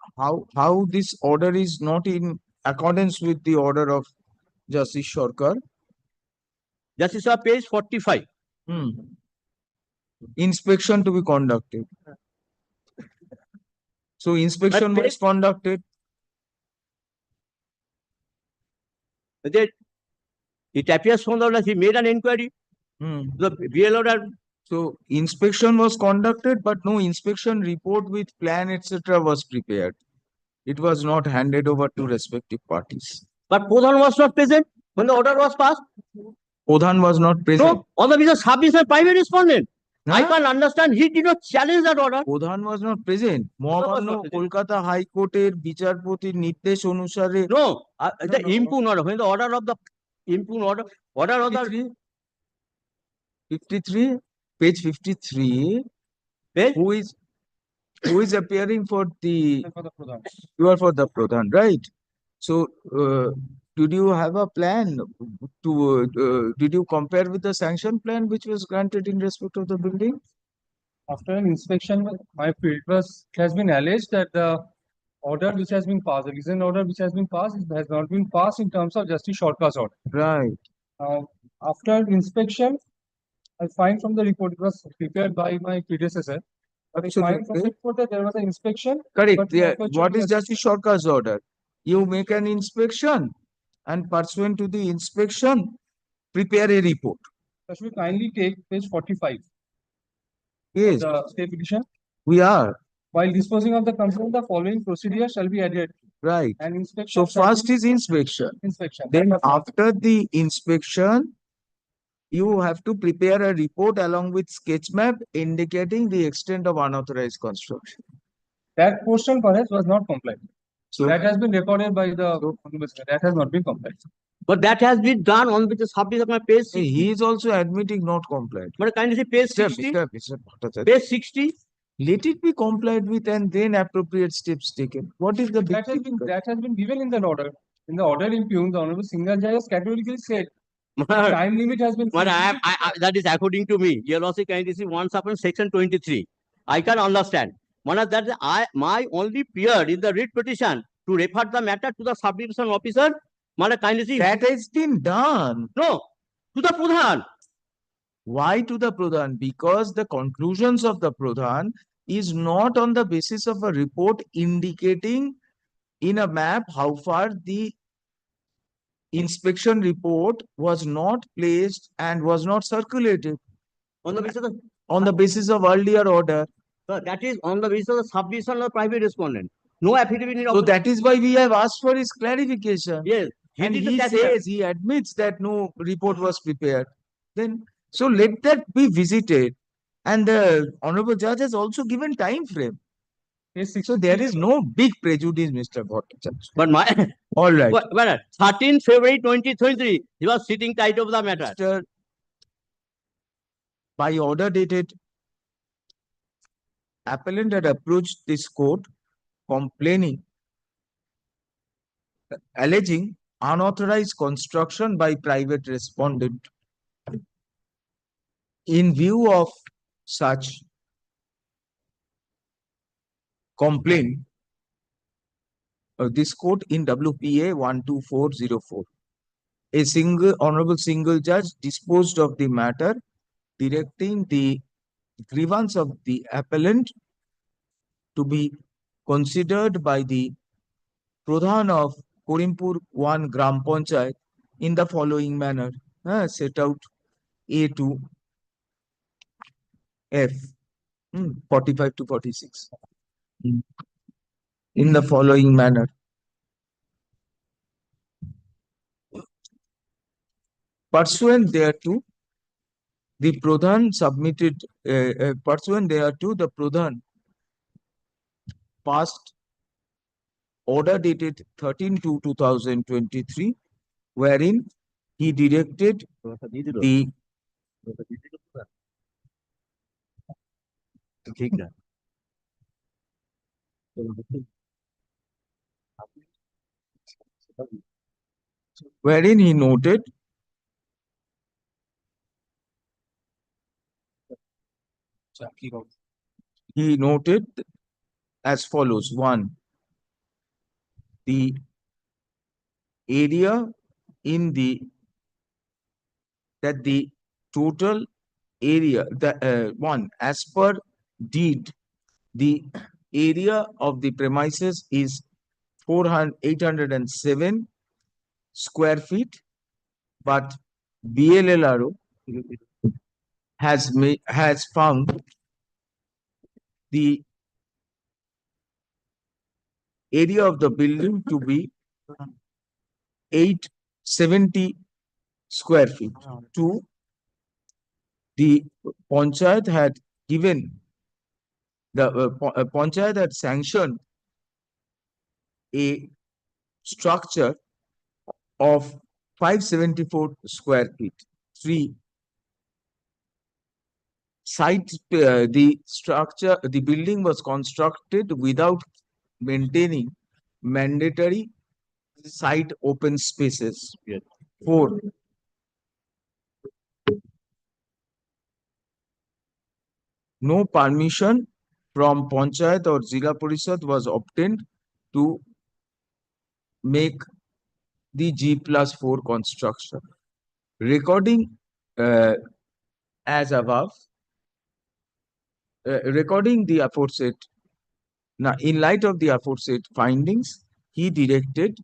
How this order is not in accordance with the order of Justice Sarkar? Justice of page 45. Inspection to be conducted. So inspection was conducted. It appears from the order he made an inquiry. The BL order. So inspection was conducted, but no inspection report with plan, etc. was prepared. It was not handed over to respective parties. But Pradhan was not present when the order was passed. Pradhan was not present. No, on the basis of submission private respondent. I can understand he did not challenge that order. Pradhan was not present. মহামান্য কলকাতা হাইকোর্টের বিচারপতির নির্দেশ অনুসারে No, the impugned order, when the order of the impugned order of the 53, page 53. Page? Who is appearing for the you are for the Pradhan, right? So did you have a plan to did you compare with the sanction plan which was granted in respect of the building? After an inspection, my field trust has been alleged that the order which has been passed, the recent order which has been passed, has not been passed in terms of Justice Sarkar's order. Right. After inspection, I find from the report, it was prepared by my predecessor. But I find from the report that there was an inspection. Correct. What is Justice Sarkar's order? You make an inspection and pursuant to the inspection, prepare a report. Should we kindly take page 45? Yes. The state petition. We are. While disposing of the complaint, the following procedure shall be adhered to. Right. And inspection. So first is inspection. Then after the inspection, you have to prepare a report along with sketch map indicating the extent of unauthorized construction. That portion perhaps was not complied. So That has been recorded by the, that has not been complied. But that has been done on the subject of my page 60. he is also admitting not complied. But kindly see page 60. Mr. Bhattacharya, Page 60. let it be complied with and then appropriate steps taken. What is the big That has been given in that order. In the order impugned, the Honorable Single Judge has categorically said time limit has been. But that is according to me. Your lordship kindly see once upon section 23. I can understand. That my only peer in the writ petition to refer the matter to the subdivision officer. Kindly see. That has been done. No, to the Pradhan. Why to the Pradhan? Because the conclusions of the Pradhan is not on the basis of a report indicating in a map how far the inspection report was not placed and was not circulated. On the basis of, on the basis of earlier order. Sir, that is on the basis of the subdivision of private respondent. No affidavit in So that is why we have asked for his clarification. Yes. And he says, he admits that no report was prepared. Then, so let that be visited. And the Honorable Judge has also given time frame. So there is no big prejudice, Mr. Bhattacharya. But my all right. Well, 13 February 2023, he was sitting tight of the matter. Mr. By order dated, appellant had approached this court complaining, alleging unauthorized construction by private respondent. In view of such complaint, this court in WPA 12404, a honorable single judge disposed of the matter, directing the grievance of the appellant to be considered by the Pradhan of Korimpur 1 Gram Panchayat in the following manner. Set out A to F, 45 to 46. In the following manner. Pursuant thereto, the Pradhan submitted, pursuant thereto, the Pradhan passed order dated 13/2/2023, wherein he directed the wherein he noted as follows. 1, the area in the total area, as per deed, the area of the premises is 807 square feet, but BLLRO has found the area of the building to be 870 square feet. 2, the Panchayat had given, the Panchayat had sanctioned a structure of 574 square feet. 3, the building was constructed without maintaining mandatory site open spaces. 4, no permission from Panchayat or Zila Parishad was obtained to make the G+4 construction. Recording as above, recording the aforesaid. Now, in light of the aforesaid findings, he directed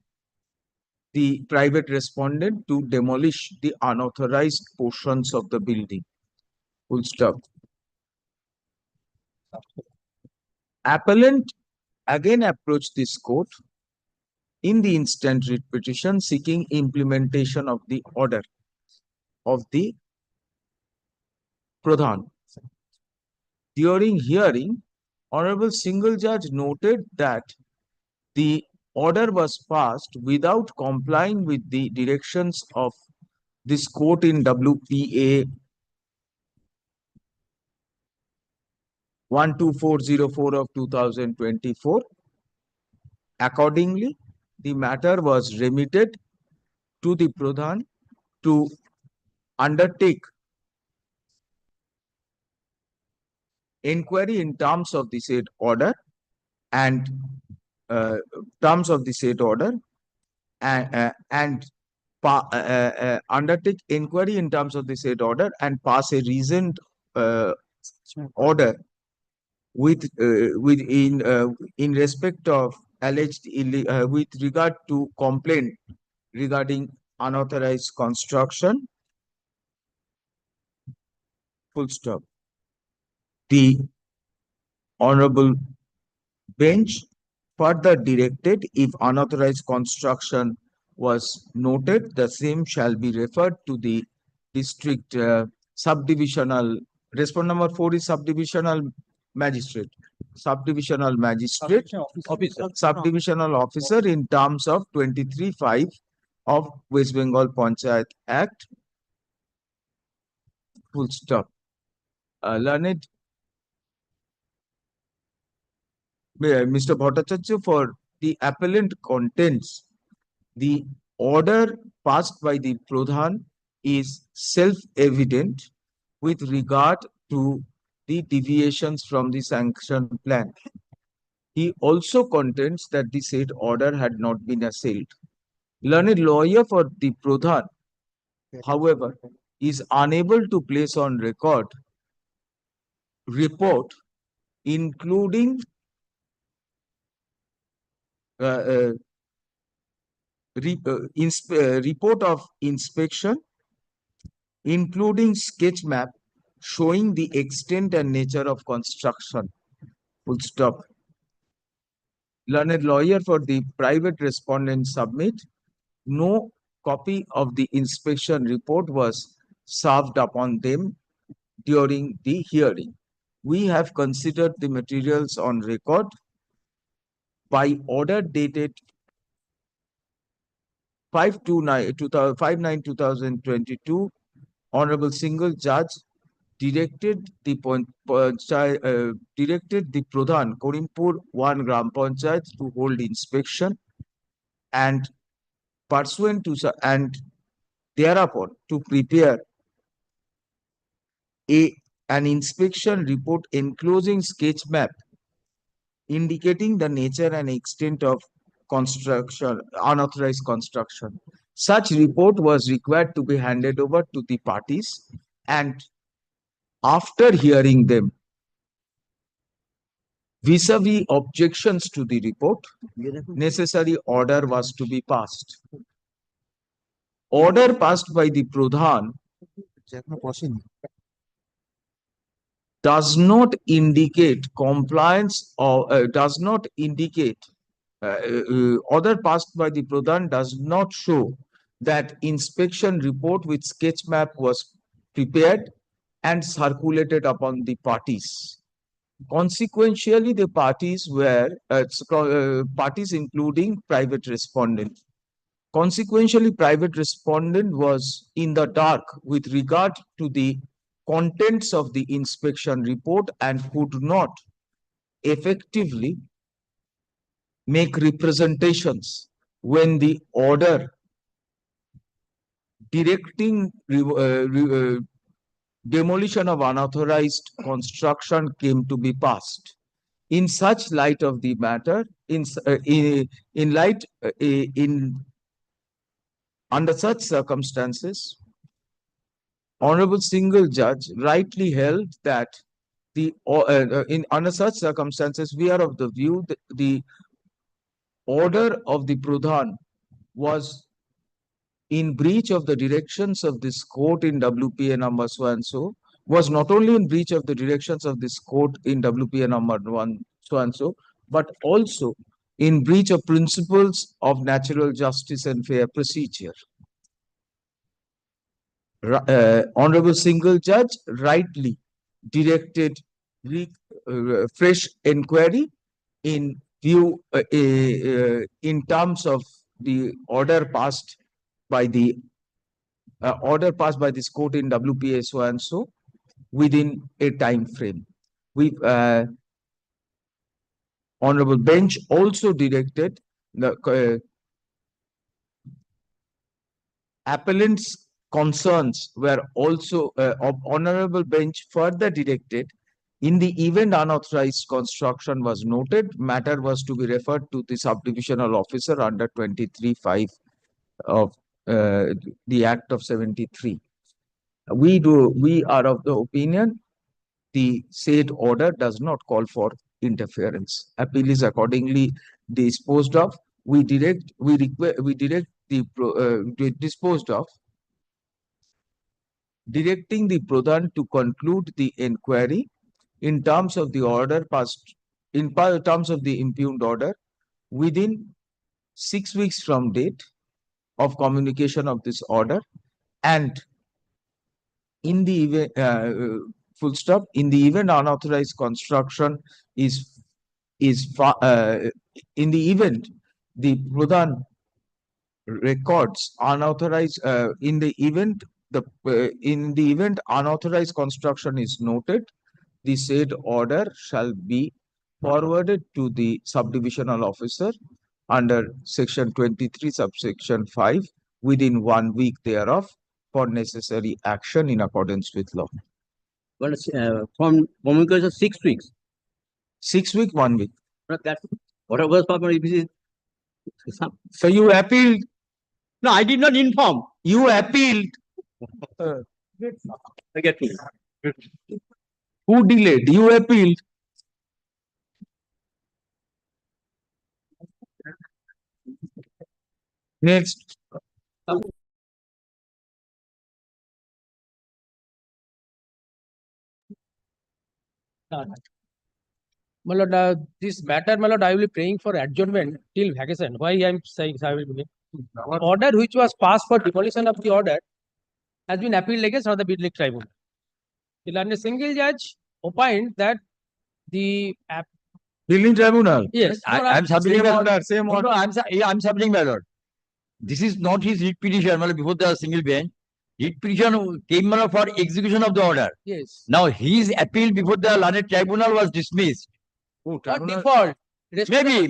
the private respondent to demolish the unauthorized portions of the building. Full stop. Appellant again approached this court in the instant writ petition seeking implementation of the order of the Pradhan. During hearing, Honorable Single Judge noted that the order was passed without complying with the directions of this court in WPA 12404 of 2024. Accordingly, the matter was remitted to the Pradhan to undertake inquiry in terms of the said order and undertake inquiry in terms of the said order and pass a reasoned order in respect of alleged with regard to complaint regarding unauthorized construction. Full stop. The Honorable Bench further directed, if unauthorized construction was noted, the same shall be referred to the district subdivisional. Respond number 4 is subdivisional magistrate. Subdivisional magistrate, subdivisional officer in terms of 23(5) of West Bengal Panchayat Act. Full stop. Learned Mr. Bhattacharya, for the appellant contents, the order passed by the Pradhan is self-evident with regard to the deviations from the sanction plan. He also contends that the said order had not been assailed. Learned lawyer for the Pradhan, however, is unable to place on record report including report of inspection, including sketch map showing the extent and nature of construction. Full stop. Learned lawyer for the private respondent submit. No copy of the inspection report was served upon them during the hearing. We have considered the materials on record by order dated 5/9/2022. Honorable Single Judge directed the Pradhan Korimpur 1 Gram Panchayat to hold inspection and pursuant to and thereupon to prepare an inspection report enclosing sketch map indicating the nature and extent of construction, unauthorized construction. Such report was required to be handed over to the parties, and after hearing them, vis-a-vis objections to the report, necessary order was to be passed. Order passed by the Pradhan does not indicate compliance or does not indicate order passed by the Pradhan does not show that inspection report with sketch map was prepared and circulated upon the parties. Consequentially, the parties were parties including private respondent. Consequentially, private respondent was in the dark with regard to the contents of the inspection report and could not effectively make representations when the order directing demolition of unauthorized construction came to be passed. In such light of the matter, under such circumstances, Honorable Single Judge rightly held that under such circumstances, we are of the view that the order of the Pradhan was in breach of the directions of this court in WPA number so and so, was not only in breach of the directions of this court in WPA number 1 so and so, but also in breach of principles of natural justice and fair procedure. Honorable single judge rightly directed fresh inquiry in view in terms of the order passed by the this court in WPA so and so within a time frame. We honorable bench also directed the appellant's concerns were also honorable bench further directed in the event unauthorized construction was noted, matter was to be referred to the subdivisional officer under 23(5) of the Act of 73. We are of the opinion the said order does not call for interference. Appeal is accordingly disposed of. We direct the disposed of, directing the Pradhan to conclude the inquiry in terms of the order passed, in terms of the impugned order within 6 weeks from date of communication of this order, and in the event, full stop, in the event unauthorized construction in the event the Pradhan records unauthorized in the event unauthorized construction is noted, the said order shall be forwarded to the subdivisional officer under section 23 subsection 5 within 1 week thereof for necessary action in accordance with law. Well, from communication 6 weeks. 6 weeks, 1 week. But that's what was So you appealed. No, I did not inform. You appealed. I get it. Who delayed? You appealed. Next. My lord, this matter, my lord, I will be praying for adjournment till vacation. Why I am saying I will be? Order which was passed for demolition of the order has been appealed against the Building Tribunal. The learned single judge opined that the Building Tribunal. Yes, I am submitting my order. Same No, no, I'm submitting my lord. This is not his writ petition. Before the single bench, writ petition came for execution of the order. Yes. Now his appeal before the learned tribunal was dismissed. What default? Maybe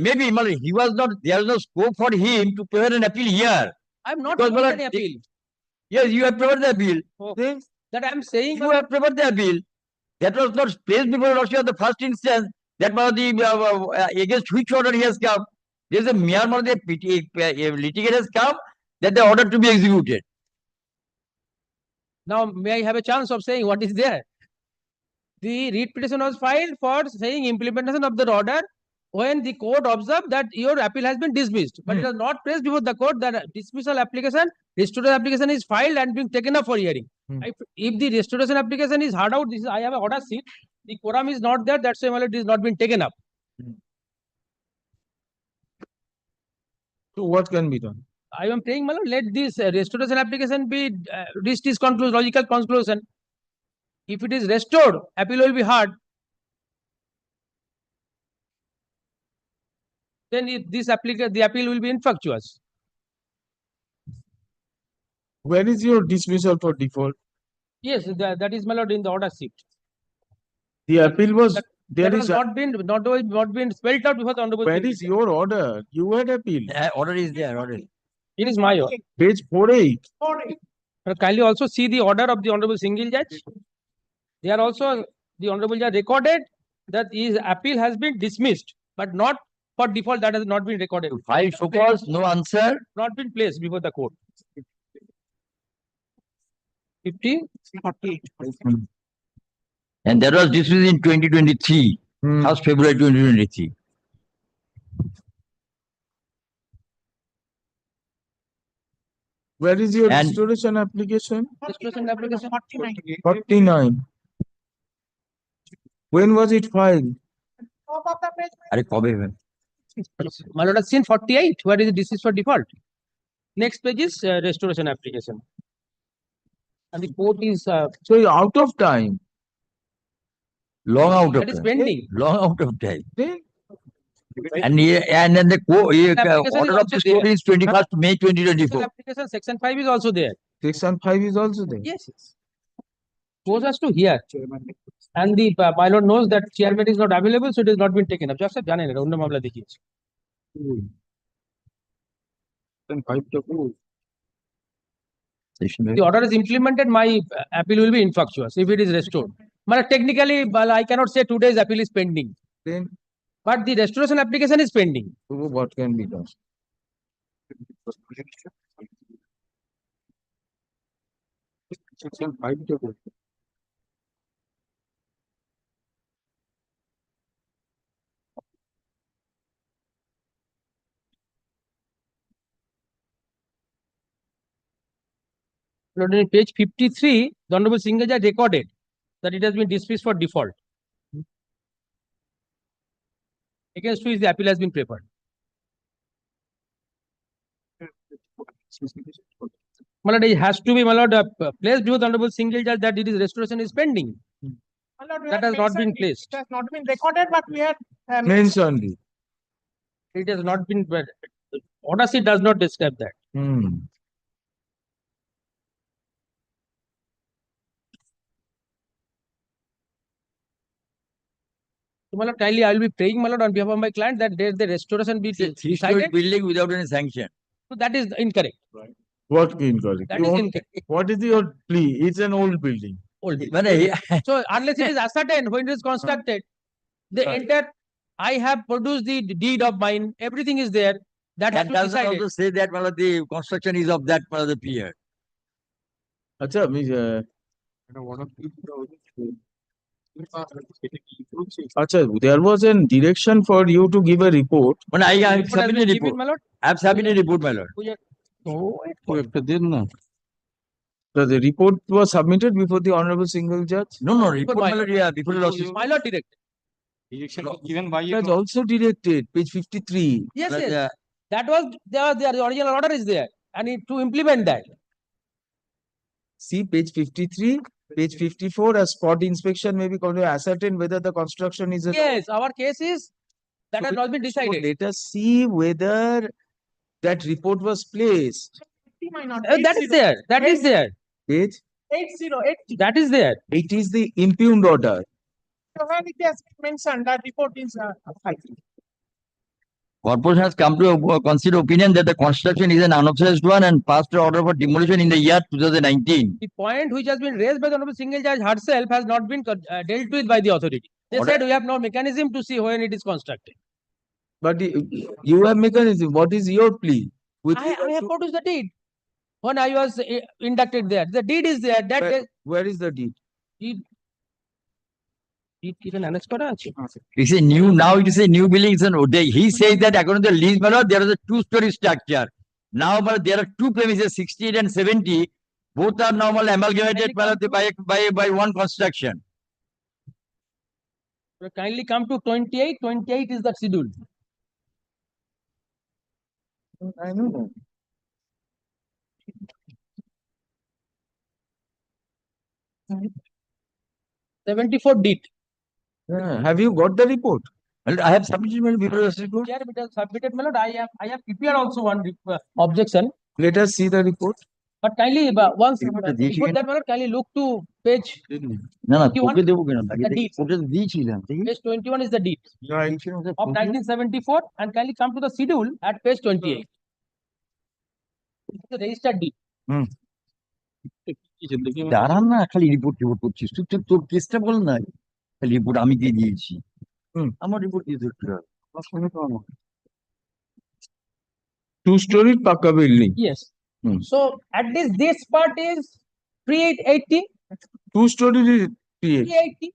he was not. There was no scope for him to prepare an appeal here. I am not Because, making my any lord, appeal. Yes, you have prepared the appeal. Okay. That I am saying. You have prepared the appeal. That was not placed before Lordship of the first instance. That was the against which order he has come. There is a mere litigation has come that the order to be executed. Now, may I have a chance of saying what is there? The writ petition was filed for saying implementation of the order when the court observed that your appeal has been dismissed, but it was not placed before the court that dismissal application, restoration application is filed and being taken up for hearing. If the restoration application is heard out, this is I have an order sheet. The quorum is not there. That's why it is not been taken up. So what can be done? I am praying, my lord, let this restoration application be reached its logical conclusion. If it is restored, appeal will be heard. Then the appeal will be infructuous. Where is your dismissal for default? Yes, that is, my lord, in the order sheet. The appeal was That has not been spelled out before the honorable. Where is your order? You had appeal. Order is there. Order. It is my order. Page 48. Kindly also see the order of the honorable single judge. They are also, the honorable judge recorded that his appeal has been dismissed, but not for default. That has not been recorded. File so cause no answer. Not been placed before the court. 50? 48. And that was dismissed in 2023, 1st February 2023. Where is your restoration application? Restoration application 49. When was it filed? My lord has seen 48. Where is it? This is for default. Next page is restoration application. And the court is, So you're out of time. Long out of that is time. pending. Long out of time. Then And then the application is order of also this there. court is 21st May This 2024. application, section 5 is also there. section 5 is also there. Yes, yes. Goes us to here. And the my lord knows that chairman is not available, so it has not been taken up. Just a জানেন এটা অন্য মামলা দেখিয়েছি। The order is implemented, my appeal will be infructuous if it is restored. But technically, well, I cannot say today's appeal is pending. Then But the restoration application is pending. so what can be done? Lord, in page 53, the Honorable Single Judge recorded that it has been dismissed for default. Against which the appeal has been prepared. My lord, it has to be, my lord, placed before the Honorable Single Judge that it is restoration is pending. That has not been placed. It has not been recorded, but we had Mentioned it. It has not been, order sheet does not describe that. So, my lord, kindly I will be praying, my lord, on behalf of my client that there the restoration be Three-story decided. building without any sanction. So that is incorrect. What incorrect? That You is want- incorrect. What is your plea? It's an old building. Old. মানে So unless it is ascertained when it is constructed, the Right. entire, I have produced the deed of mine, everything is there. That has that to be doesn't decided. also say that the construction is of that the period. Acha, Acha, there was a direction for you to give a report. When I have Report has submitted been a given, report. my lord. I have submitted a report, my lord. Oh, So the report was submitted before the Honorable Single Judge. No, report, my my lord, yeah, before the lawsuit. My lord direct. Given by That's also directed, page 53. Yes, But, yes. That was, the original order is there. And to implement that. See page 53, page 54, a spot inspection may be called to ascertain whether the construction is a. Yes, our case is, that has not been So decided. let us see whether that report was placed. That is there. That is there. Page, 8080. That is there. it is the impugned order. So when it has been mentioned, that report is Corporation has come to consider opinion that the construction is an unauthorized one and passed an order for demolition in the year 2019. The point which has been raised by the Honorable Single Judge herself has not been dealt with by the authority. They Order- said we have no mechanism to see when it is constructed. But you have mechanism. What is your plea? With I regard have to- produced the deed when I was inducted there. The deed is there. That where is the deed? deed even annex করা আছে? It's a new, now it is a new building. It's he says that according to the lease, my lord, there is a two-story structure. Now, but there are two premises, 68 and 70. Both are now amalgamated my lord, by one construction. Kindly come to 28. 28 is the schedule. I know. Mm. 74 deed. Have you got the report? Well, I have submitted my report. Here it is submitted, my lord. I have prepared also one objection. Let us see the report. But kindly, once before that, my lord, kindly look to page. না না 21, তোকে দেবো কেন তাকে the deed. ওটা তো দিয়েছিলাম ঠিক Page 21 is the deed Right. of 1974, and kindly come to the schedule at page 28. It's the registered deed. দাঁড়ান না খালি রিপোর্ট করছিস তুই তোর কেসটা বল না খালি রিপোর্ট আমি দিয়ে দিয়েছি আমার রিপোর্ট দিয়ে ধরতে হবে 2-story Pakka building. Yes. So at least this part is pre-80. 2-story PH. Pre-80.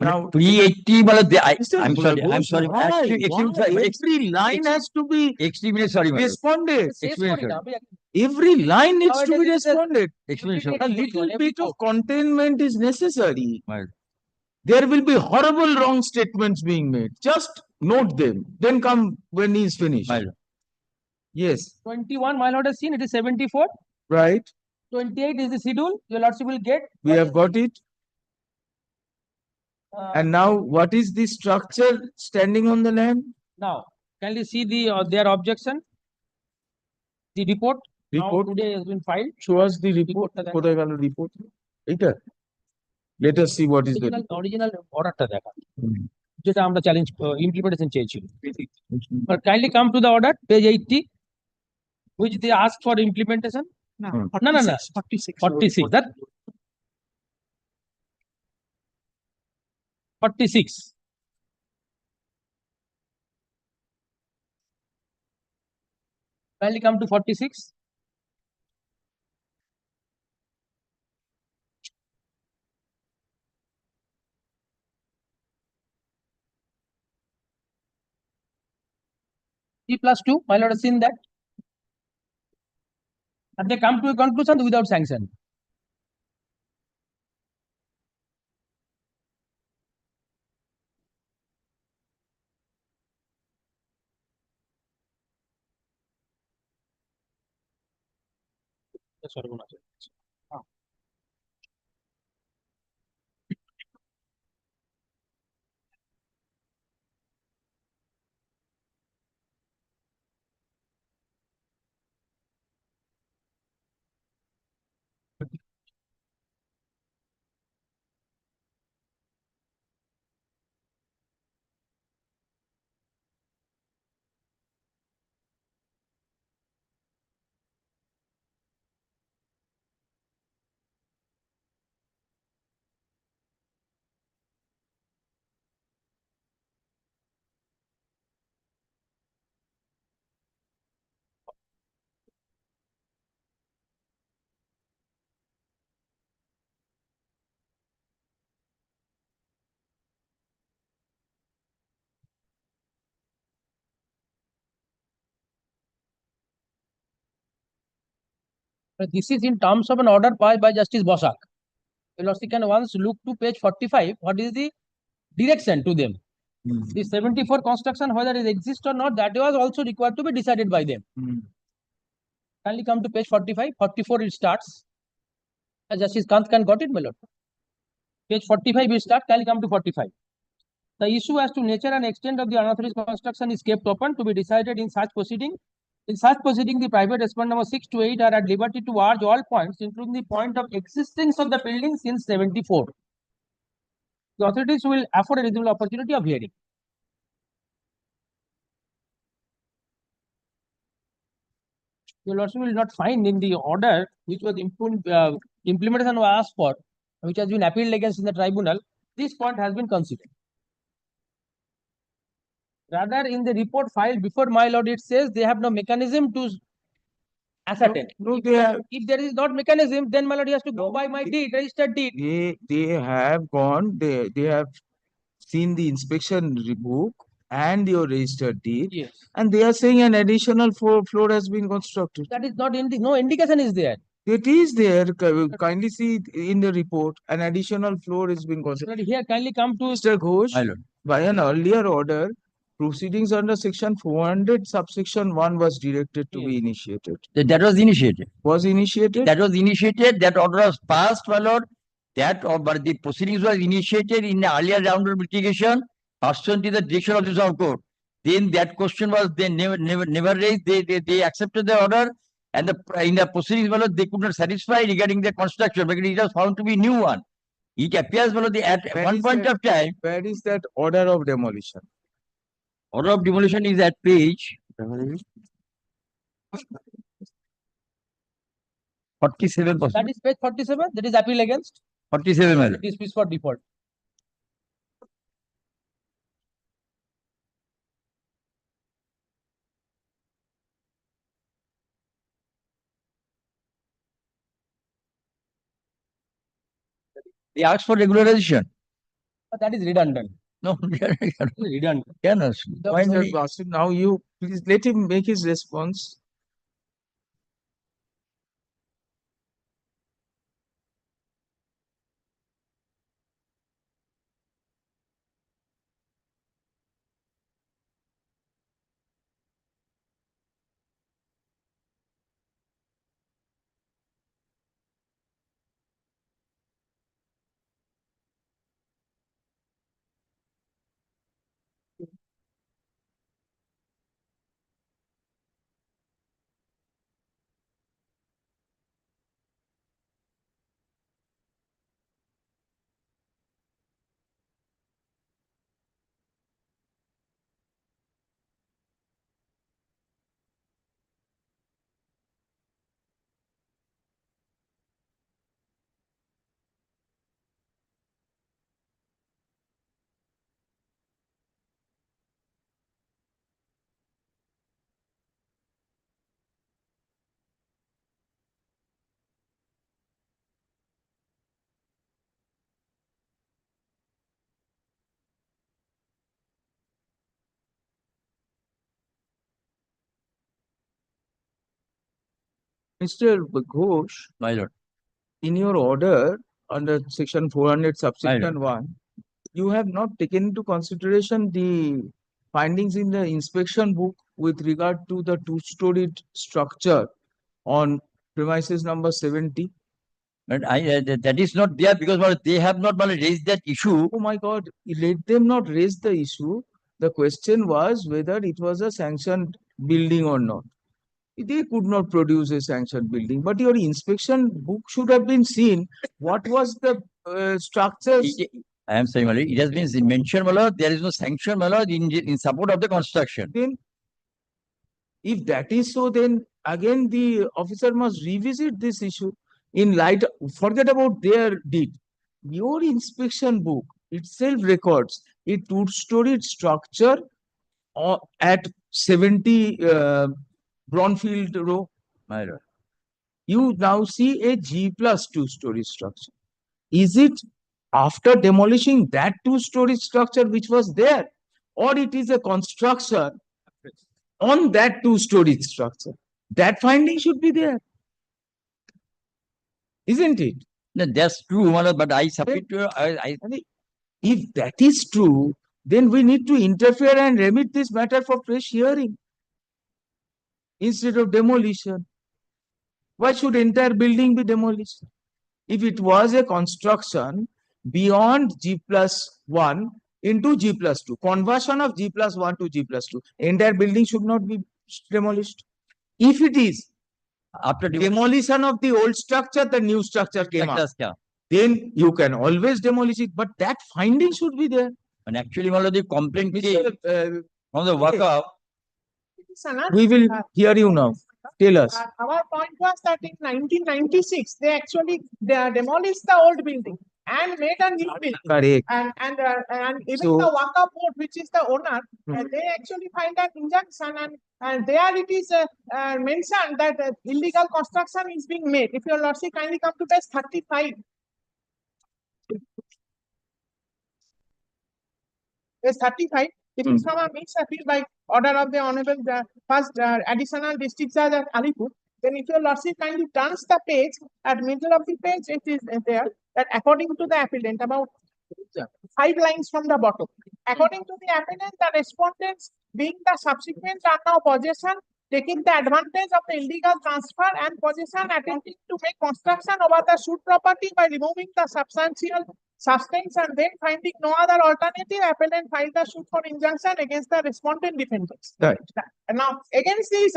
Now, pre-80 I'm sorry, Why? Every line has to be extremely sorry responded. Extremely Every line needs to be Nowadays, responded. extremely sorry. A little bit of containment is necessary. There will be horrible wrong statements being made. Just note them. Then come when he is finished. Yes. 21, my lord has seen it is 74. Right. 28 is the schedule, your lordship will get. We have got it. Uh, And now what is the structure standing on the land? Now, can you see their objection? The report now Report. today has been filed. Show us the report. কোথায় গেল report? এটা? Let us see what is the Original order দেখা যেটা আমরা challenge implementation চেয়েছিল. But kindly come to the order, page 80, which they asked for implementation. No, 46. That 46. Kindly come to 46. T+2, my lord has seen that. And they come to a conclusion without sanction. But this is in terms of an order by Justice Bosak. The lordship can once look to page 45. What is the direction to them? The 74 construction, whether it exists or not, that was also required to be decided by them. Kindly come to page 45. 44 it starts. Justice Kant can got it, my lord. Page 45 will start. Kindly come to 45. The issue as to nature and extent of the unauthorized construction is kept open to be decided in such proceeding. In such proceeding, the private respondent number 6 to 8 are at liberty to urge all points, including the point of existence of the building since 74. The authorities will afford a reasonable opportunity of hearing. Your lordship will not find in the order which was implementation was asked for, which has been appealed against in the tribunal, this point has been considered. Rather, in the report filed before my lord, it says they have no mechanism to ascertain. No, they have. If there is not mechanism, then my lord has to go by my deed, registered deed. They have gone. They have seen the inspection book and your registered deed. Yes. And they are saying an additional floor has been constructed. That is not no indication is there. It is there. Kindly see in the report. An additional floor has been constructed. Here, kindly come to Mr. Ghosh. By an earlier order, proceedings under section 400 subsection 1 was directed to be initiated. That was initiated. Was initiated? That was initiated. That order was passed, my lord. But the proceedings was initiated in the earlier round of litigation, pursuant to the direction of this court. Then that question was never raised. They accepted the order, and in the proceedings, my lord, they could not satisfy regarding the construction because it was found to be new one. It appears, my lord, at one point of time. Where is that order of demolition? Order of demolition is at page 47. That is page 47. That is appeal against 47, my lord. Dismiss for default. They asked for regularization. But that is redundant. No, redundant. Yes. Why not? Now you please let him make his response. Mr. Ghosh, My lord. in your order under section 400 subsection 1, you have not taken into consideration the findings in the inspection book with regard to the two-storied structure on premises number 70. But that is not there because they have not raised that issue. Oh my God, let them not raise the issue. The question was whether it was a sanctioned building or not. They could not produce a sanctioned building, but your inspection book should have been seen. What was the structures? I am saying, my lord, it has been mentioned, my lord, there is no sanction, my lord, in support of the construction. Then, if that is so, then again the officer must revisit this issue in light. Forget about their deed. Your inspection book itself records a two-storied structure at 70 Brownfield Row. My lord. You now see a G plus two-story structure. Is it after demolishing that two-story structure which was there, or it is a construction on that two-story structure? That finding should be there, isn't it? No, that's true, my lord, but I submit to If that is true, then we need to interfere and remit this matter for fresh hearing instead of demolition. Why should entire building be demolished? If it was a construction beyond G plus 1 into G plus 2, conversion of G plus 1 to G plus 2, entire building should not be demolished. If it is after demolition of the old structure, the new structure came up, then you can always demolish it, but that finding should be there. And actually, my lord, the complaint from the worker. We will hear you now. Tell us. Our point was that in 1996, they actually demolished the old building and made a new building. Correct. And even So- the Waka Port, which is the owner, they actually filed an injunction, and there it is mentioned that illegal construction is being made. If your lordship kindly come to page 35. Page 35. It is from a mixed appeal by order of the Honorable First Additional District Judge at Alipur. Then if your lordship kindly turns the page, at middle of the page, it is there that according to the appellant, about 5 lines from the bottom. According to the appellant, the respondents being the subsequent are now possession, taking the advantage of the illegal transfer and possession, attempting to make construction over the suit property by removing the substantial substance, and then finding no other alternative, appellant filed a suit for injunction against the respondent defendants. Right. And now against this,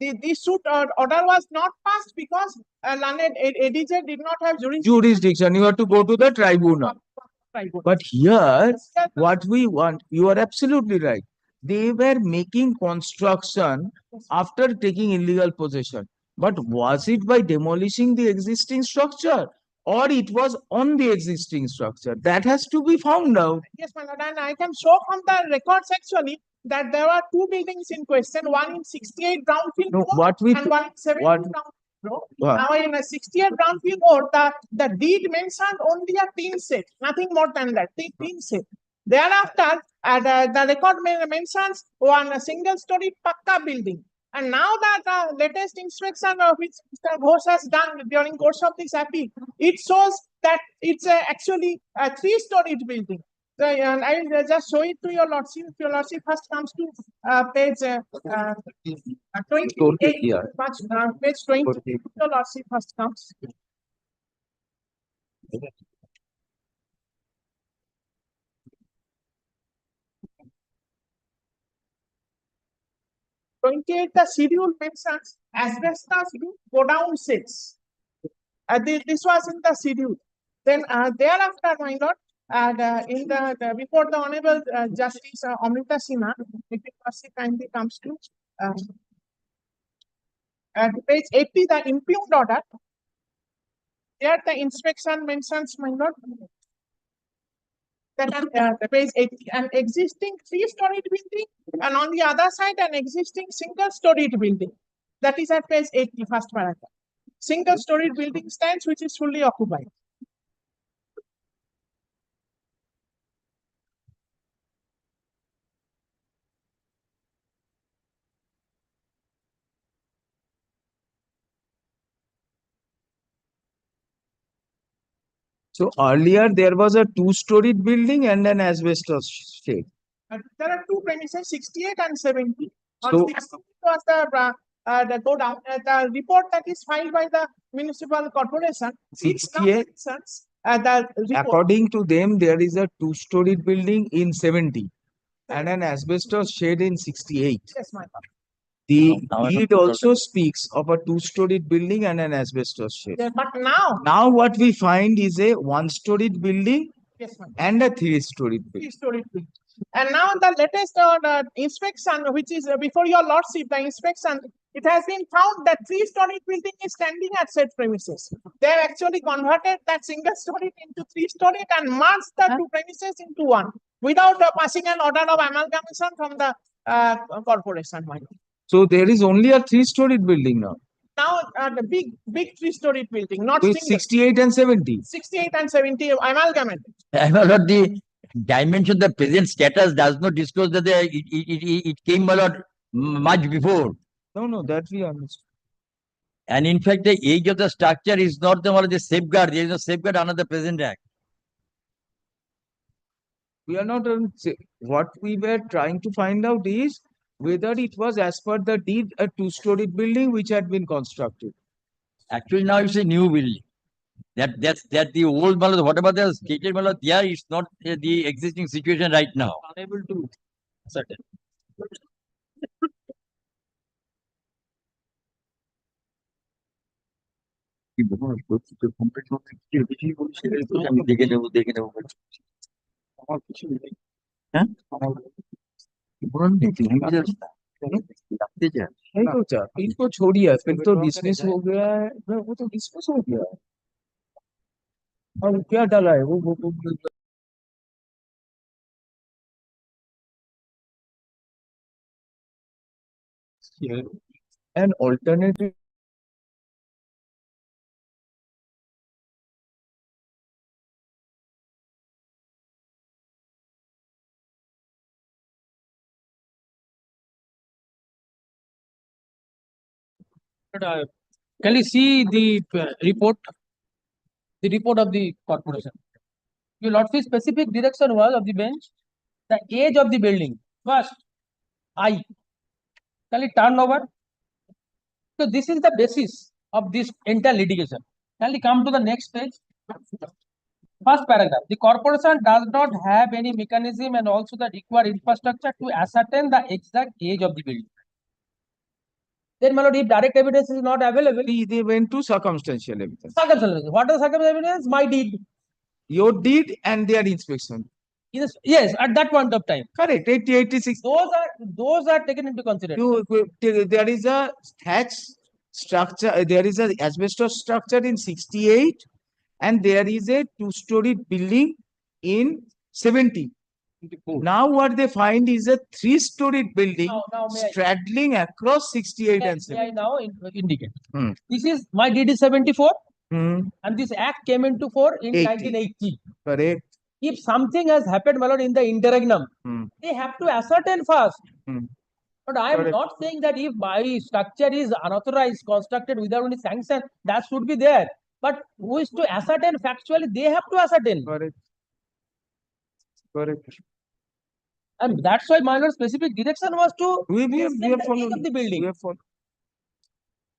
this suit order was not passed because learned ADJ did not have Jurisdiction, you have to go to the tribunal. But here, what we want, you are absolutely right. They were making construction after taking illegal possession. But was it by demolishing the existing structure, or it was on the existing structure? That has to be found out. Yes, my lord, and I can show from the records actually that there were 2 buildings in question, one in 68 Brownfield No, Road what we and one in 70 what- Brownfield Road. What? Now in a 68 Brownfield Road, the deed mentioned only a tin set, nothing more than that, tin set. Thereafter, the record mentions a single-story pakka building. And now that latest inspection which Mr. Ghosh has done during course of this appeal, it shows that it's actually a 3-storied building. So, and I will just show it to your lordship. If your lordship first comes to page 28, Yeah. page 20, your lordship first comes. The schedule mentions asbestos roof go down 6. This was in the schedule. Then thereafter, my lord, in before the Honorable Justice Amrita Sinha, if it kindly comes to at page 80, the impugned order. There the inspection mentions, my lord, that the page 80, an existing 3-storied building, and on the other side, an existing single-storied building. That is at page 80, first paragraph. Single-storied building stands, which is fully occupied. So earlier there was a two-storied building and an asbestos shed. There are two premises, 68 and 70. On So- 68 was the go down, the report that is filed by the municipal corporation. it now 68? mentions, the report. According to them, there is a two-storied building in 70 and an asbestos shed in 68. Yes, my lord. The deed also speaks of a two-storied building and an asbestos shed. Yeah, but now, Now what we find is a one-storied building yes, my lord. and a three-storied building. Three-storied building. And now the latest inspection, which is before your lordship, the inspection, it has been found that three-story building is standing at said premises. They have actually converted that single-story into three-story and merged the two premises into one without passing an order of amalgamation from the corporation. My lord. So there is only a three-storied building now Now the big three-story building, not with single. 68 and 70. 68 and 70 amalgamated. My lord, the dimension, the present status does not disclose that it came, my lord, much before. No, that we understand. And in fact, the age of the structure is not the safeguard. There is no safeguard under the present act. We are not, what we were trying to find out is whether it was as per the deed a two-storied building which had been constructed. Actually, now it's a new building. That's the old, my lord, whatever the stated, my lord, there is not the existing situation right now. Unable to certain. আমি দেখে নেবো বলছি। আমার কিছু নেই। হ্যাঁ? বলুন দেখি, আমি just लगते जा। नहीं तो क्या इनको छोड़िए फिर तो डिस्मिस हो गया है वो तो डिस्मिस हो गया है और क्या डाला है वो an alternative Can you see the report? The report of the corporation. Your lordship specific direction was of the bench, the age of the building. First, I. Can you turn over? So this is the basis of this entire litigation. Can you come to the next page? First paragraph. The corporation does not have any mechanism and also the required infrastructure to ascertain the exact age of the building. Then, my lord, if direct evidence is not available, they went to circumstantial evidence. Circumstantial evidence. What is circumstantial evidence? My deed. Your deed and their inspection. Yes, at that point of time. Correct. 86. Those are taken into consideration. There is a thatch structure. There is a asbestos structure in 68, and there is a two-story building in 70. Now what they find is a three-story building Now may I- straddling across 68 and May I 70. now indicate? Hmm. This is my deed is 74, Hmm. and this act came into force in 80. 1980. Correct. If something has happened, my lord, in the interregnum, Hmm. they have to ascertain first. Hmm. But I am Correct. not saying that if my structure is unauthorized, constructed without any sanction, that should be there. But who is to ascertain factually? They have to ascertain. Correct. Correct. And that's why my lord specific direction was to We have set the age followed. of the building. We have followed.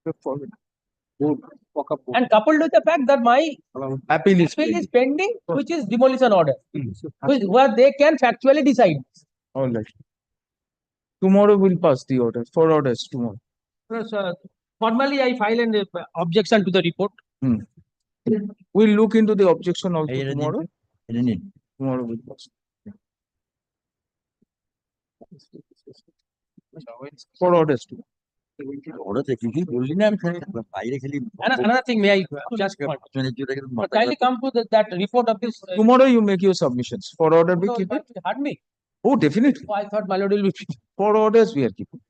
We have followed. And coupled with the fact that my Appeal is appeal pending. is pending, which is demolition order, where they can factually decide. All right. Tomorrow we'll pass the order. 4 orders tomorrow. Formally, I file an objection to the report. We'll look into the objection also Hey, tomorrow. Rajin, Tomorrow we'll pass. 4 orders tomorrow. ওরা তো কিছুই বললি না আমি বাইরে খালি Another thing, may I just kindly come to that report of this. Tomorrow you make your submissions. 4 order we keep it. Heard me? Oh, definitely. Oh, I thought my lord will be. 4 orders we are keeping.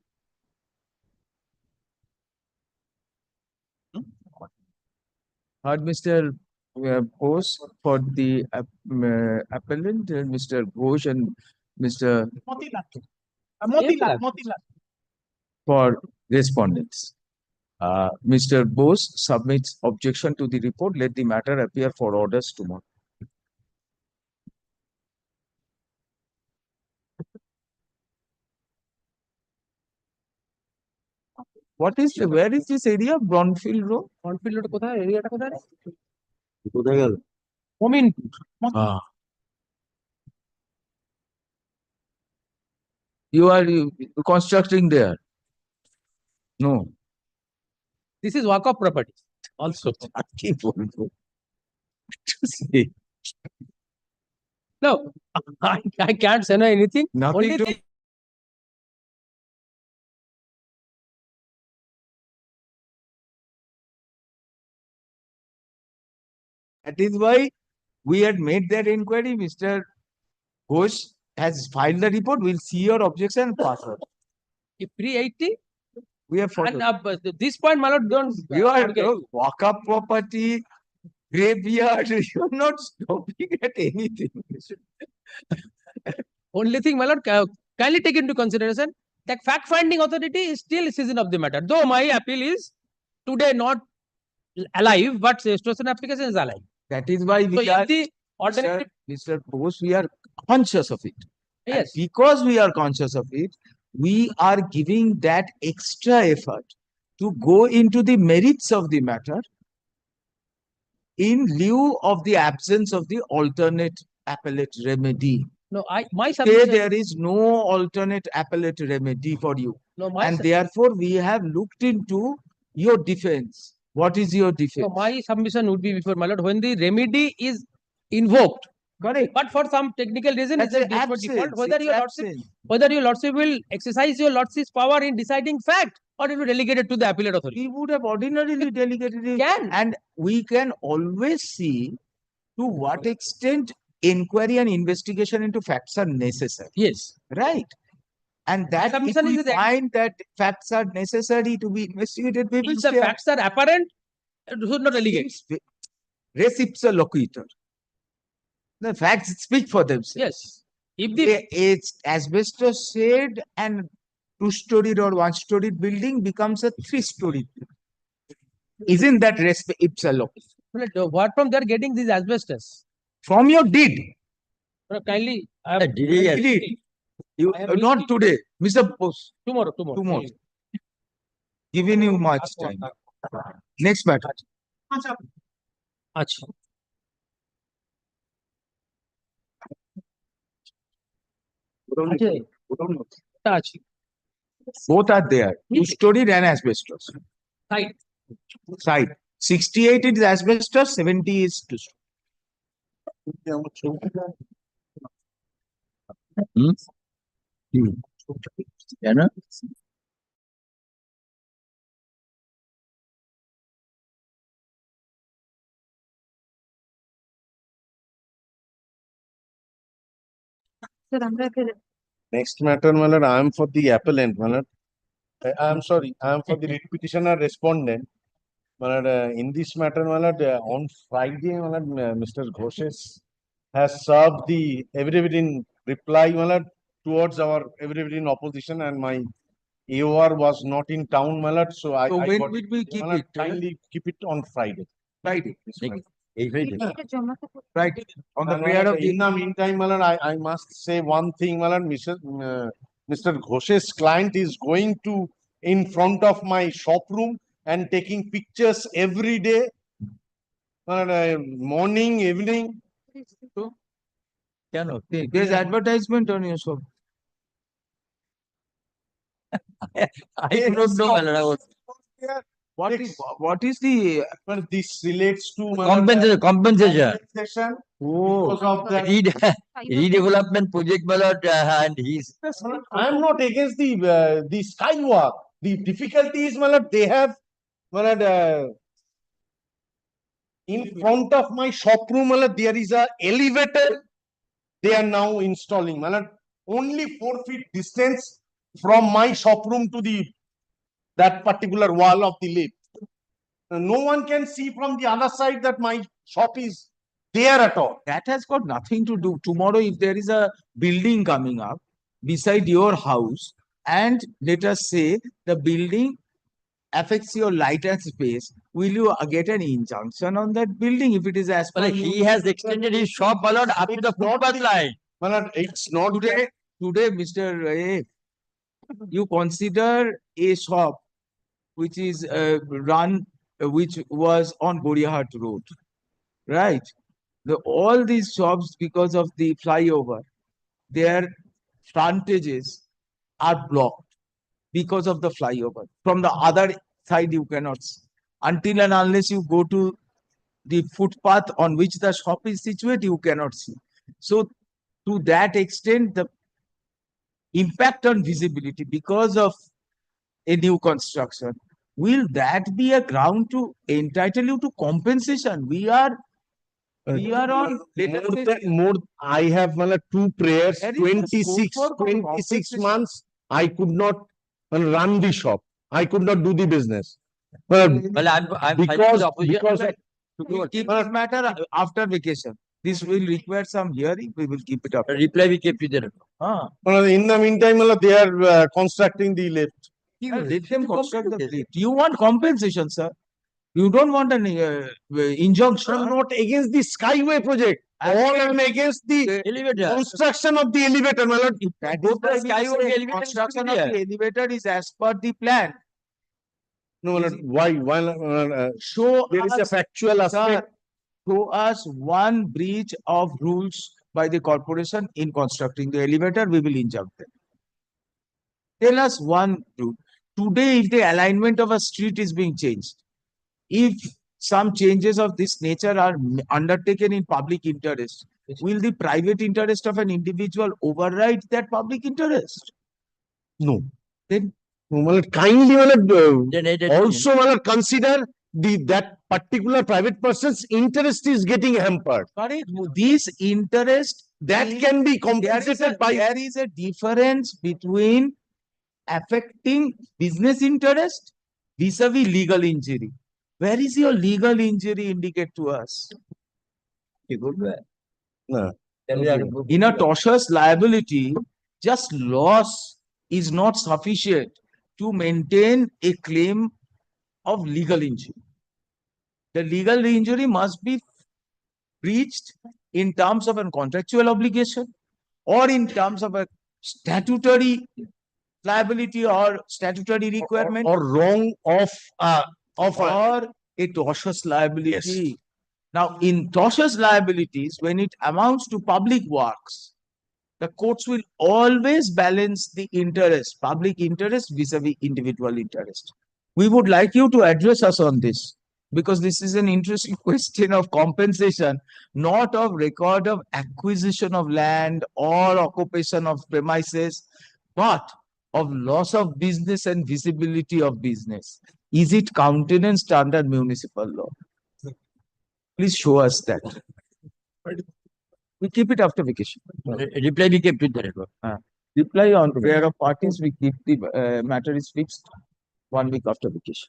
Heard Mr. Bose for the appellant, Mr. Ghosh and Mr. Motilal. for respondents. Mr. Bose submits objection to the report. Let the matter appear for orders tomorrow. What is the, where is this area? Brownfield Road? Brownfield road কোথায়? এরিয়াটা কোথায় রে? কোথায় গেল? Home Ah. You are constructing there? No. This is walk of property also. কি বলবো? To say. No, I can't say no anything. Nothing Only to thing, That is why we had made that inquiry. Mr. Ghosh has filed the report. We'll see your objection and pass it. if 380 We have and followed. this point, my lord, don't. You are forget. walk up property, graveyard. You're not stopping at anything. Only thing, my lord, kindly take into consideration that fact finding authority is still citizen of the matter. Though my appeal is today not alive, but situation application is alive. That is why So we if are, the alternative, Mr. Bose, we are conscious of it. And yes, because we are conscious of it, we are giving that extra effort to go into the merits of the matter in lieu of the absence of the alternate appellate remedy. no, my Say submission, there is no alternate appellate remedy for you. no, my, And therefore, we have looked into your defense. What is your defense? no, my submission would be before, my lord, when the remedy is invoked, Correct. but for some technical reason, That's it's a an default, absence. whether It's your lordship, absence. whether your lordship will exercise your lordship's power in deciding fact or it will delegate it to the appellate authority. We would have ordinarily delegated it. Can. And we can always see to what extent inquiry and investigation into facts are necessary. Yes. Right. And that if Submission we is that find that facts are necessary to be investigated, we will if the share. facts are apparent, it should not delegate. Res ipsa loquitur. The facts speak for themselves. Yes. If the It's asbestos shade and two-storied or one-storied building becomes a three-storied. Isn't that res ipsa loquitur? what from they are getting these asbestos? From your deed. Kindly, Deed. You, not today, Mr. Bose. Tomorrow. Tomorrow. Giving you much time. Next matter. Acha. Acha. Both are there. Two-storied and asbestos. Side. Side. 68 is asbestos, 70 is two-storied. Next matter, my lord, I am for the appellant, my lord. I am sorry, I am for the writ petitioner respondent. My lord, in this matter, my lord, on Friday, my lord, Mr. Ghoshes has served the affidavit in reply, my lord, towards our affidavit in opposition, and my AOR was not in town, my lord, so I when got will we keep my lord, it? kindly keep it on Friday. Friday. Yes, my lord. Right. On the And, prayer of in the meantime, my lord, I must say one thing, my lord, Mr. Ghosh's client is going to in front of my shop room and taking pictures every day, morning, evening. There's advertisement on your shop. I don't know, my lord. I was- What is the Well, this relates to Compensation. compensation oh because of that. Redevelopment project, my lord, and he's. I am not against the Skywalk. The difficulty is, my lord, they have, my lord, in front of my shop room, my lord, there is a elevator. They are now installing, my lord, only 4 feet distance from my shop room to that particular wall of the lift. No one can see from the other side that my shop is there at all. That has got nothing to do. Tomorrow, if there is a building coming up beside your house, and let us say the building affects your light and space, will you get an injunction on that building if it is as per Well, he has extended his shop, my lord, up to the footpath line. My lord, it's not today, Mr. You consider a shop which is which was on Goriahat Road, right? All these shops, because of the flyover, their frontages are blocked because of the flyover. From the other side, you cannot see. Until and unless you go to the footpath on which the shop is situated, you cannot see. So to that extent, the impact on visibility because of a new construction, will that be a ground to entitle you to compensation? We are on. I have two prayers, There is a scope 26 for compensation. months. I could not run the shop. I could not do the business. Well, I'm because We'll keep this matter after vacation. This will require some hearing. We will keep it up. reply we kept there. in the meantime, they are constructing the lift. Let them construct the lift. You want compensation, sir. You don't want an injunction. I'm not against the Skyway project. All I'm against the Elevator. construction of the elevator, my lord. That Both is why the we Skywalk say elevator is construction to of be the elevator is as per the plan. No, my lord, why? Show There is a us, factual aspect. show us one breach of rules by the corporation in constructing the elevator. We will injunct them. Tell us one rule. Today, if the alignment of a street is being changed, if some changes of this nature are undertaken in public interest, will the private interest of an individual override that public interest? No. Then No, my lord, kindly, my lord, Then also, my lord, consider that particular private person's interest is getting hampered. correct. This interest That can be there compensated is a difference between affecting business interest vis-a-vis legal injury. Where is your legal injury indicate to us? No. In a tortious liability, just loss is not sufficient to maintain a claim of legal injury. The legal injury must be breached in terms of a contractual obligation or in terms of a statutory liability or statutory requirement or wrong of or a tortious liability. Now, in tortious liabilities, when it amounts to public works, the courts will always balance the interest, public interest vis-a-vis individual interest. We would like you to address us on this because this is an interesting question of compensation, not of record of acquisition of land or occupation of premises, but of loss of business and visibility of business. Is it countenanced under municipal law? Please show us that. We keep it after vacation. reply we kept it there. Reply on pair of parties, we keep the matter is fixed 1 week after vacation.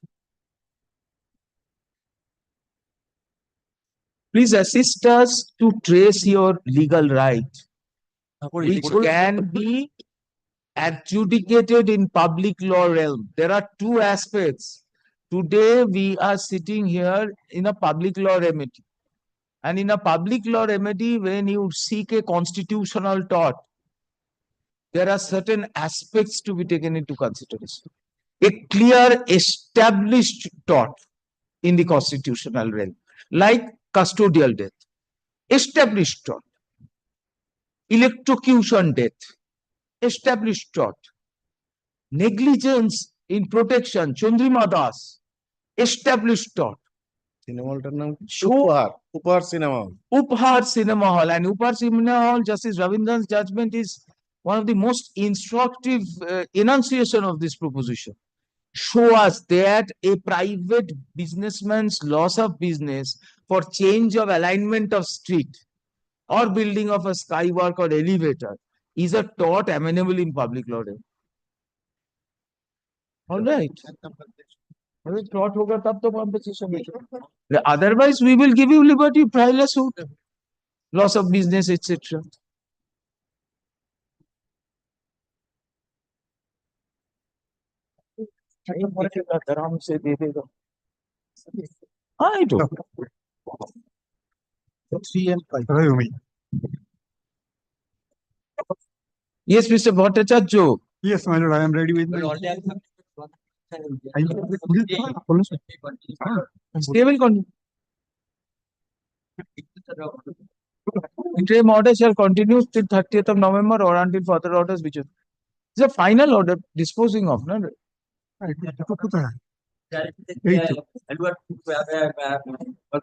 Please assist us to trace your legal right, which can be adjudicated in public law realm. There are two aspects. Today, we are sitting here in a public law remedy. And in a public law remedy, when you seek a constitutional tort, there are certain aspects to be taken into consideration. A clear established tort in the constitutional realm, like custodial death, established tort, electrocution death, established tort, negligence in protection, Chandrima Das, established tort. Cinema hall naam Upahar Cinema Hall. Upahar Cinema Hall, and Upahar Cinema Hall, Justice Ravindran's judgment is one of the most instructive enunciation of this proposition. Show us that a private businessman's loss of business for change of alignment of street or building of a skywalk or elevator is a tort amenable in public law. All right. Tort hoga tab to compensation. Otherwise, we will give you liberty, file a suit, loss of business, etc. आराम से दे देगा. I do. 3 and 5. Yes, Mr. Bhattacharya. Yes, my lord, I am ready with my. Stay will continue. Interim order shall continue till 30th of November or until further orders which is the final order disposing of, no? Was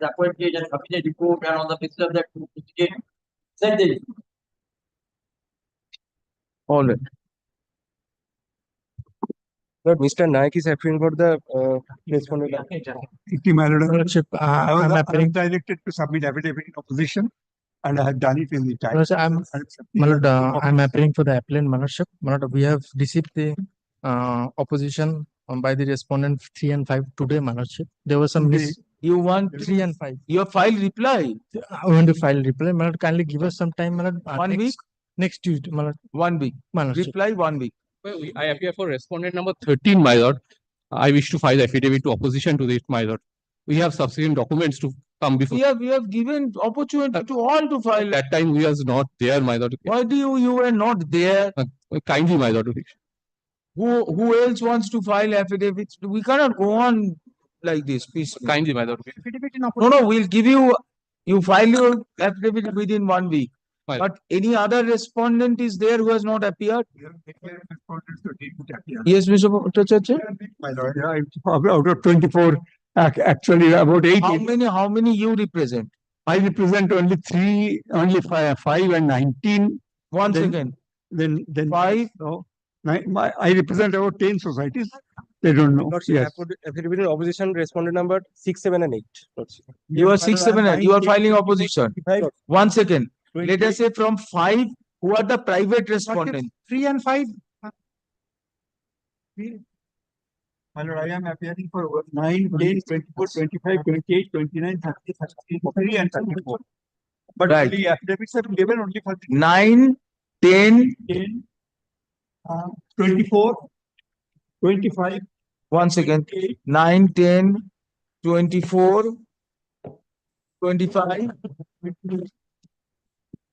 appointed and submitted report and on the basis of that said they All right. But Mr. Naik is appealing for the respondent. My lordship, I'm appealing directed to submit affidavit in opposition, and I have done it in the time. No, sir, I'm appealing for the appellant, my lordship. My lord, we have received the opposition by the respondent 3 and 5 today, my lordship. There was some You want 3 and 5. your file reply? I want to file reply. My lord, kindly give us some time, my lord. 1 week? Next Tuesday, my lord. 1 week. My lordship. Reply 1 week. I appear for respondent number 13, my lord. I wish to file affidavit to opposition to this, my lord. We have subsequent documents to come before. We have given opportunity to all to file. That time we was not there, my lord. Why do you were not there? Kindly, my lord. Who else wants to file affidavits? We cannot go on like this, please. Kindly, my lord. No, we'll give you file your affidavit within 1 week. But any other respondent is there who has not appeared? Yes, Mr. Chacha? My lord, out of 24, actually about 18. How many you represent? I represent only 3, only 5 and 19. One second. Then 5. No, I represent about 10 societies. They don't know. Yes. Affidavit in opposition respondent number 6, 7 and 8. You are 6, 7, 8. You are filing opposition. 1 second. Let us say from 5, who are the private respondents? 3 and 5. My lord, I am appearing for 9, 10, 24, 25, 28, 29, 30, 33 and 34. But Right. the affidavits are given only for 9, 10, 10, 24, 25. 1 second. 9, 10, 24, 25,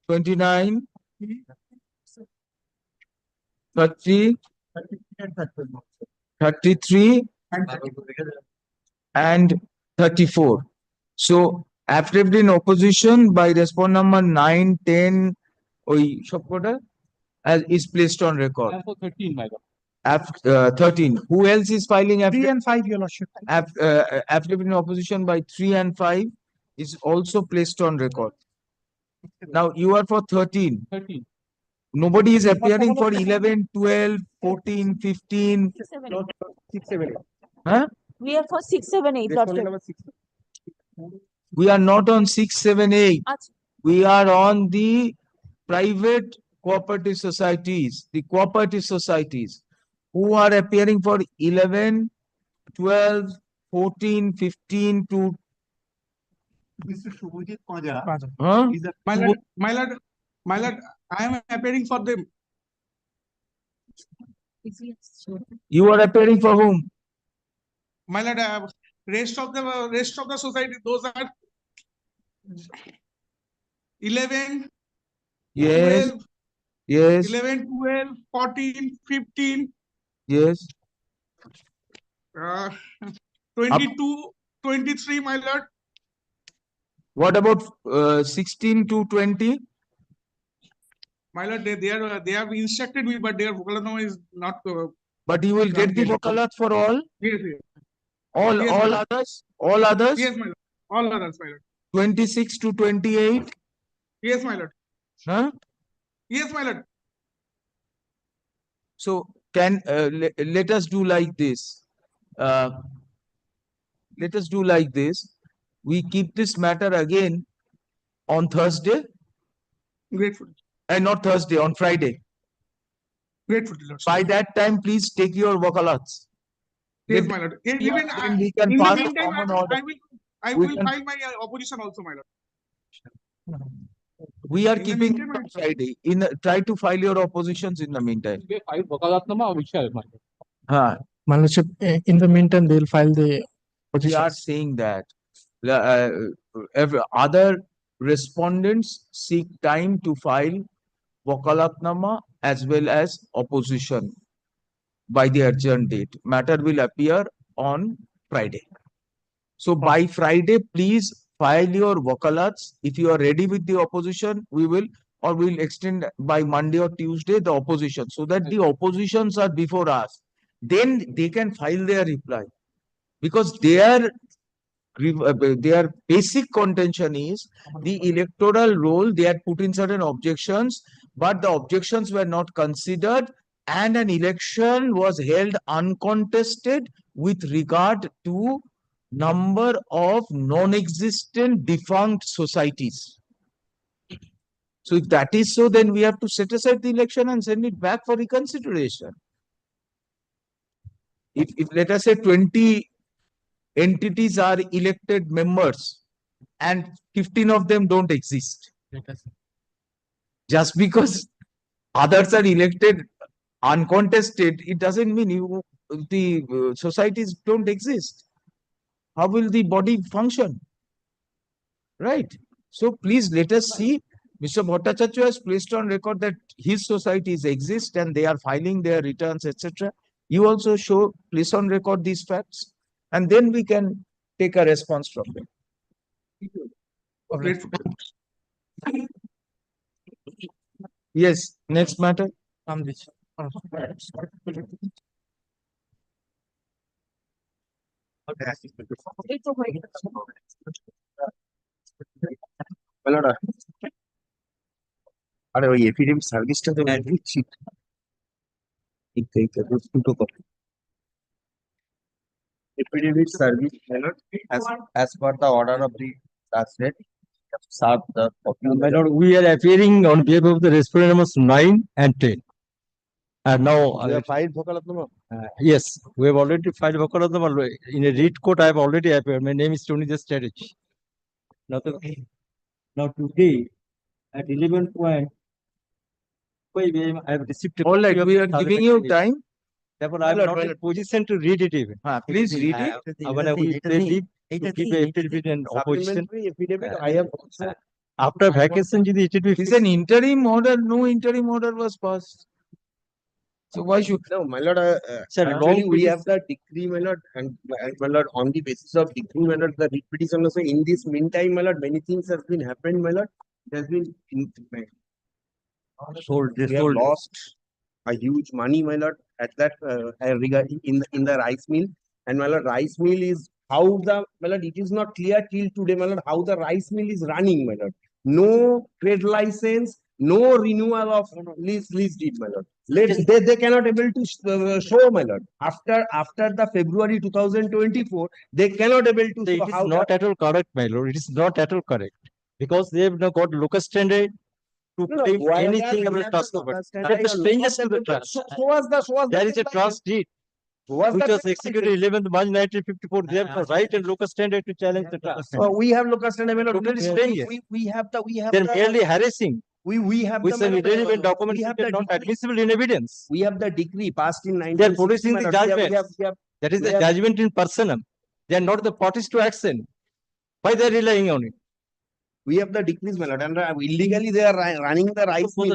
29, 30, 33, and 34. So, affidavit in opposition by respondent number 9, 10, is placed on record. For 13, my lord. 13. Who else is filing 3 and 5, your lordship. affidavit in opposition by 3 and 5 is also placed on record. Now you are for 13. 13. Nobody is appearing for 11, 12, 14, 15. 6, 7, 8. Huh? We are for 6, 7, 8. Respondent number 6. We are not on 6, 7, 8. We are on the private cooperative societies, the cooperative societies who are appearing for 11, 12, 14, 15 to. Mr. Shubhajit Paja. Huh? My lord, I am appearing for them. You are appearing for whom? My lord, rest of the society, those are 11, Yes. 12, Yes. 11, 12, 14, 15, Yes. 22, 23, my lord. What about 16 to 20? My lord, they have instructed me, but their vocalatama is not. But you will get the vocalat for all? Yes, yes. All Yes, my all lord. others? All others? Yes, my lord. All others, my lord. 26 to 28? Yes, my lord. Huh? Yes, my lord. So can let us do like this. Let us do like this. We keep this matter again on Thursday. Grateful. And not Thursday, on Friday. Grateful, Lord. By that time, please take your vokalats. Yes, my lord. Even Then we can in the pass a meantime, common order. I We will can- file my opposition also, my lord. We are In the keeping meantime, it on Friday. Try to file your oppositions in the meantime. File vakalatnama विषय my lord. Huh. My lordship, in the meantime, they'll file the We are saying that other respondents seek time to file vakalatnama as well as opposition. by the adjourned date. Matter will appear on Friday. So by Friday, please file your wakalats. If you are ready with the opposition, we will, or we'll extend by Monday or Tuesday the opposition, so that the oppositions are before us. Then they can file their reply, because their basic contention is the electoral roll. They had put in certain objections, but the objections were not considered, and an election was held uncontested with regard to number of non-existent defunct societies. So if that is so, then we have to set aside the election and send it back for reconsideration. If let us say 20 entities are elected members and 15 of them don't exist, just because others are elected uncontested, it doesn't mean the societies don't exist. How will the body function? Right. So please let us see. Mr. Bhattacharya has placed on record that his societies exist and they are filing their returns, etc. You also place on record these facts, and then we can take a response from them. Yes, next matter. আরে ওই affidavit সার্ভিসটা তো দুটো copy affidavit service as per the order of the translate serve the copy. My lord, we are appearing on behalf of the respondent numbers 9 and 10. And now, You have filed Bhokalatnama? Yes, we have already filed Bhokalatnama. In a read court, I have already appeared. My name is Tony the Strategy. Now today, at 11 point, I have received. All right, we are giving you time. Therefore, I am not in position to read it even. Please read it. When I will leave to give a affidavit and opposition. I have After vacation, it will be. It's an interim order. No interim order was passed. So why should? No, my lord, Sir, actually we long have the decree, my lord, and my lord, on the basis of decree, my lord, the writ petition also, in this meantime, my lord, many things has been happened, my lord. It has been we have lost a huge money, my lord, at that regarding in the rice mill, and my lord, rice mill is how the, my lord, it is not clear till today, my lord, how the rice mill is running, my lord. No trade license, no renewal of lease deed, my lord. They cannot able to show, my lord. After the February 2024, they cannot able to show It is not at all correct, my lord. It is not at all correct. Because they have now got locus standard to claim anything about trust. That is strangers to the trust. There is a trust deed which was executed 11th March 1954. They have the right and locus standard to challenge the trust. We have locus standard, my lord. Totally strange. We have They're merely harassing. We have with some irrelevant documents we have which are not admissible in evidence. We have the decree passed in 1960. They are producing the judgment. That is the have- judgment in personam. They are not the parties to action. Why they are relying on it? We have the decrees, my lord, and illegally they are running the rice mill.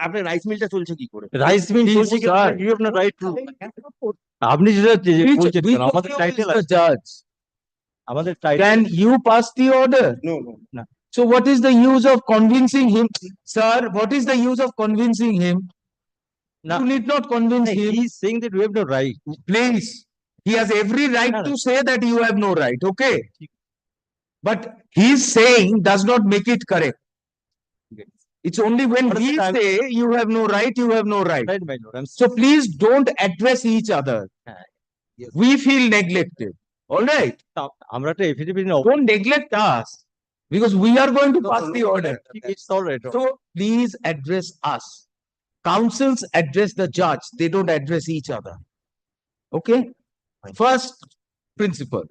আপনার rice mill টা চলছে কি করে? Rice mill চলছে কি করে? You have no right to. আপনি যেটা বলছেন আমাদের টাইটেল আছে Judge, আমাদের title can you pass the order? No. So what is the use of convincing him? Sir, what is the use of convincing him? No. You need not convince him. He is saying that we have no right. Please. He has every right to say that you have no right. Okay. But his saying does not make it correct. It's only when we say you have no right, you have no right. Right, my lord. So please don't address each other. Yes. We feel neglected. All right. আমরা একটা affidavit Don't neglect us, because we are going to pass the order. It's all right. So please address us. Councils address the judge. They don't address each other. Okay. First principle.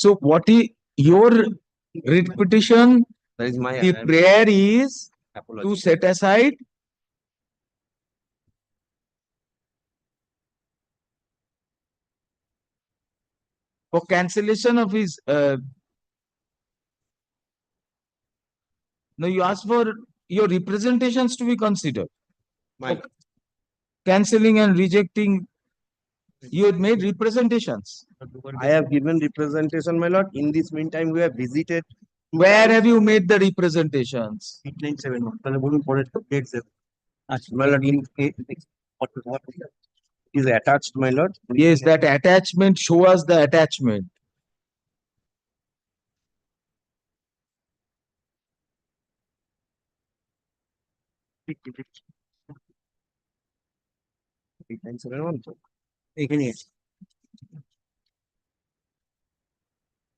So what is your writ petition? That is my The prayer is apology. to set aside for cancellation of his no, you asked for your representations to be considered. Cancelling and rejecting, you had made representations. I have given representation, my lord. In this meantime, we have visited. Where have you made the representations? 897. My lord, what is attached, my lord? Yes, that attachment, show us the attachment. এখানে আছে।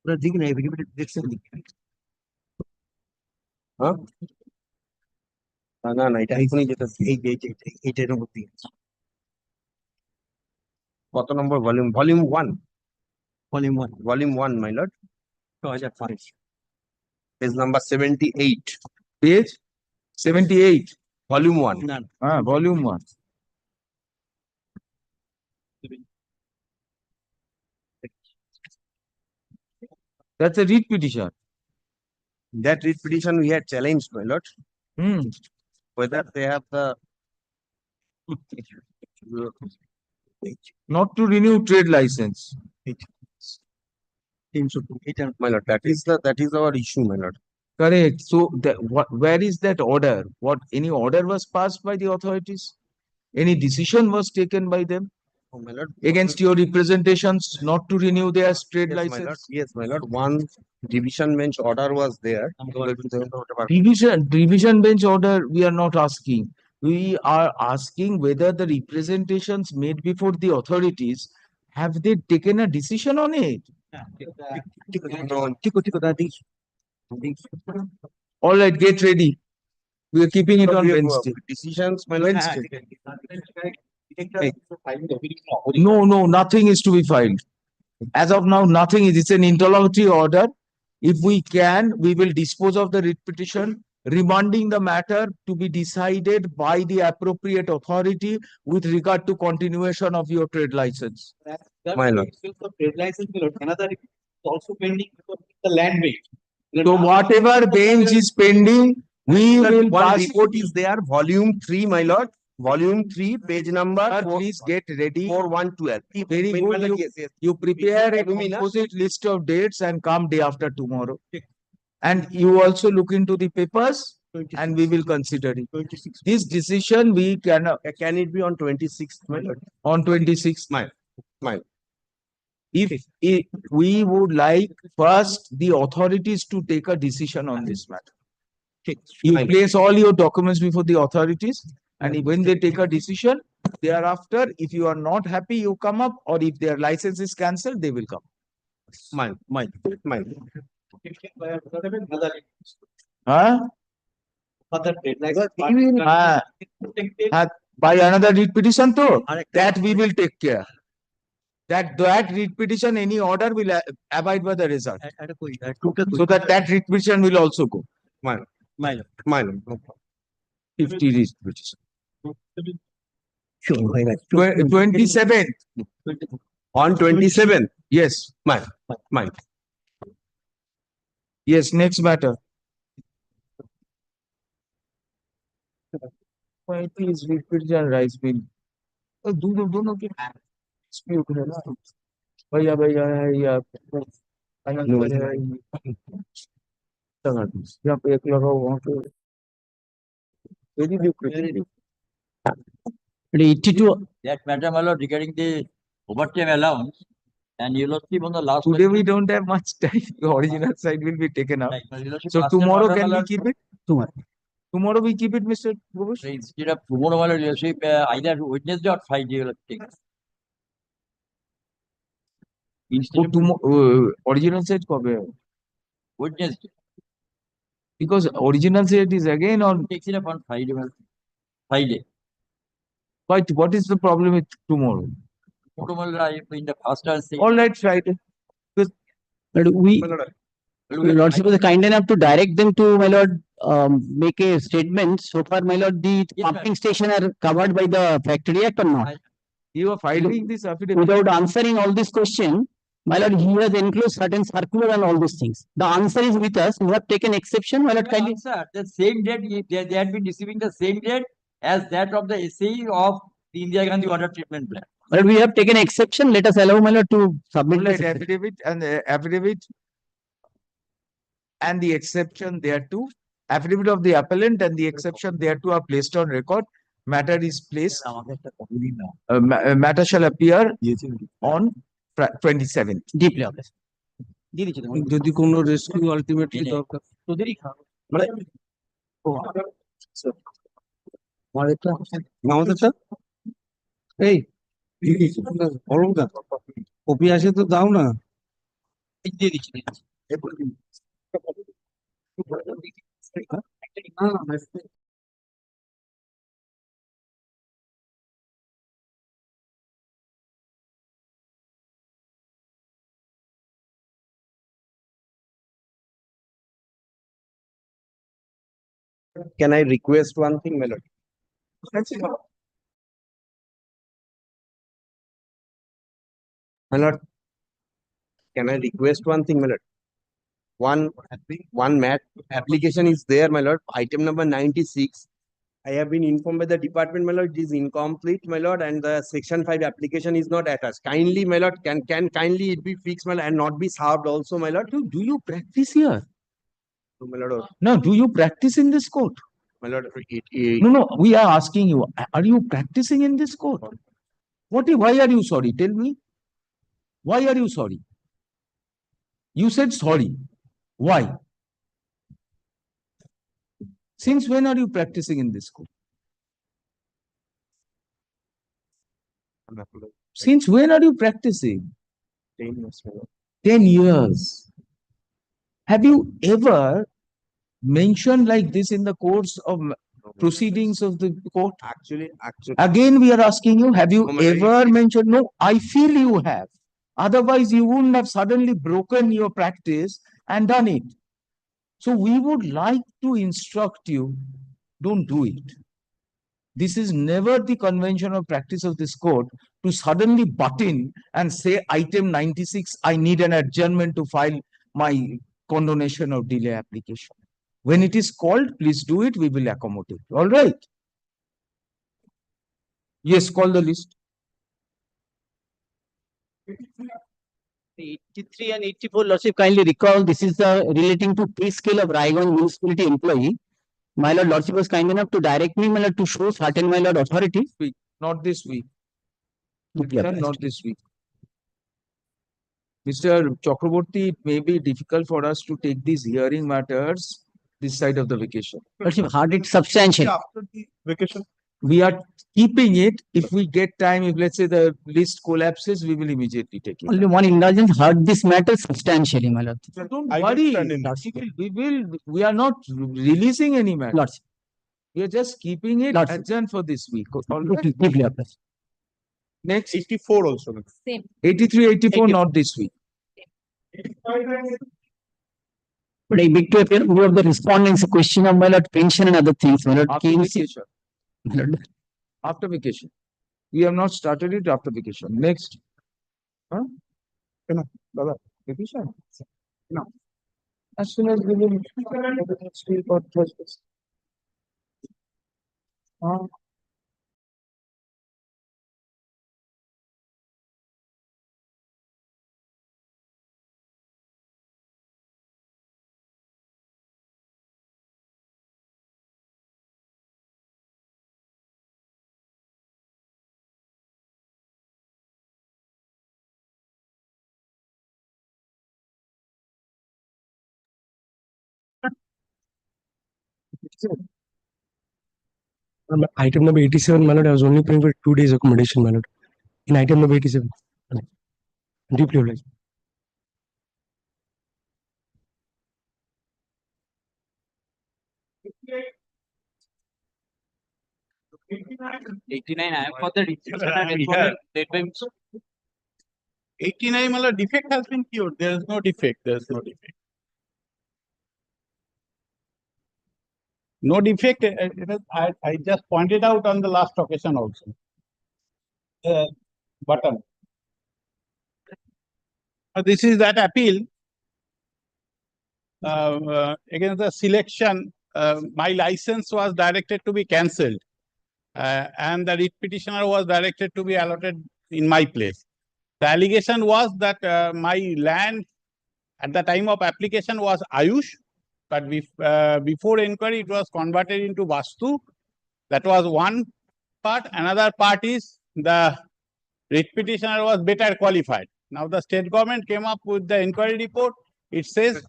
ওরা দিক না affidavit দেখছেন হ্যাঁ না এটা এখনই যেটা এইটার মধ্যে কত নম্বর volume 1 volume 1 my lord 2005 page number 78 Page 78. Volume 1 Volume 1. That's a writ petition. That writ petition we had challenged, my lord, whether they have the Not to renew trade license. my lord, that is our issue, my lord. Correct. So where is that order? Any order was passed by the authorities? Any decision was taken by them Oh, my lord, against your representations not to renew their trade yes, my license? lord, yes, my lord, one division bench order was there. Division bench order, we are not asking. We are asking whether the representations made before the authorities, have they taken a decision on it? All right, get ready. We are keeping it on Wednesday. Decisions, my lord. No, nothing is to be filed. As of now, nothing is. It's an interlocutory order. If we can, we will dispose of the writ petition, remanding the matter to be decided by the appropriate authority with regard to continuation of your trade license. My lord. Trade license, another is also pending because the land bench. So whatever bench is pending, we will One pass. report is there, volume 3, my lord. Volume 3, page number Sir, please get ready. 4112. Very good. Yes. You prepare a Lumina. composite list of dates and come day after tomorrow. And you also look into the papers and we will consider it. 26. This decision we cannot. Can it be on 26th, my lord? On 26th. My If we would like first the authorities to take a decision on this matter. You place all your documents before the authorities, and when they take a decision, thereafter, if you are not happy, you come up, or if their license is cancelled, they will come. my Huh? By another writ petition too, that we will take care. That writ petition, any order will abide by the result. So that writ petition will also go. my lord. 50 writ petition. 27. On 27. Yes. Mine. Yes, next matter. Why please writ petition rice bill? दोनों के dispute है ना भैया यहाँ पे एक लगाओ वहाँ पे very lucrative. 82. That matter, my lord, regarding the overtime allowance, and you will see on the last. Today we don't have much time. The original side will be taken out. So tomorrow can we keep it? Tomorrow we keep it, Mr. Govish? Instead of tomorrow, my lord, leadership, either Wednesday or Friday, you will take. Instead of Original side কবে? Wednesday. Because original side is again on. Takes it up on Friday. But what is the problem with tomorrow? In the first and second. All right, Friday. But we, Lordship was kind enough to direct them to, my lord, make a statement. So far, my lord, the pumping station are covered by the Factory Act or not? You are filing this affidavit Without answering all this question, My lord, he has enclosed certain circular and all these things. The answer is with us. We have taken exception. My lord, kindly. Answer, the same date, they had been receiving the same date as that of the SAE of the Indira Gandhi water treatment plant. My lord, we have taken exception. Let us allow my lord to submit the Formulate affidavit and the exception thereto. Affidavit of the appellant and the exception thereto are placed on record. Matter is placed. Matter shall appear on 27th. deeply obvious. যদি কোনো rescue ultimately দরকার তোদেরই খাওয়া মানে আমাদের sir এই অলঙ্কার copy আসে তো দাও না দিয়ে দিচ্ছি Can I request one thing, my lord? My lord, can I request one thing, my lord? One mat application is there, my lord. Item number 96. I have been informed by the department, my lord, it is incomplete, my lord, and the section 5 application is not attached. Kindly, my lord, can kindly it be fixed, my lord, and not be served also, my lord? do you practice here? So, my lord, No, do you practice in this court? my lord, No, we are asking you, are you practicing in this court? Why are you sorry? Tell me. Why are you sorry? You said sorry. Why? Since when are you practicing in this court? Since when are you practicing? 10 years, my lord. 10 years. Have you ever mentioned like this in the course of proceedings of the court? Actually, Again, we are asking you, have you No, my lord, ever mentioned? No, I feel you have. Otherwise, you wouldn't have suddenly broken your practice and done it. So we would like to instruct you, don't do it. This is never the conventional practice of this court to suddenly butt in and say, item 96, I need an adjournment to file my condonation or delay application. When it is called, please do it, we will accommodate. All right. Yes, call the list. 83 and 84, Lordship, kindly recall, this is the relating to pay scale of Raiganj municipality employee. My lord, Lordship was kind enough to direct me, my lord, to show certain, my lord, authority. Not this week. Deeply Sir, obliged. not this week. Mr. Chakraborty, it may be difficult for us to take these hearing matters this side of the vacation. Lordship, heard it substantial. After the vacation. We are keeping it. If we get time, if let's say the list collapses, we will immediately take it. Only one indulgence heard this matter substantially, my lord. So don't I worry. understand in Lordship. We are not releasing any matter. Lordship. We are just keeping it Lordship. adjourned for this week. All right. Deeply obliged. Next, 84 also. Same. 83, 84, not this week. But I beg to appear, view of the respondents, a question of my lord, pension and other things, my lord. After KMC. vacation. My lord. After vacation. We have not started it after vacation. Next. Huh? Baba, vacation? No. As soon as we will next week or Thursday. Item number 87, my lord, I was only paying for 2 days accommodation, my lord. In item number 87. Deeply obliged. I am for the restriction and respondent statement. 89, my defect has been cured. There is no defect. There is no defect. No defect. I just pointed out on the last occasion also. Button. This is that appeal against the selection. My license was directed to be cancelled, and the writ petitioner was directed to be allotted in my place. The allegation was that my land at the time of application was Ayush, but before inquiry it was converted into Vastu. That was one part. Another part is the writ petitioner was better qualified. Now the state government came up with the inquiry report. It says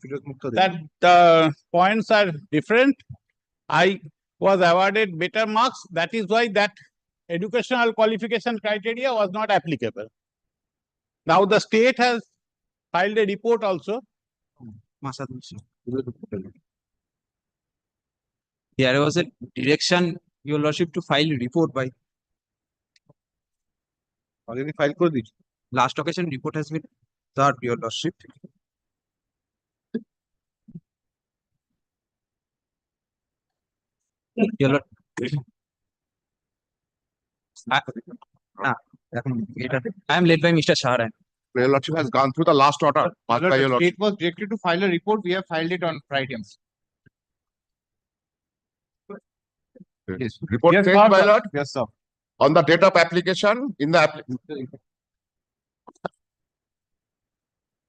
that the points are different. I was awarded better marks. That is why that educational qualification criteria was not applicable. Now the state has filed a report also. There was a direction, Your Lordship, to file a report by. Already filed for this. Last occasion report has been served, Your Lordship. Your Lord. I am led by Mr. Sharan. Your Lordship has gone through the last order. Passed by your Lordship. It was directed to file a report. We have filed it on Friday. Yes. Report Yes, says, sir. my lord, Yes, sir. on the date of application in the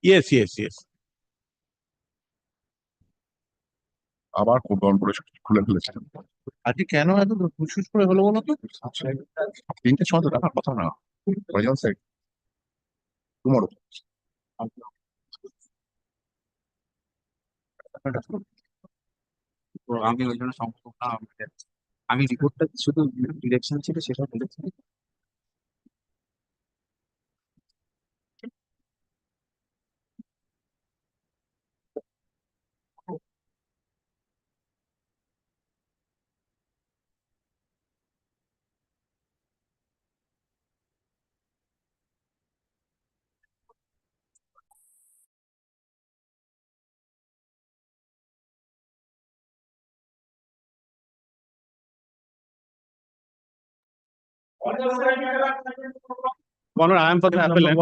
Yes. আবার code down করে খুলে ফেলেছেন আজকে কেন এত ফুসফুস করে হলো বলো তো তিনটের সময় তো দেখার কথা না প্রয়োজন সাইড টুমরো আমি ওই জন্য সম্পূর্ণ আমি রিপোর্টটা শুধু ডিরেকশন ছিল সেটা বলেছি। I am for the appellant.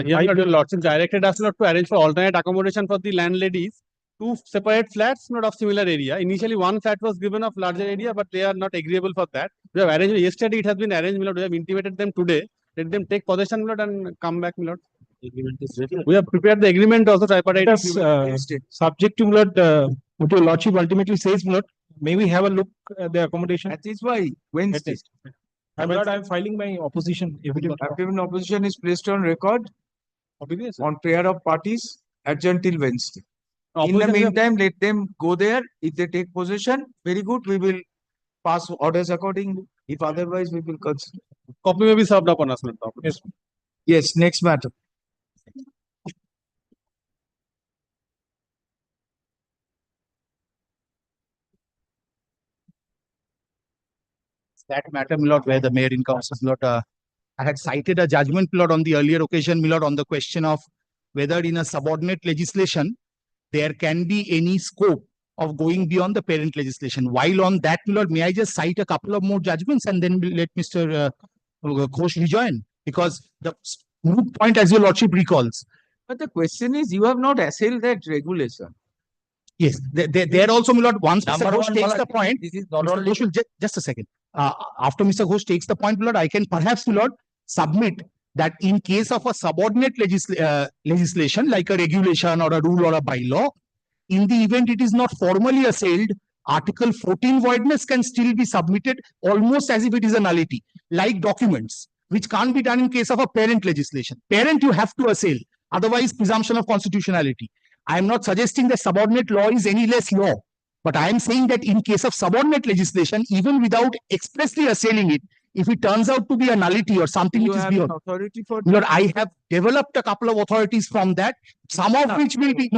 Your Lordship directed us not to arrange for alternate accommodation for the landladies. Two separate flats, not of similar area. Initially, one flat was given of larger area, but they are not agreeable for that. We have arranged yesterday. It has been arranged, my lord. We have intimated them today. Let them take possession, my lord, and come back, my lord. We have prepared the agreement also tripartite. Subject to my lord, what your lordship ultimately says, my lord, may we have a look at the accommodation? That is why Wednesday. My lord, I am filing my opposition. Affidavit opposition is placed on record on prayer of parties adjourned till Wednesday. In the meantime, let them go there. If they take possession, very good. We will pass orders accordingly. If otherwise, we will consider. Copy may be served upon us. Yes. Yes. Next matter. That matter, my lord, where the mayor in council, my lord, I had cited a judgment, my lord, on the earlier occasion, my lord, on the question of whether in a subordinate legislation there can be any scope of going beyond the parent legislation. While on that, my lord, may I just cite a couple of more judgments and then we'll let Mr. Ghosh rejoin, because the moot point, as your lordship recalls. But the question is, you have not assailed that regulation. Yes, there also, my lord, once Mr. Number Ghosh one, takes my the lord, point, this is not Mr. only- Ghosh will just a second. After Mr. Ghosh takes the point, my lord, I can perhaps, my lord, submit that in case of a subordinate legislation, like a regulation or a rule or a bylaw, in the event it is not formally assailed, Article 14 voidness can still be submitted almost as if it is a nullity, like documents, which can't be done in case of a parent legislation. Parent, you have to assail, otherwise presumption of constitutionality. I am not suggesting that subordinate law is any less law, but I am saying that in case of subordinate legislation, even without expressly assailing it, if it turns out to be a nullity or something You which is have beyond, an authority for Lord, I have developed a couple of authorities from that, some of which will be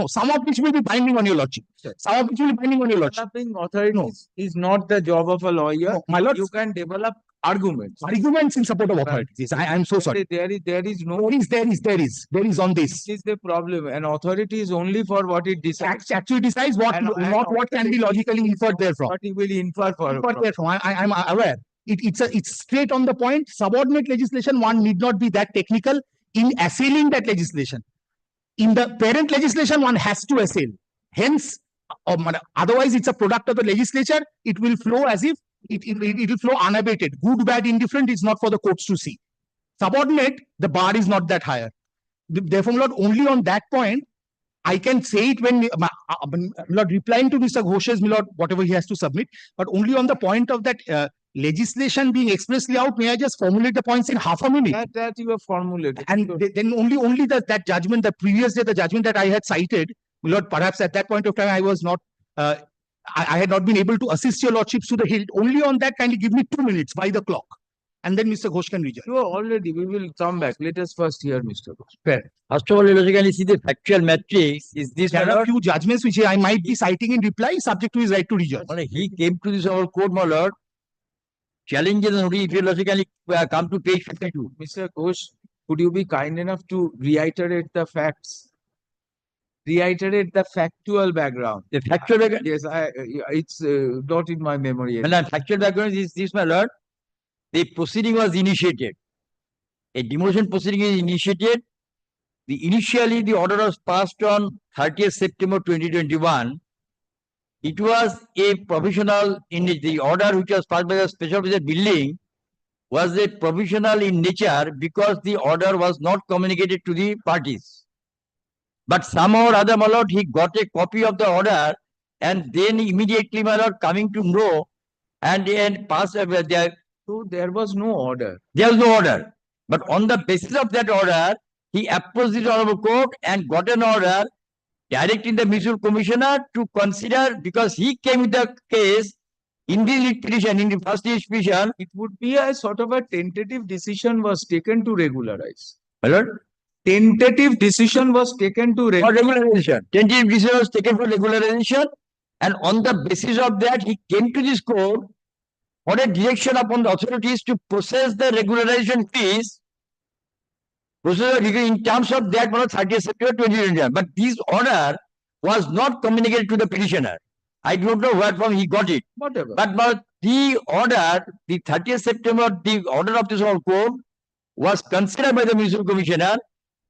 binding on your lordship. Some of which will be binding on your lordship. Developing authorities is not the job of a lawyer. No, my lord, You can develop arguments. arguments in support of authorities. Yes, I am so sorry. There is no. There is on this. This is the problem. An authority is only for what it decides. Actually decides what, not what can be logically inferred therefrom. What it will infer for. Inferred therefrom. I'm aware. It's straight on the point. Subordinate legislation, one need not be that technical in assailing that legislation. In the parent legislation, one has to assail. Hence, otherwise it's a product of the legislature. It will flow as if it will flow unabated. Good, bad, indifferent is not for the courts to see. Subordinate, the bar is not that higher. Therefore, Lord, only on that point, I can say it when Lord replying to Mr. Ghosh's Lord, whatever he has to submit, but only on the point of that legislation being expressly out. May I just formulate the points in half a minute? That you have formulated. And then only that judgment, the previous day, the judgment that I had cited, Lord, perhaps at that point of time I was not, I had not been able to assist your lordships to the hilt. Only on that, kindly give me 2 minutes by the clock. And then Mr. Ghosh can rejoin. Sure, already we will come back. Let us first hear Mr. Ghosh. Fair. First of all, logically see the factual matrix. Is this There are few judgments which I might be citing in reply, subject to his right to rejoin. He came to this our court, my lord, challenges and if you logically come to page 52. Mr. Ghosh, could you be kind enough to reiterate the facts? Reiterate the factual background. The factual background? Yes, it's not in my memory. Well, the factual background is this, my lord. The proceeding was initiated. A demolition proceeding is initiated. Initially, the order was passed on 30th September 2021. It was a provisional in the order which was passed by the special officer building was a provisional in nature because the order was not communicated to the parties. But somehow or other, my lord, he got a copy of the order and then immediately, my lord, coming to know and passed there. So there was no order. There was no order. But on the basis of that order, he approached the Honorable Court and got an order directing the Municipal Commissioner to consider, because he came with the case in the petition, in the first petition. It would be a sort of a tentative decision was taken to regularize. My lord? Tentative decision was taken to regularization. Tentative decision was taken for regularization, and on the basis of that, he came to this court for a direction upon the authorities to process the regularization fees in terms of that 30th September 2021. But this order was not communicated to the petitioner. I don't know where from he got it. Whatever. But the order, the 30th September, the order of this whole court was considered by the Municipal Commissioner,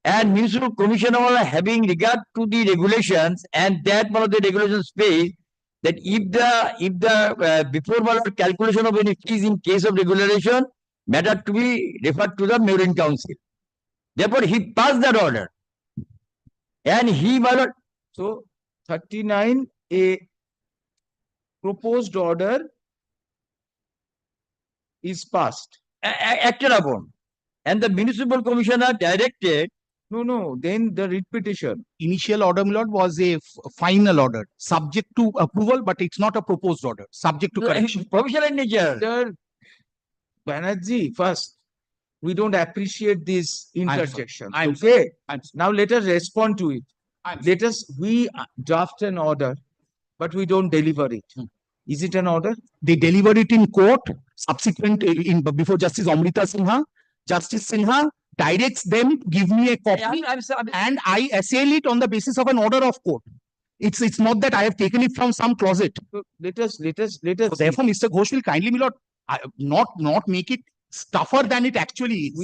and Municipal Commissioner having regard to the regulations, and that one of the regulations say that if the before calculation of any fees in case of regularization matter to be referred to the Mayoral Council. Therefore, he passed that order. And he, my lord. So, 39, a proposed order is passed. Acted upon. And the Municipal Commissioner directed. No, then the writ petition. Initial order, my lord, was a final order, subject to approval, but it's not a proposed order, subject to correction. Provisional in nature. Sir, Banerjee, first, we don't appreciate these interjections. Okay? Now let us respond to it. We draft an order, but we don't deliver it. Is it an order? They deliver it in court, subsequent before Justice Amrita Sinha. Justice Sinha directs them to give me a copy, and I assail it on the basis of an order of court. It's not that I have taken it from some closet. So let us. So therefore, Mr. Ghosh will kindly, my lord, not make it tougher than it actually is.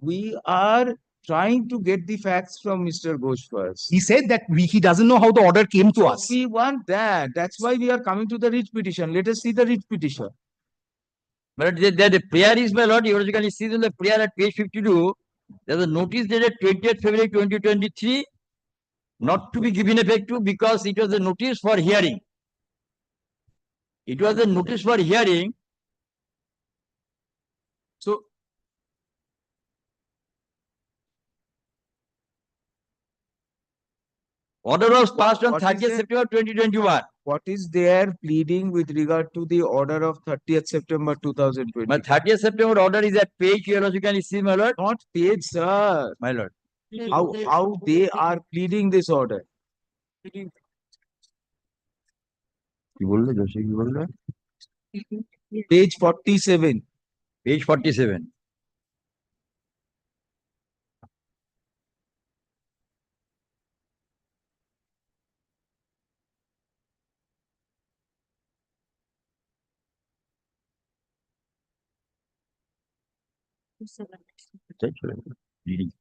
We are trying to get the facts from Mr. Ghosh first. He said that he doesn't know how the order came to us. We want that. That's why we are coming to the writ petition. Let us see the writ petition. But the prayer is, my lord, you can see in the prayer at page 52, there's a notice dated 20th February 2023, not to be given effect to because it was a notice for hearing. It was a notice for hearing. So, order was passed on 30th September 2021. What is their pleading with regard to the order of 30th September 2020? My 30th September order is at page here, as you can see, my lord. Not page, sir. My lord. How they are pleading this order? Page 47. Page 47. Leading.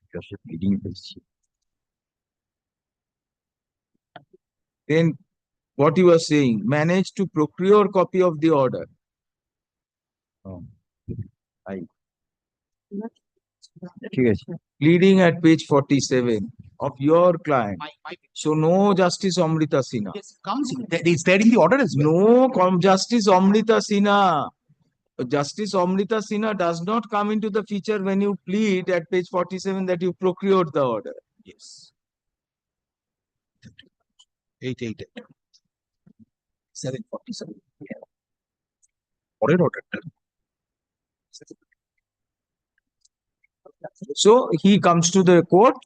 Then what you are saying, manage to procure copy of the order. ঠিক আছে। Leading at page 47 of your client. So no Justice Amrita Sinha. Yes, comes, is there in the order as well? No Justice Amrita Sinha. Justice Amrita Sinha does not come into the feature when you plead at page 47 that you procured the order. Yes. 888. 747. Order. So he comes to the court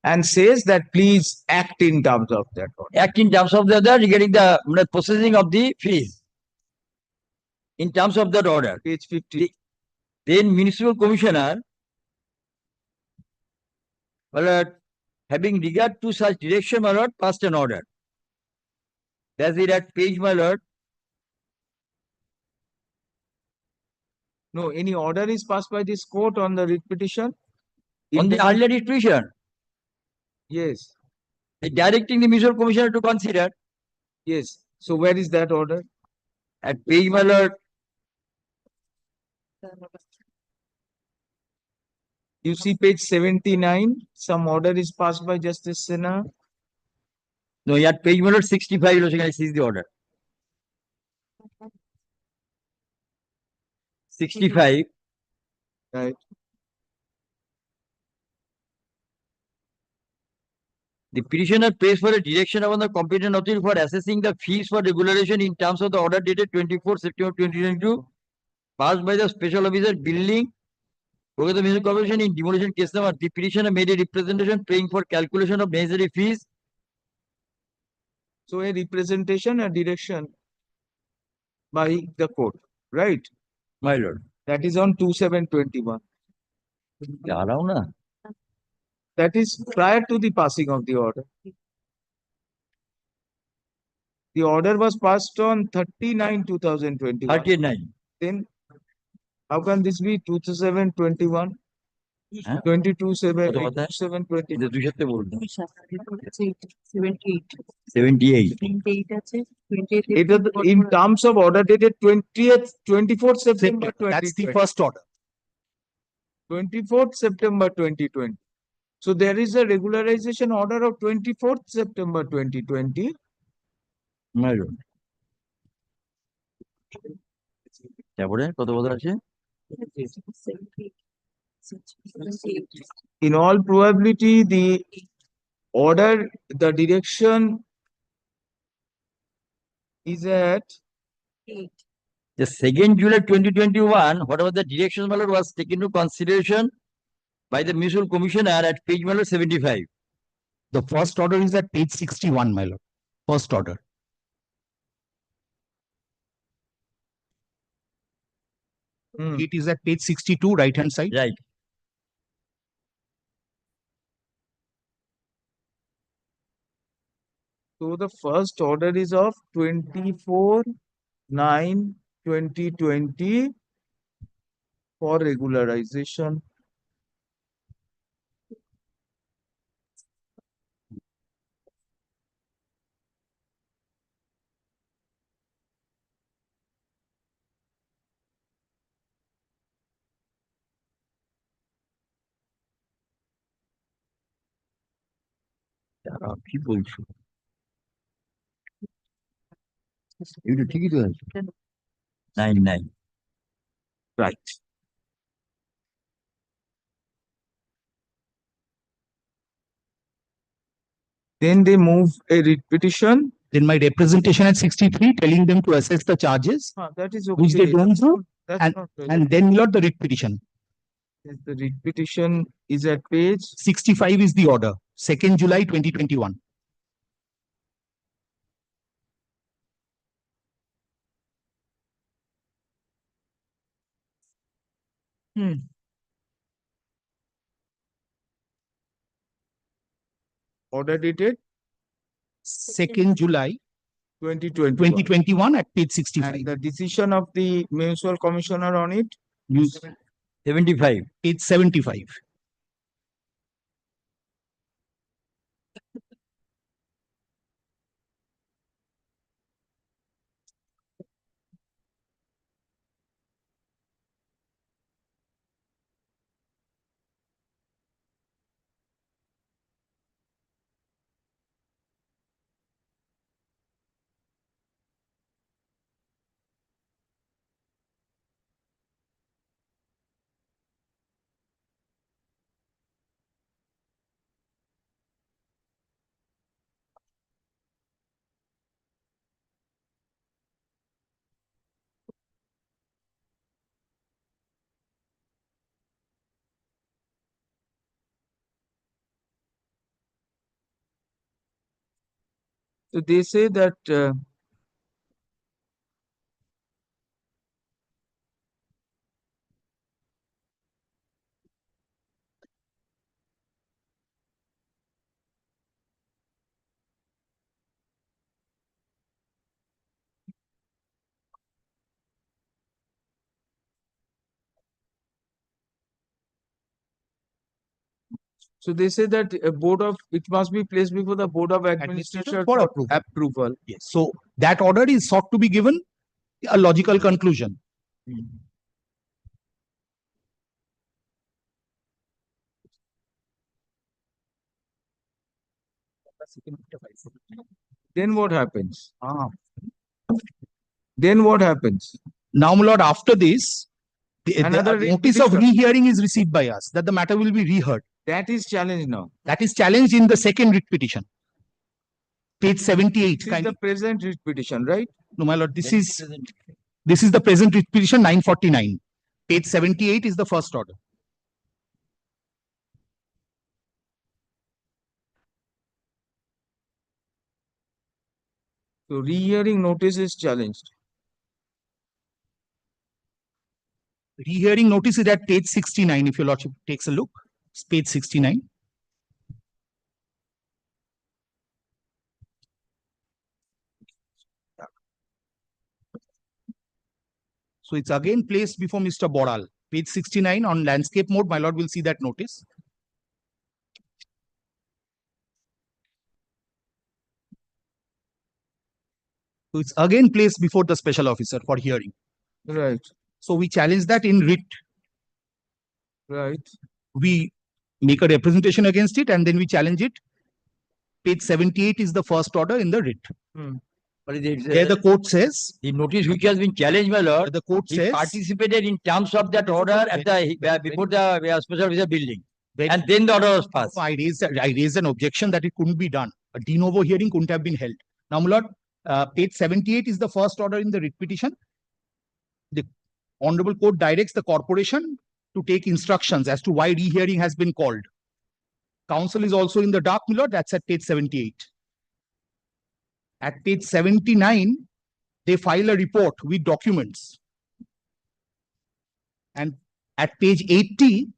and says that please act in terms of that order. Act in terms of the other regarding the processing of the fees. In terms of that order. Page 50. Then municipal commissioner, well, having regard to such direction, my lord, passed an order. Does it at page, my lord? No, any order is passed by this court on the writ petition? On the earlier writ petition? Yes. Directing the municipal commissioner to consider. Yes. So where is that order? At page, my lord. You see page 79, some order is passed by Justice Sinha. No, at page, my lord, 65, I see the order. 65. Right. The petitioner pays for a direction upon the competent authority for assessing the fees for regularization in terms of the order dated 24 September 2022, passed by the special officer building, Kolkata Municipal Corporation in demolition case number. The petitioner made a representation paying for calculation of necessary fees. So a representation, a direction by the court, right? My lord. That is on 2721. That is prior to the passing of the order. The order was passed on 39/2021. 39. Then how can this be 2721? 22/7, 78. In terms of order dated 24th September 2020. That's the first order. 24th September 2020. So there is a regularization order of 24th September 2020. My lord. তারপরে কত বছর আছে? In all probability, the order, the direction is at The 2nd July 2021, whatever the direction, my lord, was taken into consideration by the municipal commissioner at page, my lord, 75. The first order is at page 61, my lord. First order. It is at page 62, right hand side. Right. So the first order is of 24/9/2020 for regularization. কি বলছো? এটা ঠিকই তো আছে। 99. Right. Then they move a writ petition. Then my representation at 63 telling them to assess the charges, That is okay. which they don't do. That's not relevant. And then not the writ petition. Yes, the writ petition is at page 65 is the order, 2nd July 2021. order dated 2nd July 2021 at page 65. and the decision of the municipal commissioner on it. 75. Page 75. So they say that so they say that a board of it must be placed before the board of administration for approval. approval. Yes. So that order is sought to be given a logical conclusion. Then what happens? Then what happens? Now, my lord, after this, the Another notice of petition. rehearing is received by us that the matter will be reheard. That is challenged now. That is challenged in the second writ petition. Page 78. This is the present writ petition, right? No, my lord, this is the present writ petition 949. Page 78 is the first order. So rehearing notice is challenged. Rehearing notice is at page 69. If your lordship takes a look, it's page 69. So it's again placed before Mr. Boral. Page 69 on landscape mode, my lord will see that notice. So it's again placed before the special officer for hearing. Right. So we challenge that in writ. Right. We make a representation against it and then we challenge it. Page 78 is the first order in the writ. But it is, There the court says, the notice which has been challenged, my lord, the court he says, participated in terms of that order at the before the special officer building, and then the order was passed. I raised an objection that it couldn't be done. A de novo hearing couldn't have been held. Now, my lord, page 78 is the first order in the writ petition. The Honorable Court directs the corporation to take instructions as to why rehearing has been called. Counsel is also in the dark, my lord, that's at page 78. At page 79, they file a report with documents. And at page 80,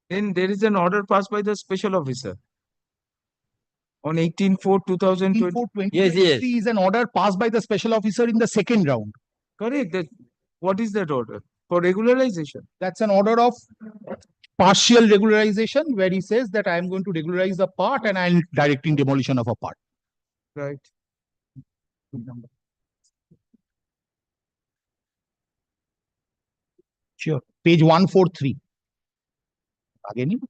Then there is an order passed by the special officer on 18/4/2020. Yes, yes. is an order passed by the special officer in the second round. Correct. That, what is that order? For regularization. That's an order of partial regularization where he says that I am going to regularize a part and I am directing demolition of a part. Right. Sure. Page 143. Again,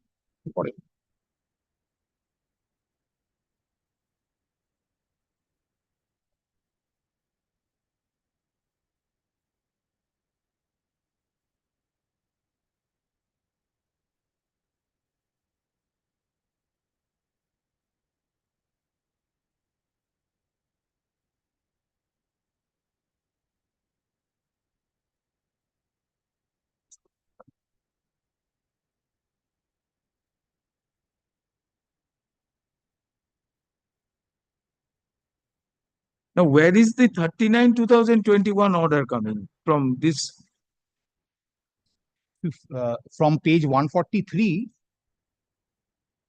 Now, where is the 39/2021 order coming from? This from page 143,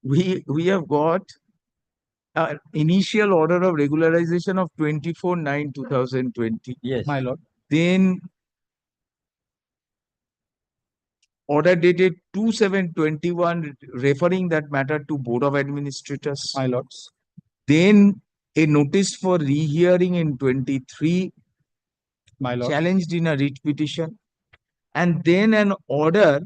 we have got an initial order of regularization of 24/9/2020. Yes, my lord. Then order dated 2/7/21 referring that matter to Board of Administrators. My lords. Then a notice for rehearing in 23 My lord. challenged in a writ petition, and then an order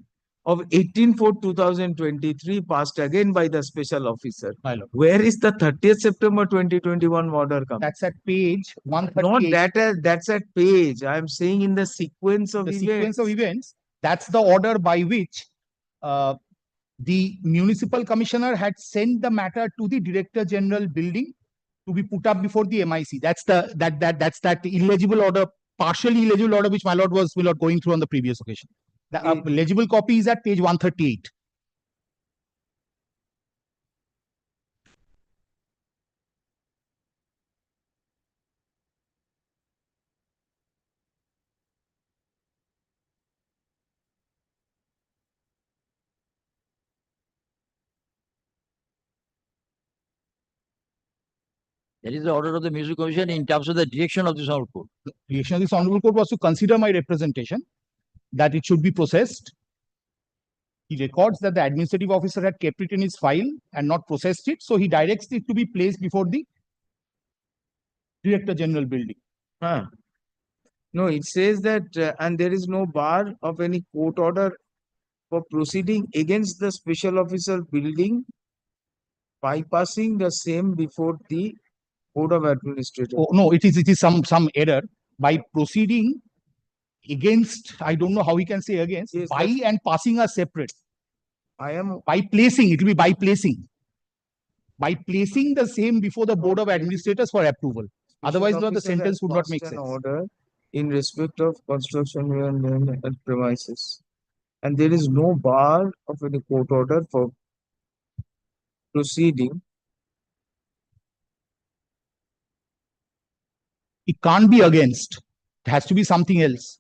of 18/4/2023 passed again by the special officer. My lord. Where is the 30th September 2021 order come? That's at page Not 138. that's at page. I am saying in the sequence of The events. sequence of events, that's the order by which the municipal commissioner had sent the matter to the Director General building to be put up before the MIC. That's that illegible order, partially illegible order, which my lord was going through on the previous occasion. The legible copy is at page 138. That is the order of the Music Commission in terms of the direction of this Honorable Court. The direction of this Honorable Court was to consider my representation, that it should be processed. He records that the administrative officer had kept it in his file and not processed it, so he directs it to be placed before the Director General building. No, it says that, and there is no bar of any court order for proceeding against the special officer building, bypassing the same before the Board of Administrators. Oh, no, it is some error. By proceeding against, I don't know how we can say against, Yes, by and passing are separate. I am By placing, it will be by placing. By placing the same before the Board of Administrators for approval. Otherwise, no, the officer sentence has would not passed make an sense. order in respect of construction and premises. And there is no bar of any court order for proceeding. It can't be against. It has to be something else.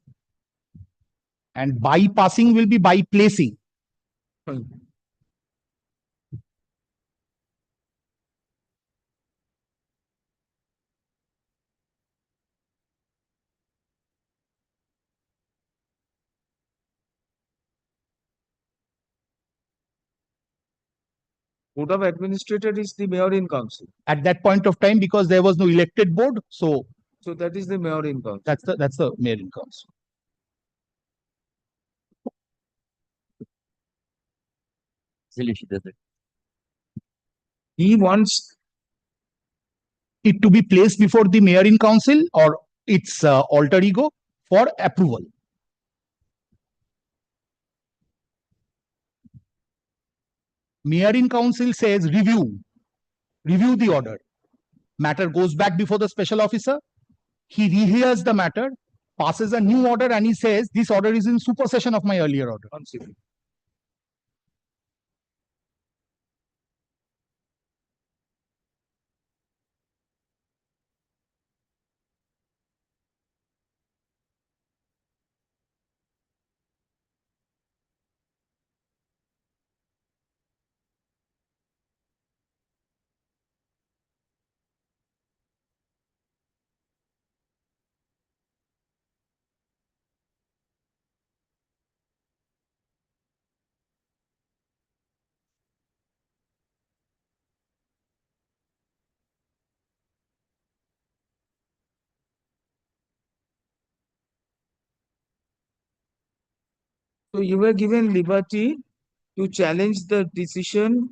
And bypassing will be by placing. Board of Administrator is the mayor in council. At that point of time, because there was no elected board, so that is the mayor in council. that's the mayor in council. He wants it to be placed before the mayor in council or its alter ego for approval. Mayor in council says review the order. Matter goes back before the special officer. He rehears the matter, passes a new order, and he says this order is in supersession of my earlier order. So you were given liberty to challenge the decision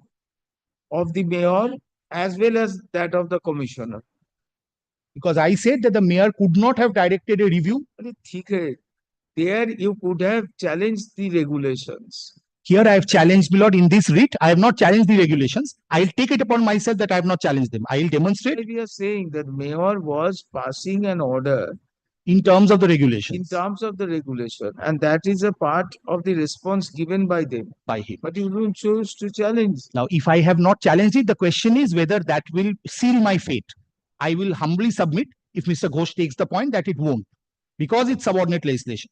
of the mayor as well as that of the commissioner. Because I said that the mayor could not have directed a review. There you could have challenged the regulations. Here I have challenged, my lord, in this writ. I have not challenged the regulations. I'll take it upon myself that I have not challenged them. I'll demonstrate. We are saying that mayor was passing an order in terms of the regulations. In terms of the regulation, and that is a part of the response given by them. By him. But you don't choose to challenge. Now, if I have not challenged it, the question is whether that will seal my fate. I will humbly submit if Mr. Ghosh takes the point that it won't, because it's subordinate legislation.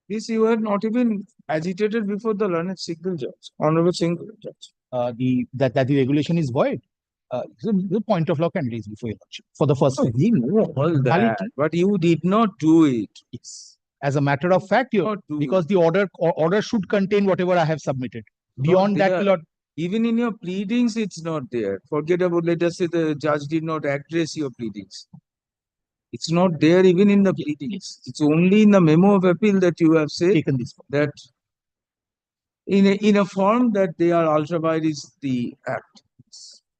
This you had not even agitated before the learned single judge, honorable single judge. That the regulation is void. The point of law can raise before your lordship for the first time. We know all that, Validity. but you did not do it. Yes. As a matter of fact, you because the order should contain whatever I have submitted. Beyond that, there. Lord, Even in your pleadings, it's not there. Forget about, let us say the judge did not address your pleadings. It's not there even in the pleadings. It's only in the memo of appeal that you have said taken this. that in a form that they are ultra vires the act.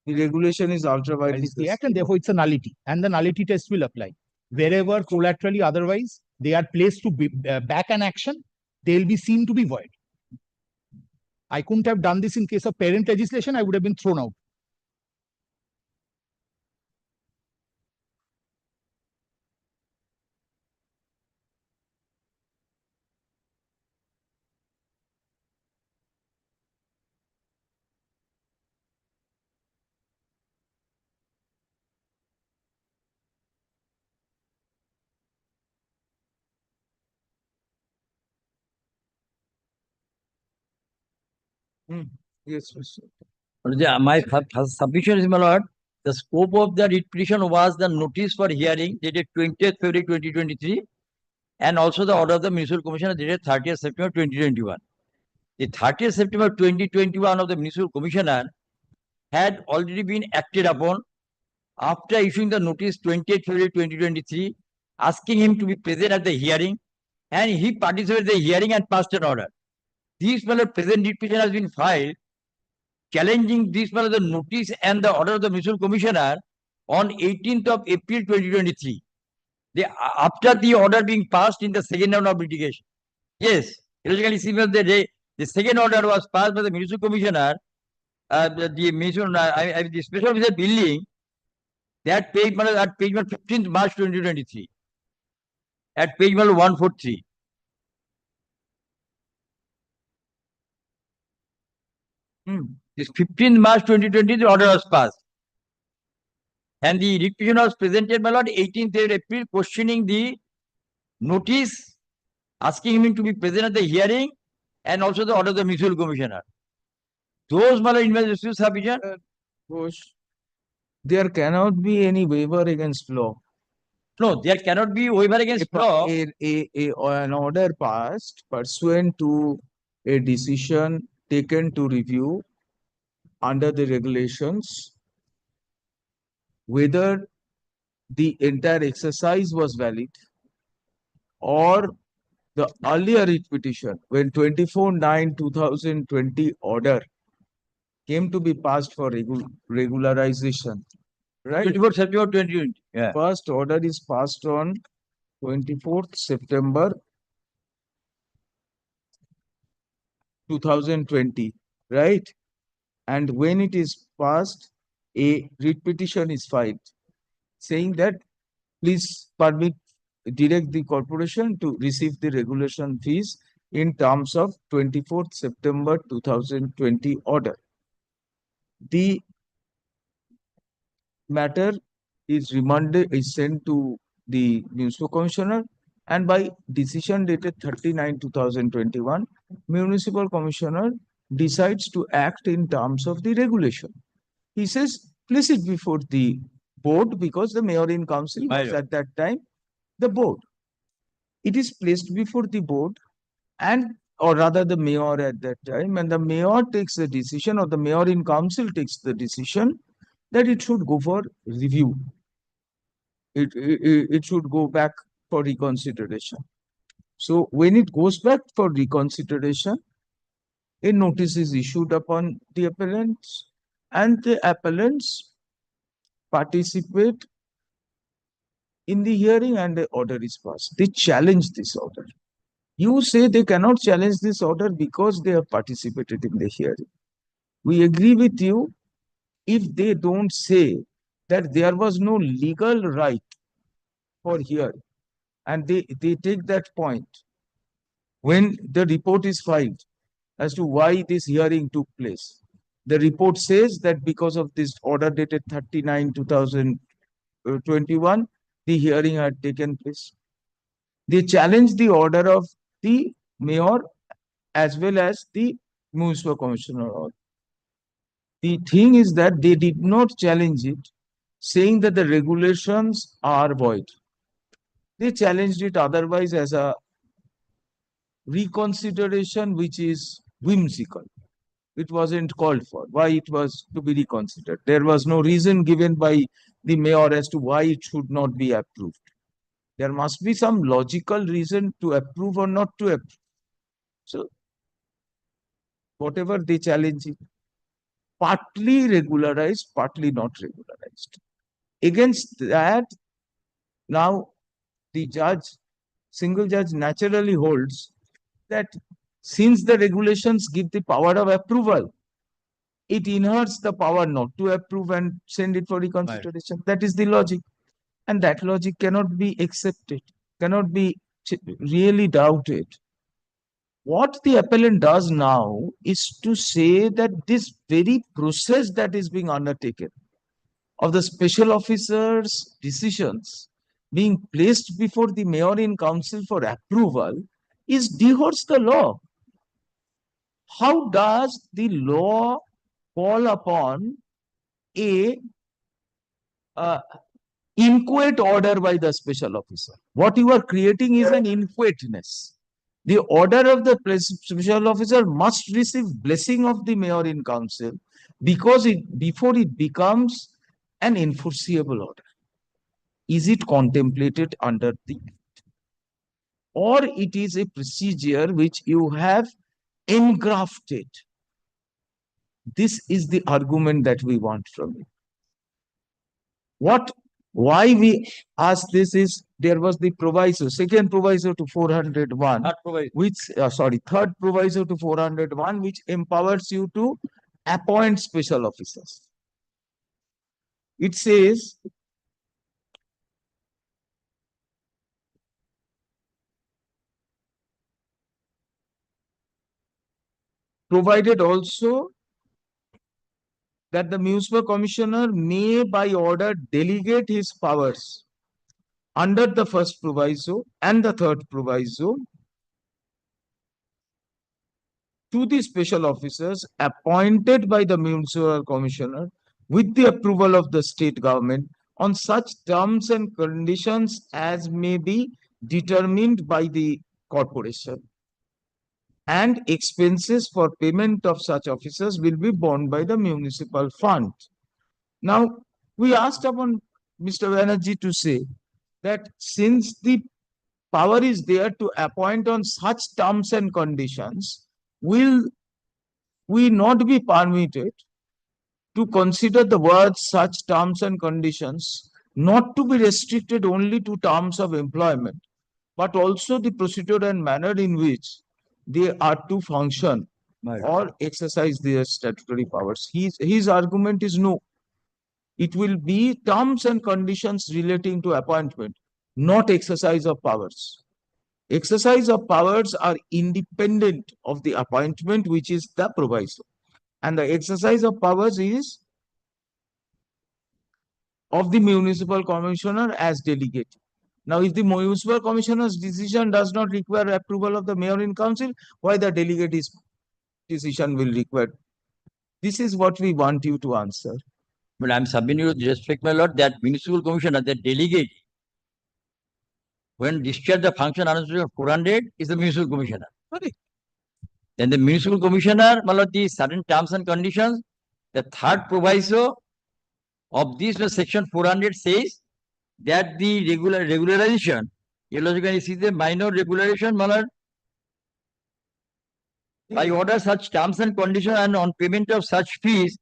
The regulation is ultra That vires is the act, and therefore it's a nullity, and the nullity test will apply. Wherever collaterally otherwise they are placed to be, back an action, they will be seen to be void. I couldn't have done this in case of parent legislation. I would have been thrown out. Yes, Mr. My first submission is, my lord, the scope of the writ petition was the notice for hearing dated 20th February 2023 and also the order of the Municipal Commissioner dated 30th September 2021. The 30th September 2021 of the Municipal Commissioner had already been acted upon after issuing the notice 20th February 2023, asking him to be present at the hearing, and he participated in the hearing and passed an order. This present writ petition has been filed challenging this the notice and the order of the Municipal Commissioner on 18th of April 2023. After the order being passed in the second round of litigation. Yes, logically similar, the second order was passed by the Municipal Commissioner, the Special Officer Building, that page at page 15th March 2023. At page 143. This 15th March 2020, the order was passed. And the writ petition was presented, my lord, 18th April, questioning the notice, asking him to be present at the hearing, and also the order of the Municipal Commissioner. Those, my lord, investigations sufficient. There cannot be any waiver against law. No, there cannot be waiver against law. An order passed pursuant to a decision taken to review under the regulations, whether the entire exercise was valid or the earlier writ petition when 24/9/2020 order came to be passed for regularization. Right? 24th September 2020. Yeah. First order is passed on 24th September 2020, right? And when it is passed, a writ petition is filed saying that please direct the corporation to receive the regulation fees in terms of 24th September 2020 order. The matter is sent to the Municipal Commissioner, and by decision dated 30/9/2021, Municipal Commissioner decides to act in terms of the regulation. He says, place it before the board because the mayor in council was at that time the board. It is placed before the board and or rather the mayor at that time, and the mayor takes the decision or the mayor in council takes the decision that it should go for review. It should go back for reconsideration. So when it goes back for reconsideration, a notice is issued upon the appellants and the appellants participate in the hearing and the order is passed. They challenge this order. You say they cannot challenge this order because they have participated in the hearing. We agree with you if they don't say that there was no legal right for hearing and they take that point when the report is filed as to why this hearing took place. The report says that because of this order dated 39/2021, the hearing had taken place. They challenged the order of the mayor as well as the municipal commissioner. The thing is that they did not challenge it, saying that the regulations are void. They challenged it otherwise as a reconsideration which is whimsical. It wasn't called for. Why it was to be reconsidered? There was no reason given by the mayor as to why it should not be approved. There must be some logical reason to approve or not to approve. So, whatever they challenge it, partly regularized, partly not regularized. Against that, now the judge, single judge naturally holds that since the regulations give the power of approval, it inherits the power not to approve and send it for reconsideration. Right. That is the logic. And that logic cannot be accepted, cannot be really doubted. What the appellant does now is to say that this very process that is being undertaken of the special officer's decisions being placed before the mayor in council for approval is dehorsed the law. How does the law call upon a inchoate order by the special officer? What you are creating is an inchoateness. The order of the special officer must receive blessing of the mayor in council because before it becomes an enforceable order. Is it contemplated under the Act? Or it is a procedure which you have engrafted? This is the argument that we want from you. Why we ask this is there was the proviso, second proviso to 401, which third proviso to 401, which empowers you to appoint special officers. It says provided also that the municipal commissioner may by order delegate his powers under the first proviso and the third proviso to the special officers appointed by the municipal commissioner with the approval of the state government on such terms and conditions as may be determined by the corporation. And expenses for payment of such officers will be borne by the municipal fund. Now, we asked upon Mr. Banerjee to say that since the power is there to appoint on such terms and conditions, will we not be permitted to consider the words such terms and conditions not to be restricted only to terms of employment, but also the procedure and manner in which they are to function or exercise their statutory powers? His argument is no. It will be terms and conditions relating to appointment, not exercise of powers. Exercise of powers are independent of the appointment, which is the proviso. And the exercise of powers is of the municipal commissioner as delegated. Now, if the municipal commissioner's decision does not require approval of the mayor in council, why the delegate's decision will require? This is what we want you to answer. But I'm submitting with respect, my lord, that municipal commissioner, that delegate, when discharge the function under 400 is the municipal commissioner. Correct. Then the municipal commissioner, my lord, the certain terms and conditions, the third proviso of this section 400 says that the regularization, illogical is a minor regularization, my lord, by order such terms and conditions and on payment of such fees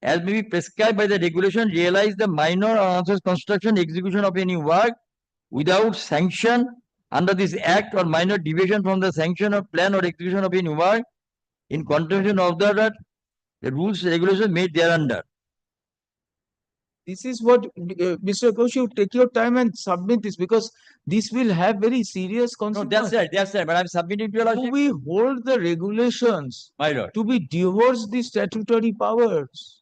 as may be prescribed by the regulation, realize the minor or unauthorized construction execution of any work without sanction under this act or minor deviation from the sanction or plan or execution of any work in contravention of the rules regulations made thereunder. This is what, Mr. Ghosh, you take your time and submit this because this will have very serious No, consequences. that's right, but I'm submitting to your Do lordship. we hold the regulations My lord. to be divorce the statutory powers?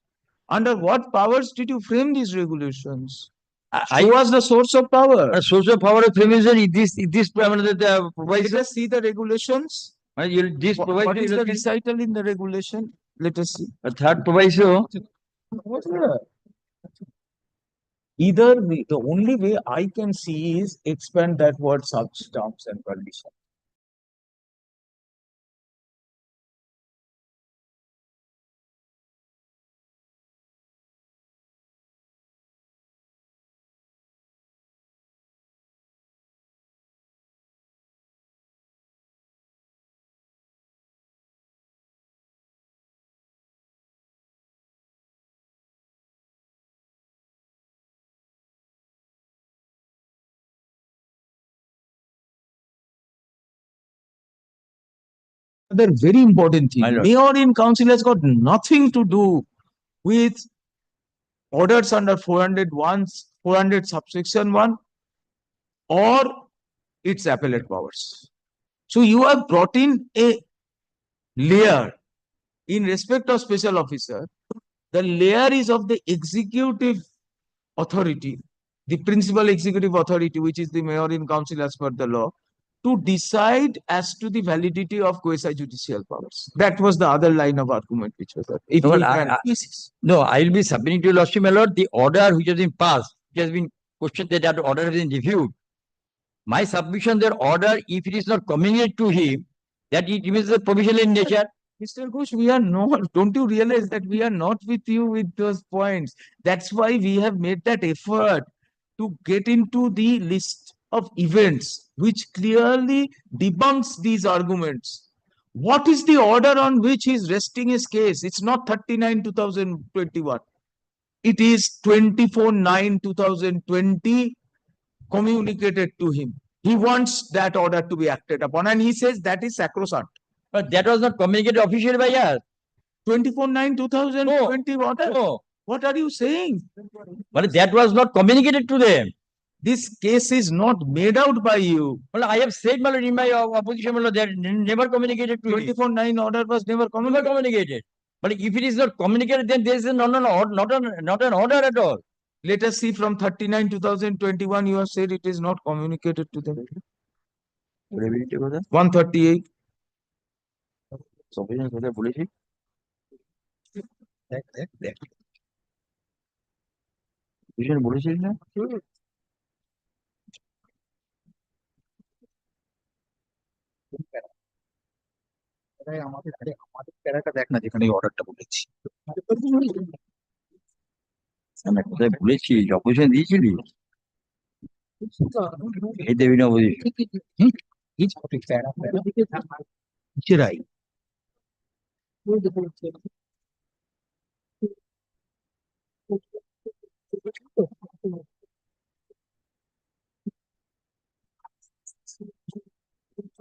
Under what powers did you frame these regulations? I Who was the source of power? a source of power of framation is this Let provides us see the regulations. this provides What is the recital in the regulation? Let us see. a third proviso. What's there? Either the only way I can see is expand that word such terms and conditions. Another very important My thing, lord. mayor in council has got nothing to do with orders under 400 subsection 1 or its appellate powers. So you have brought in a layer in respect of special officer. The layer is of the executive authority, the principal executive authority, which is the mayor in council as per the law, to decide as to the validity of quasi-judicial powers. That was the other line of argument which was there. If No, we but can, no, I will be submitting to your lordship, my lord, the order which has been passed, which has been questioned that order has been reviewed. My submission, that order, if it is not communicated to him, that it remains provisional in nature. Mr. Ghosh, we are not, don't you realize that we are not with you with those points? That's why we have made that effort to get into the list of events which clearly debunks these arguments. What is the order on which he is resting his case? It's not 39/2021. It is 24/9/2020 communicated to him. He wants that order to be acted upon and he says that is sacrosanct. But that was not communicated officially by us. 24/9/2020 order. No. What are you saying? But that was not communicated to them. This case is not made out by you. Well, I have said, my lord, in my opposition, my lord, that never communicated to me. 24/9 order was never Never communicated. communicated. But if it is not communicated, then there is not an order at all. Let us see from 39/2021 you have said it is not communicated to them. 138. বলেছিস না? আমাদের প্যারাটা দেখ না যেখানে অর্ডারটা বলেছি আমি কোথায় বলেছি অপোজিশন দিয়েছিলি এই দেবী না নিজেরাই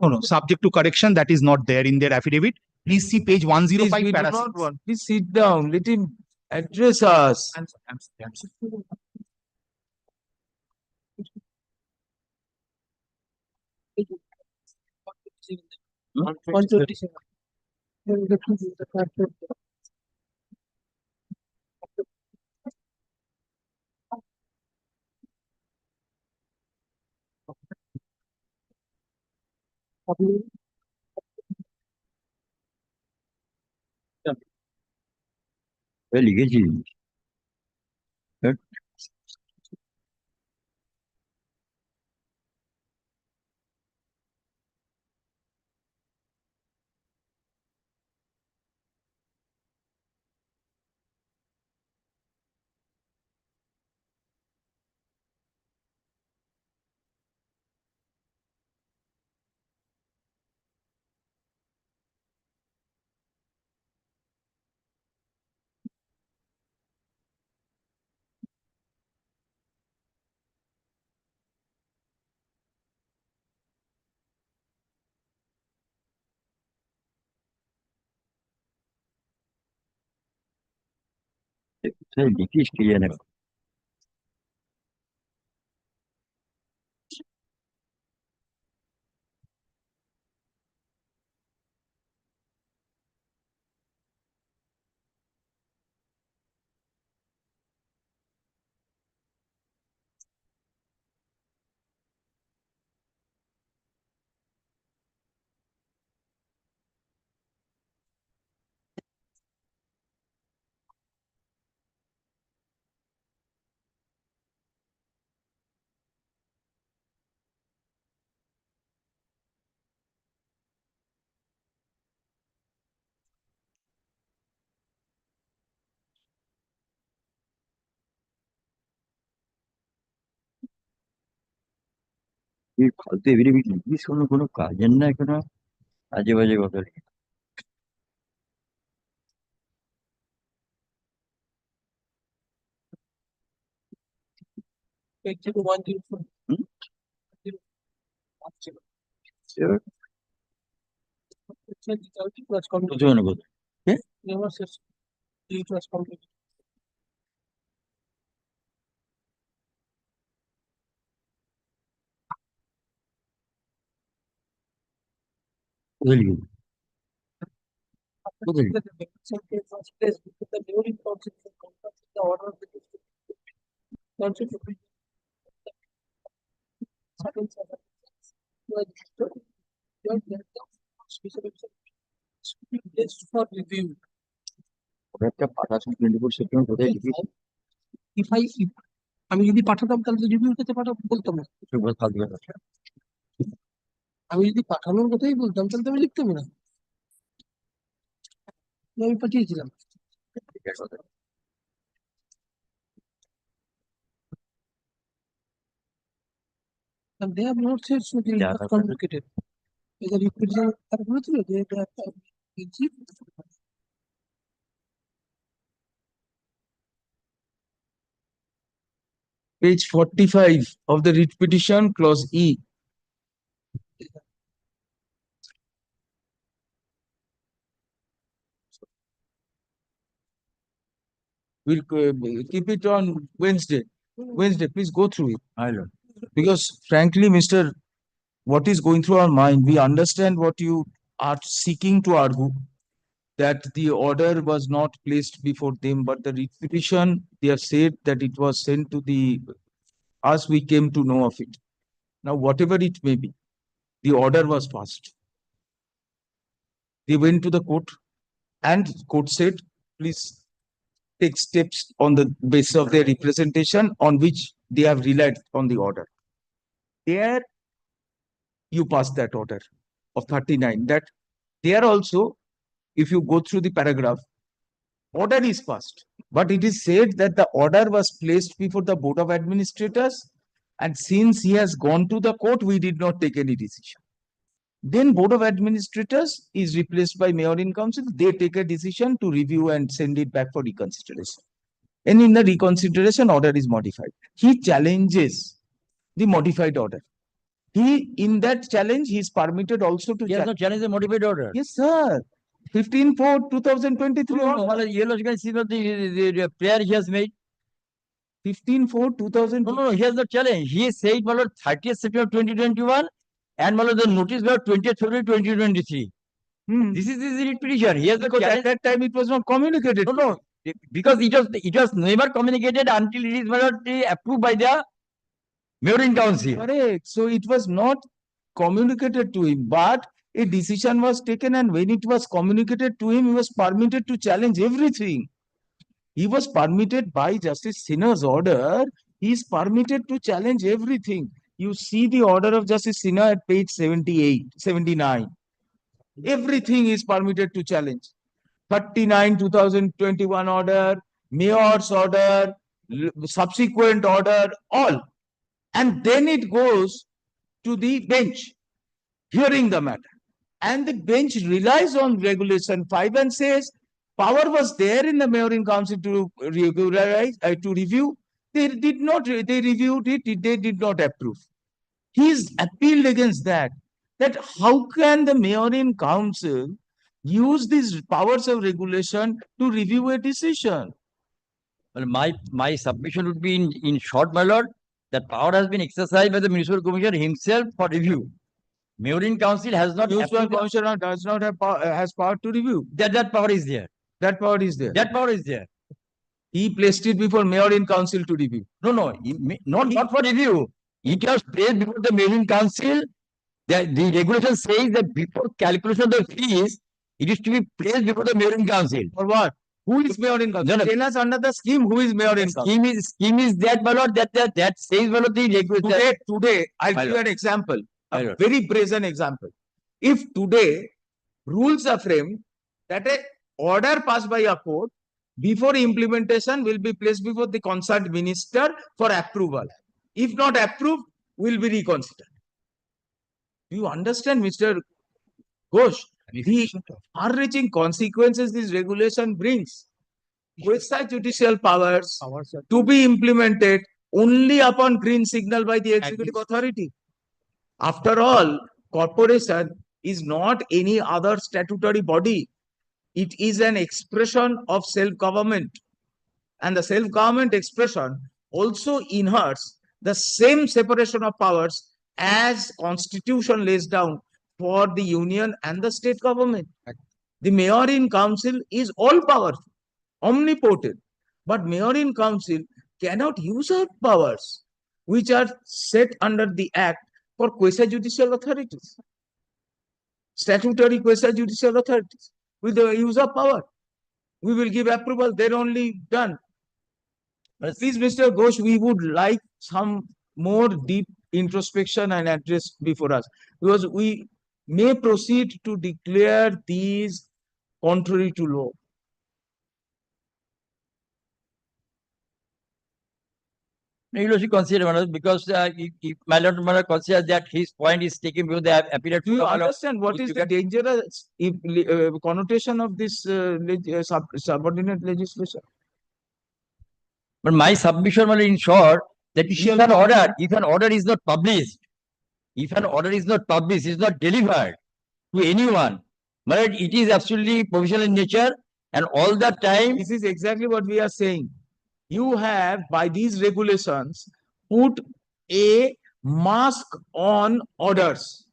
No, subject to correction, that is not there in their affidavit. Please see page 105, Please, we do para not 6. want. Please sit down. Let him address us. লিখেছি লিখিস কি জানে তুই ফালতু এবিডেভিট লিখিস কোনো কাজের না কোনো আজে বাজে কথা বুঝবে কথা বুঝলি বুঝলি ওটা একটা পাঠাচ্ছেন 24/7 কোথায় লিখিস আমি যদি পাঠাতাম তাহলে তো রিভিউ করতে বলতাম না। ফালতু কথা আমি যদি পাঠানোর কথাই বলতাম তাহলে তো আমি লিখতাম না। আমি পাঠিয়েছিলাম। ঠিক আছে কথা And they have not said so. They যা are থাকবে complicated. Either you could say, তারা বলেছিল যে এটা একটা chief Page 45 of the writ petition, clause E. We'll keep it on Wednesday. Wednesday, please go through it. I know. Because frankly, Mr. What is going through our mind, we understand what you are seeking to argue, that the order was not placed before them, but the writ petition, they have said that it was sent to the, us, we came to know of it. Now, whatever it may be, the order was passed. They went to the court and court said, please take steps on the basis of their representation on which they have relied on the order. There, you pass that order of 39. That there also, if you go through the paragraph, order is passed. But it is said that the order was placed before the Board of Administrators, and since he has gone to the court, we did not take any decision. Then Board of Administrators is replaced by Mayor in Council. They take a decision to review and send it back for reconsideration. And in the reconsideration, order is modified. He challenges the modified order. He, in that challenge, he is permitted also to challenge the modified order. Yes, sir. 15/4/2023. The prayer he has made. 15/4/2000. No, he has no challenge. He said, 30th September 2021 and the notice was 20th February 2023. This is his writ petition. He has Because at that time it was not communicated. No, because it was never communicated until it is approved by the Mayor in Council. Correct. So it was not communicated to him, but a decision was taken, and when it was communicated to him, he was permitted to challenge everything. he was permitted by Justice Sinha's order, he is permitted to challenge everything. You see the order of Justice Sinha at page 78, 79. Everything is permitted to challenge. 39, 2021 order, mayor's order, subsequent order, all. And then it goes to the bench, hearing the matter. And the bench relies on regulation 5 and says, power was there in the mayor in council to regularize, to review. They did not, they reviewed it, they did not approve. He's appealed against that. That how can the mayor in council use these powers of regulation to review a decision? Well, my submission would be in short, my lord, that power has been exercised by the municipal commissioner himself for review. Mayor in council has not. Municipal commissioner does not have power, has power to review. That power is there. That power is there. That power is there. He placed it before mayor in council to review. No, not for review. It was placed before the mayor in council. The regulation says that before calculation of the fees, it is to be placed before the mayor in council. For what? Who is mayor in council? Tell us under the scheme who is mayor in council. Scheme is that, my lord, that says, my lord, the regulation. Today, I'll give you an example. A very brazen example. If today rules are framed that a order passed by a court before implementation will be placed before the concerned minister for approval. If not approved, will be reconsidered. Do you understand, Mr. Ghosh? The far-reaching consequences this regulation brings. Quasi-judicial powers to be implemented only upon green signal by the executive authority. After all, corporation is not any other statutory body. It is an expression of self-government. And the self-government expression also inherits the same separation of powers as Constitution lays down for the union and the state government. The mayor in council is all powerful, omnipotent, but mayor in council cannot usurp powers which are set under the Act for quasi-judicial authorities, statutory quasi-judicial authorities. With the use of power, we will give approval, they're only done. But please, Mr. Ghosh, we would like some more deep introspection and address before us, because we may proceed to declare these contrary to law. You should consider, my lord, because if my lord considers that his point is taken before the appeal. Do you understand what is the dangerous connotation of this subordinate legislation? But my submission, my lord, in short, that if an order is not published, is not delivered to anyone, my lord, it is absolutely provisional in nature, and all the time. This is exactly what we are saying. You have, by these regulations, put a mask on orders.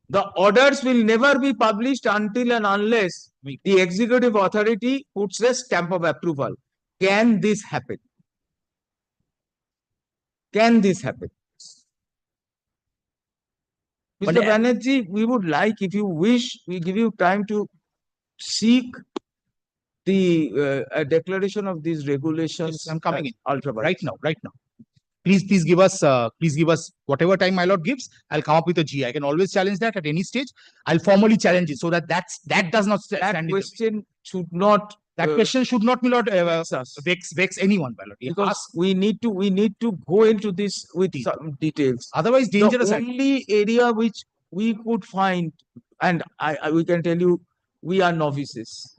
The orders will never be published until and unless the executive authority puts a stamp of approval. Can this happen? Can this happen? Mr. Banerjee, we would like, if you wish, we give you time to seek the declaration of these regulations. Yes, I'm coming in ultra right now. Please give us whatever time my lord gives. I'll come up with a G. I can always challenge that at any stage. I'll formally challenge it so that that does not stand. That question should not. That question should not, my lord, vex anyone, my lord. Because we need to go into this with some details. Otherwise, dangerous. The only area which we could find, and we can tell you, we are novices.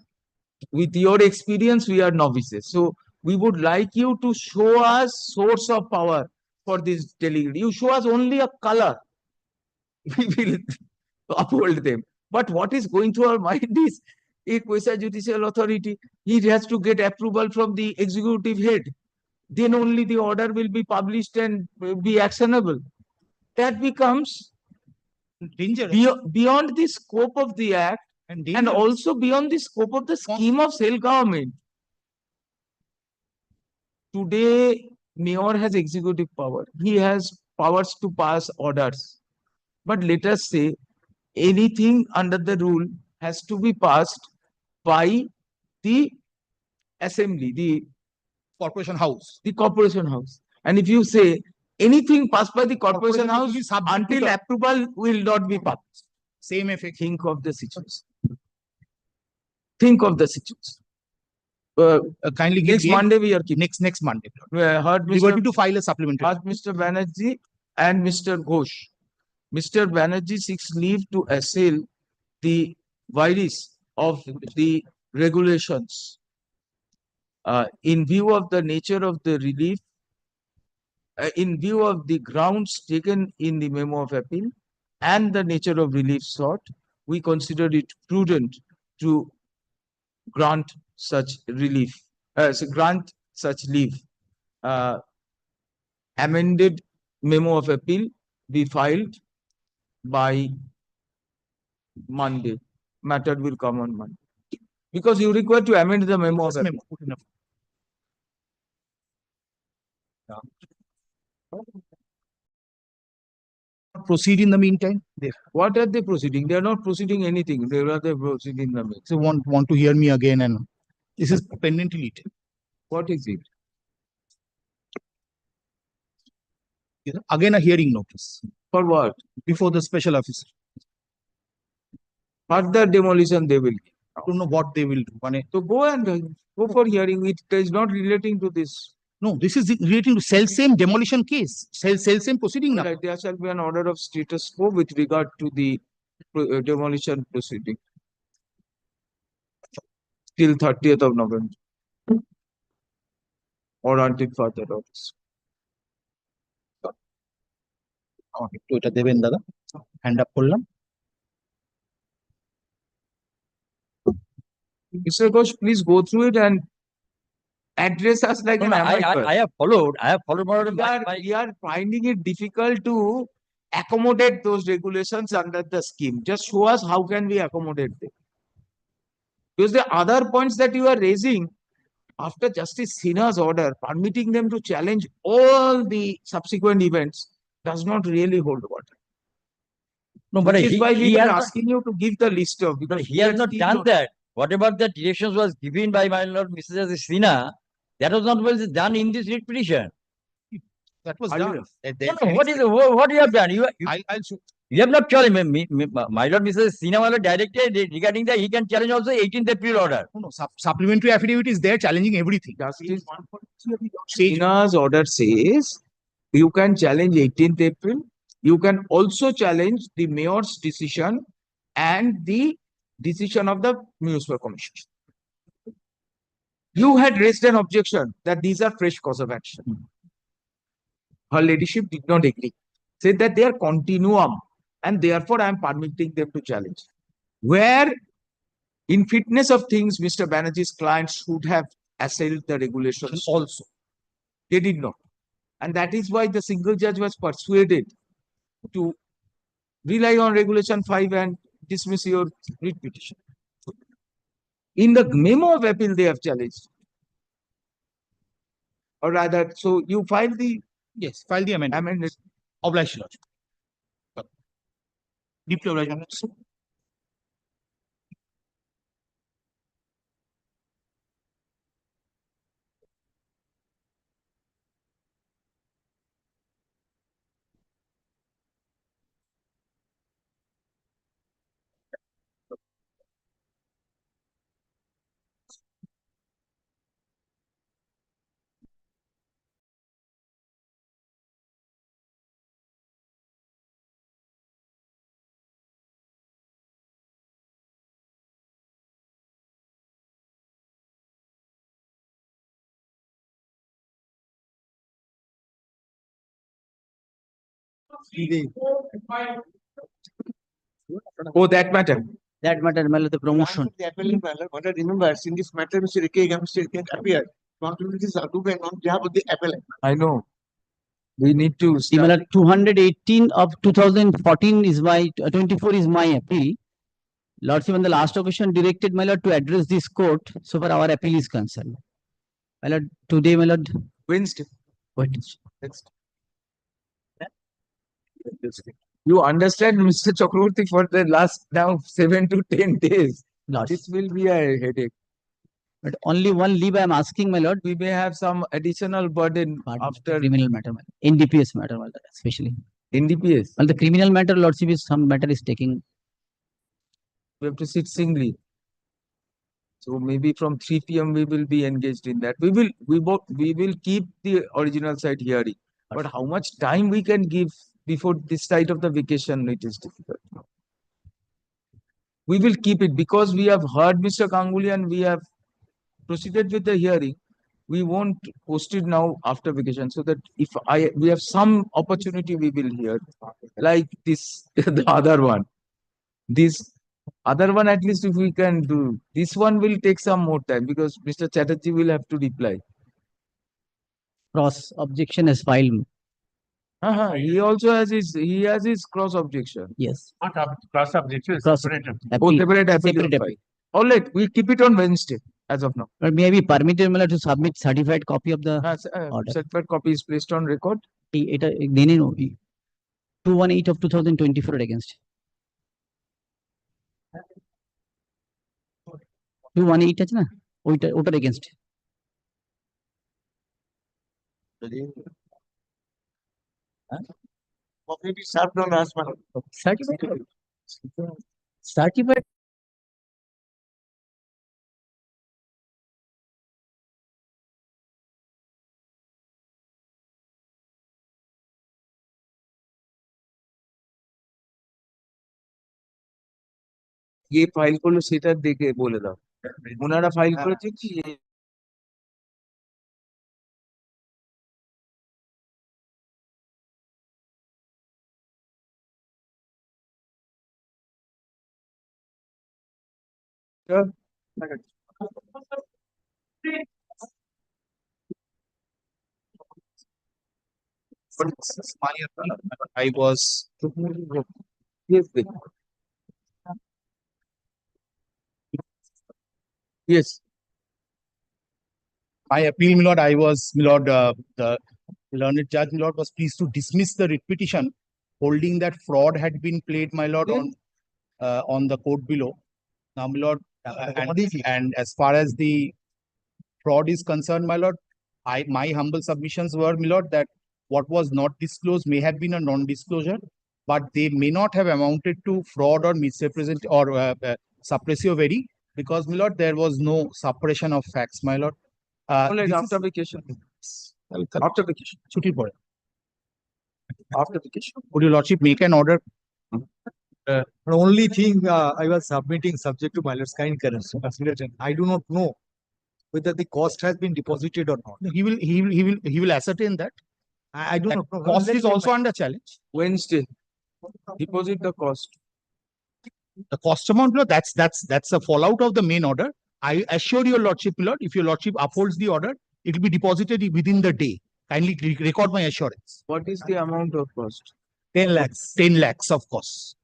With your experience, we are novices. So we would like you to show us source of power for this delegate. You show us only a color. We will uphold them. But what is going through our mind is a quasi-judicial authority. He has to get approval from the executive head. Then only the order will be published and be actionable. That becomes dangerous. Beyond the scope of the Act. And also beyond the scope of the scheme of self-government. Today, mayor has executive power. He has powers to pass orders. But let us say, anything under the rule has to be passed by the assembly, the Corporation House. corporation house. And if you say anything passed by the corporation house will be subject to until the- approval will not be published. Same effect. Think of the situation. Think of the situation. Kindly give Next date. Monday we are keeping. Next Monday. Heard Liberty Mr. to file a supplementary. Heard Mr. Banerjee and Mr. Ghosh. Mr. Banerjee seeks leave to assail the virus of the regulations. In view of the nature of the relief, in view of the grounds taken in the memo of appeal and the nature of relief sought, we consider it prudent to grant such relief, grant such leave. Amended memo of appeal be filed by Monday. Matter will come on Monday. Because you require to amend the memo of appeal. Proceed in the meantime. What are they proceeding? They are not proceeding anything. They are proceeding the meantime. So want to hear me again, and this is pending lead. What is it? Again a hearing notice. For what? Before the special officer. Further demolition they will. I don't know what they will do. So go and go for hearing. It is not relating to this. No, this is relating to same demolition case. Same proceeding now. Right, there shall be an order of status quo with regard to the demolition proceeding till 30th of November or until further orders. Okay, তো এটা দেবেন দাদা, hand up করলাম। Mr. Ghosh, please go through it and address us like an amateur. I have followed more than We are finding it difficult to accommodate those regulations under the scheme. Just show us how can we accommodate them. Because the other points that you are raising after Justice Sinha's order, permitting them to challenge all the subsequent events does not really hold water. No, but Which is why we he are has not, asking you to give the list of. but he has not done that. Whatever the directions was given by my lord Mrs. Sinha, that was not well done in this writ petition. That was Are done. you- What you have done? I'll show. You have not challenged my lord Mrs. Sinha my lord directed regarding that he can challenge also 18th April order. No, supplementary affidavit is there challenging everything. Justice Sinha's order says you can challenge 18th April. You can also challenge the mayor's decision and the decision of the municipal commission. You had raised an objection that these are fresh cause of action. Her ladyship did not agree. Said that they are continuum and therefore I am permitting them to challenge. Where in fitness of things, Mr. Banerjee's clients should have assailed the regulations also. They did not. And that is why the single judge was persuaded to rely on regulation 5 and dismiss your writ petition. In the memo of appeal, they have challenged. Or rather, so you file the Yes, file the amendment. Obliged, Lord. Deeply obliged. Oh, that matter. That matter, the promotion. The appellant, what I remember, in this matter, Mr. Mr. appeared. Responsibilities are to be on behalf of the appellant. I know. We need to Similar 218 of 2014 is my 24 is my appeal. Lordship, on the last occasion directed my lord to address this court so far our appeal is concerned. My lord, today my lord. Wednesday. Wednesday. You understand, Mr. Chakraborty, for the last now 7 to 10 days. This will be a headache. But only one leave I am asking, my lord. We may have some additional burden after Criminal matter, my lord. NDPS matter, my lord, especially. NDPS. Well, the criminal matter, lordship, is some matter is taking. We have to sit singly. So maybe from 3 p.m. we will be engaged in that. We will keep the original site hearing. But how much time we can give before this side of the vacation, it is difficult. We will keep it because we have heard Mr. Ganguly and we have proceeded with the hearing. We won't post it now after vacation, so that if we have some opportunity, we will hear. Like this, the other one. This other one, at least if we can do. This one will take some more time because Mr. Chatterjee will have to reply. Cross objection is filed. He also has his cross objection. Yes. Cross objection. Cross Separate. appeal. Separate appeal. Separate appeal. All right, we keep it on Wednesday as of now. But may I be permitted, my lord, to submit certified copy of the order? Certified copy is placed on record. 218 of 2024 against. 218 আছে না ওটার against. Certified. ये file করলো সেটা দেখে বলে দাও ওনারা ফাইল করেছে কি I was yes yes my appeal, my lord. I was, my lord, the learned judge, my lord, was pleased to dismiss the writ petition, holding that fraud had been played, my lord, on the court below. Now, my lord, and as far as the fraud is concerned, my lord, my humble submissions were, my lord, that what was not disclosed may have been a non-disclosure, but they may not have amounted to fraud or misrepresent or suppressio veri, because, my lord, there was no suppression of facts, my lord. After vacation. After vacation. After vacation. Would your lordship make an order? The only thing I was submitting subject to my lord's kind consideration. I do not know whether the cost has been deposited or not. He will ascertain that. I do not know. Cost is also under challenge. Wednesday. Deposit the cost. The cost amount, Lord, that's a fallout of the main order. I assure your lordship, Lord, if your lordship upholds the order, it will be deposited within the day. Kindly record my assurance. What is the amount of cost? 10 lakhs. 10 lakhs of cost.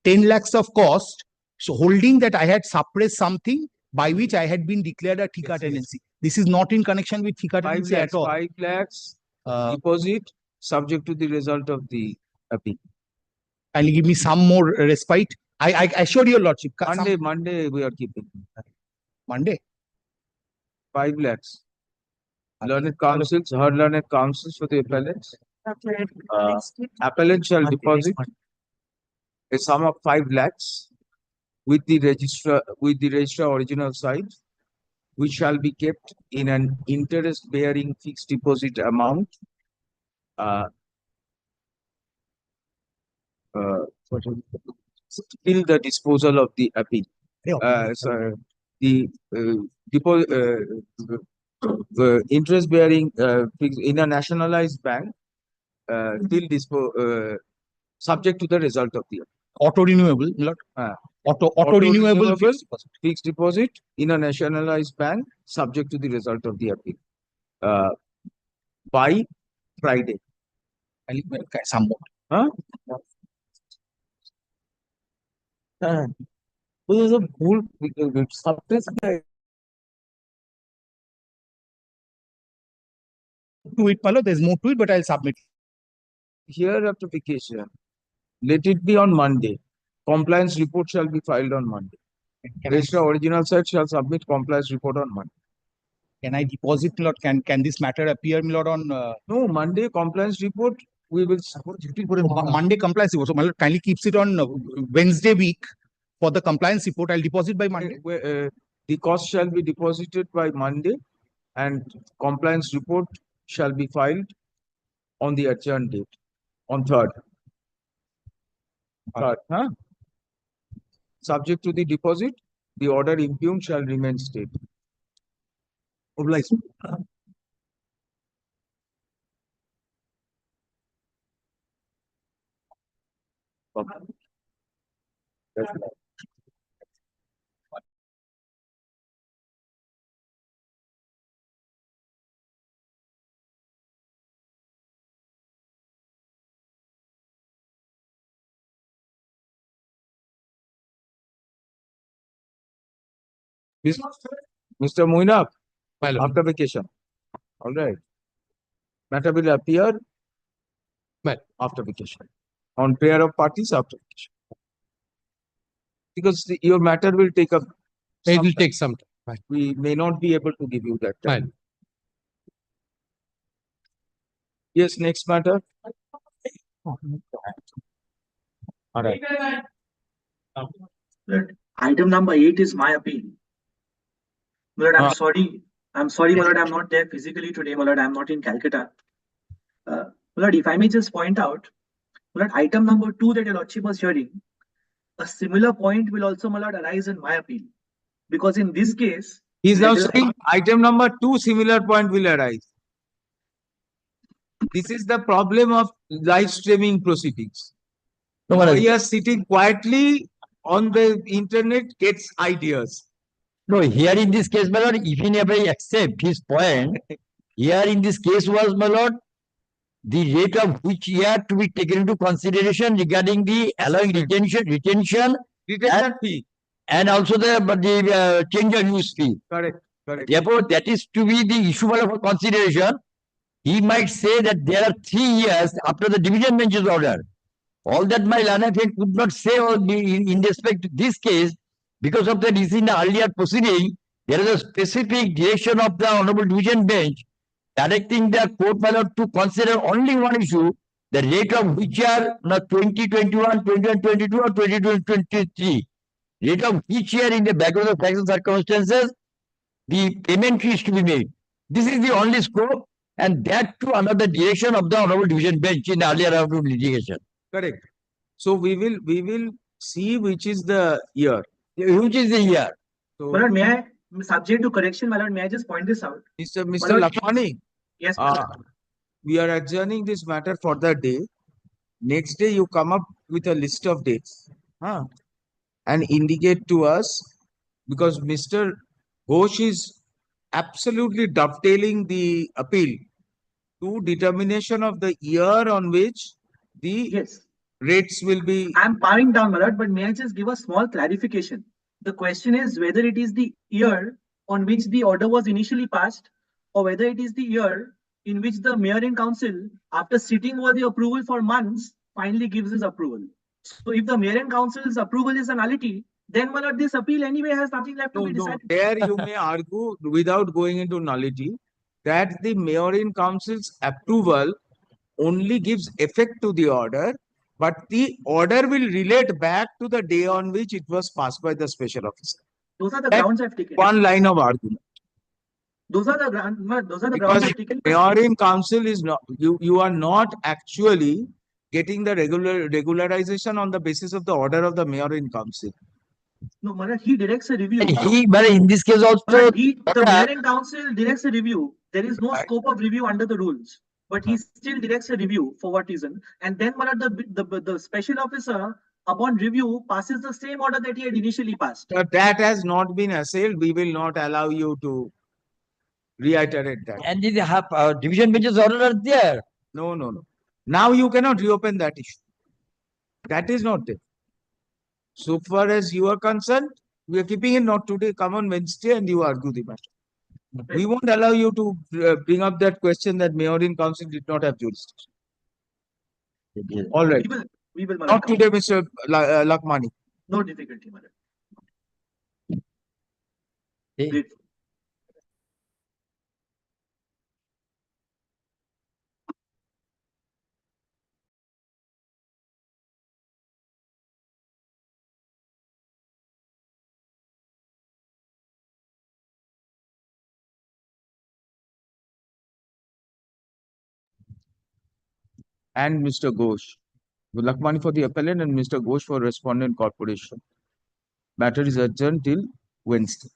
10 lakhs of cost. So holding that I had suppressed something by which I had been declared a Thika tenancy. This is not in connection with Thika tenancy at all. 5 lakhs deposit subject to the result of the appeal. Kindly give me some more respite. I assure your lordship. Monday we are keeping. Monday? 5 lakhs. Learned counsels, heard learned counsels for the appellants. Appellant shall deposit a sum of 5 lakhs with the registrar original site, which shall be kept in an interest-bearing fixed deposit amount till the disposal of the appeal. The interest-bearing in a nationalized bank till subject to the result of the appeal. Auto renewable, Lord. Auto renewable fixed deposit in a nationalized bank subject to the result of the appeal by Friday. Some more. This is a full suppress to it, Palo. There's more to it, but I'll submit. Here after vacation, let it be on Monday. Compliance report shall be filed on Monday. Registrar original site shall submit compliance report on Monday. Can I deposit, my lord? Can this matter appear, my lord, on No, Monday compliance report, we will. Monday compliance report? So, my lord, kindly keeps it on Wednesday week for the compliance report. I'll deposit by Monday. The cost shall be deposited by Monday and compliance report shall be filed on the adjourned date, on 3rd. Huh? Subject to the deposit, the order impugned shall remain state. Obliged. Mr. Moinab, after vacation. All right. Matter will appear after vacation. On pair of parties after vacation. Because your matter will take up. It will take some time. We may not be able to give you that time. Yes, next matter. All right. Item number 8 is my appeal. My lord, I'm sorry. I'm sorry, my lord, I'm not there physically today, my lord. I'm not in Calcutta. My lord, if I may just point out, my lord, item number 2 that your lordship was hearing, a similar point will also, my lord, arise in my appeal. Because in this case, he is now saying item number 2 similar point will arise. This is the problem of live streaming proceedings. He is sitting quietly on the internet, gets ideas. No, here in this case, my lord, even if I accept his point, here in this case was, my lord, the rate of which year to be taken into consideration regarding the allowing retention fee, and also the change of use fee. Correct, correct. Therefore, that is to be the issue for consideration. He might say that there are 3 years after the division bench's order. All that my learned friend could not say in respect to this case, because of the recent earlier proceeding, there is a specific direction of the Honorable Division Bench directing the court, my lord, to consider only one issue, the rate of which year, not 2021, 2022 or 2023. Rate of each year in the background of facts and circumstances, the payment is to be made. This is the only scope, and that too under the direction of the Honorable Division Bench in the earlier round of litigation. Correct. So we will see which is the year. Which is the year? So, my lord, may I, subject to correction, my lord, may I just point this out? Mr. Lakmani. Yes, we are adjourning this matter for the day. Next day, you come up with a list of dates and indicate to us, because Mr. Ghosh is absolutely dovetailing the appeal to determination of the year on which the rates will be. I'm bowing down, my lord, but may I just give a small clarification? The question is whether it is the year on which the order was initially passed, or whether it is the year in which the mayor and council, after sitting over the approval for months, finally gives his approval. So if the mayor and council's approval is a nullity, then, my lord, this appeal anyway has nothing left to be decided. There you may argue, without going into nullity, that the mayor and council's approval only gives effect to the order, but the order will relate back to the day on which it was passed by the special officer. Those are the grounds I've taken. One line of argument. Those are the grounds Because I've taken. mayor in council is not, you are not actually getting the regularization on the basis of the order of the mayor in council. No, Maharaj, he directs a review. But in this case also, the mayor and council directs a review. There is no scope of review under the rules, but he still directs a review. For what reason? And then, Maharaj, the special officer, upon review, passes the same order that he had initially passed. But that has not been assailed. We will not allow you to reiterate that. And the division benches order are there. No. Now you cannot reopen that issue. That is not there. So far as you are concerned, we are keeping it not today. Come on Wednesday and you argue the matter. We won't allow you to bring up that question that mayor in council did not have jurisdiction. All right. We will not today, Mr. Lakmani. No difficulty, Maharaj. and Mr. Ghosh. Lakmani for the appellant and Mr. Ghosh for respondent corporation. Matter is adjourned till Wednesday.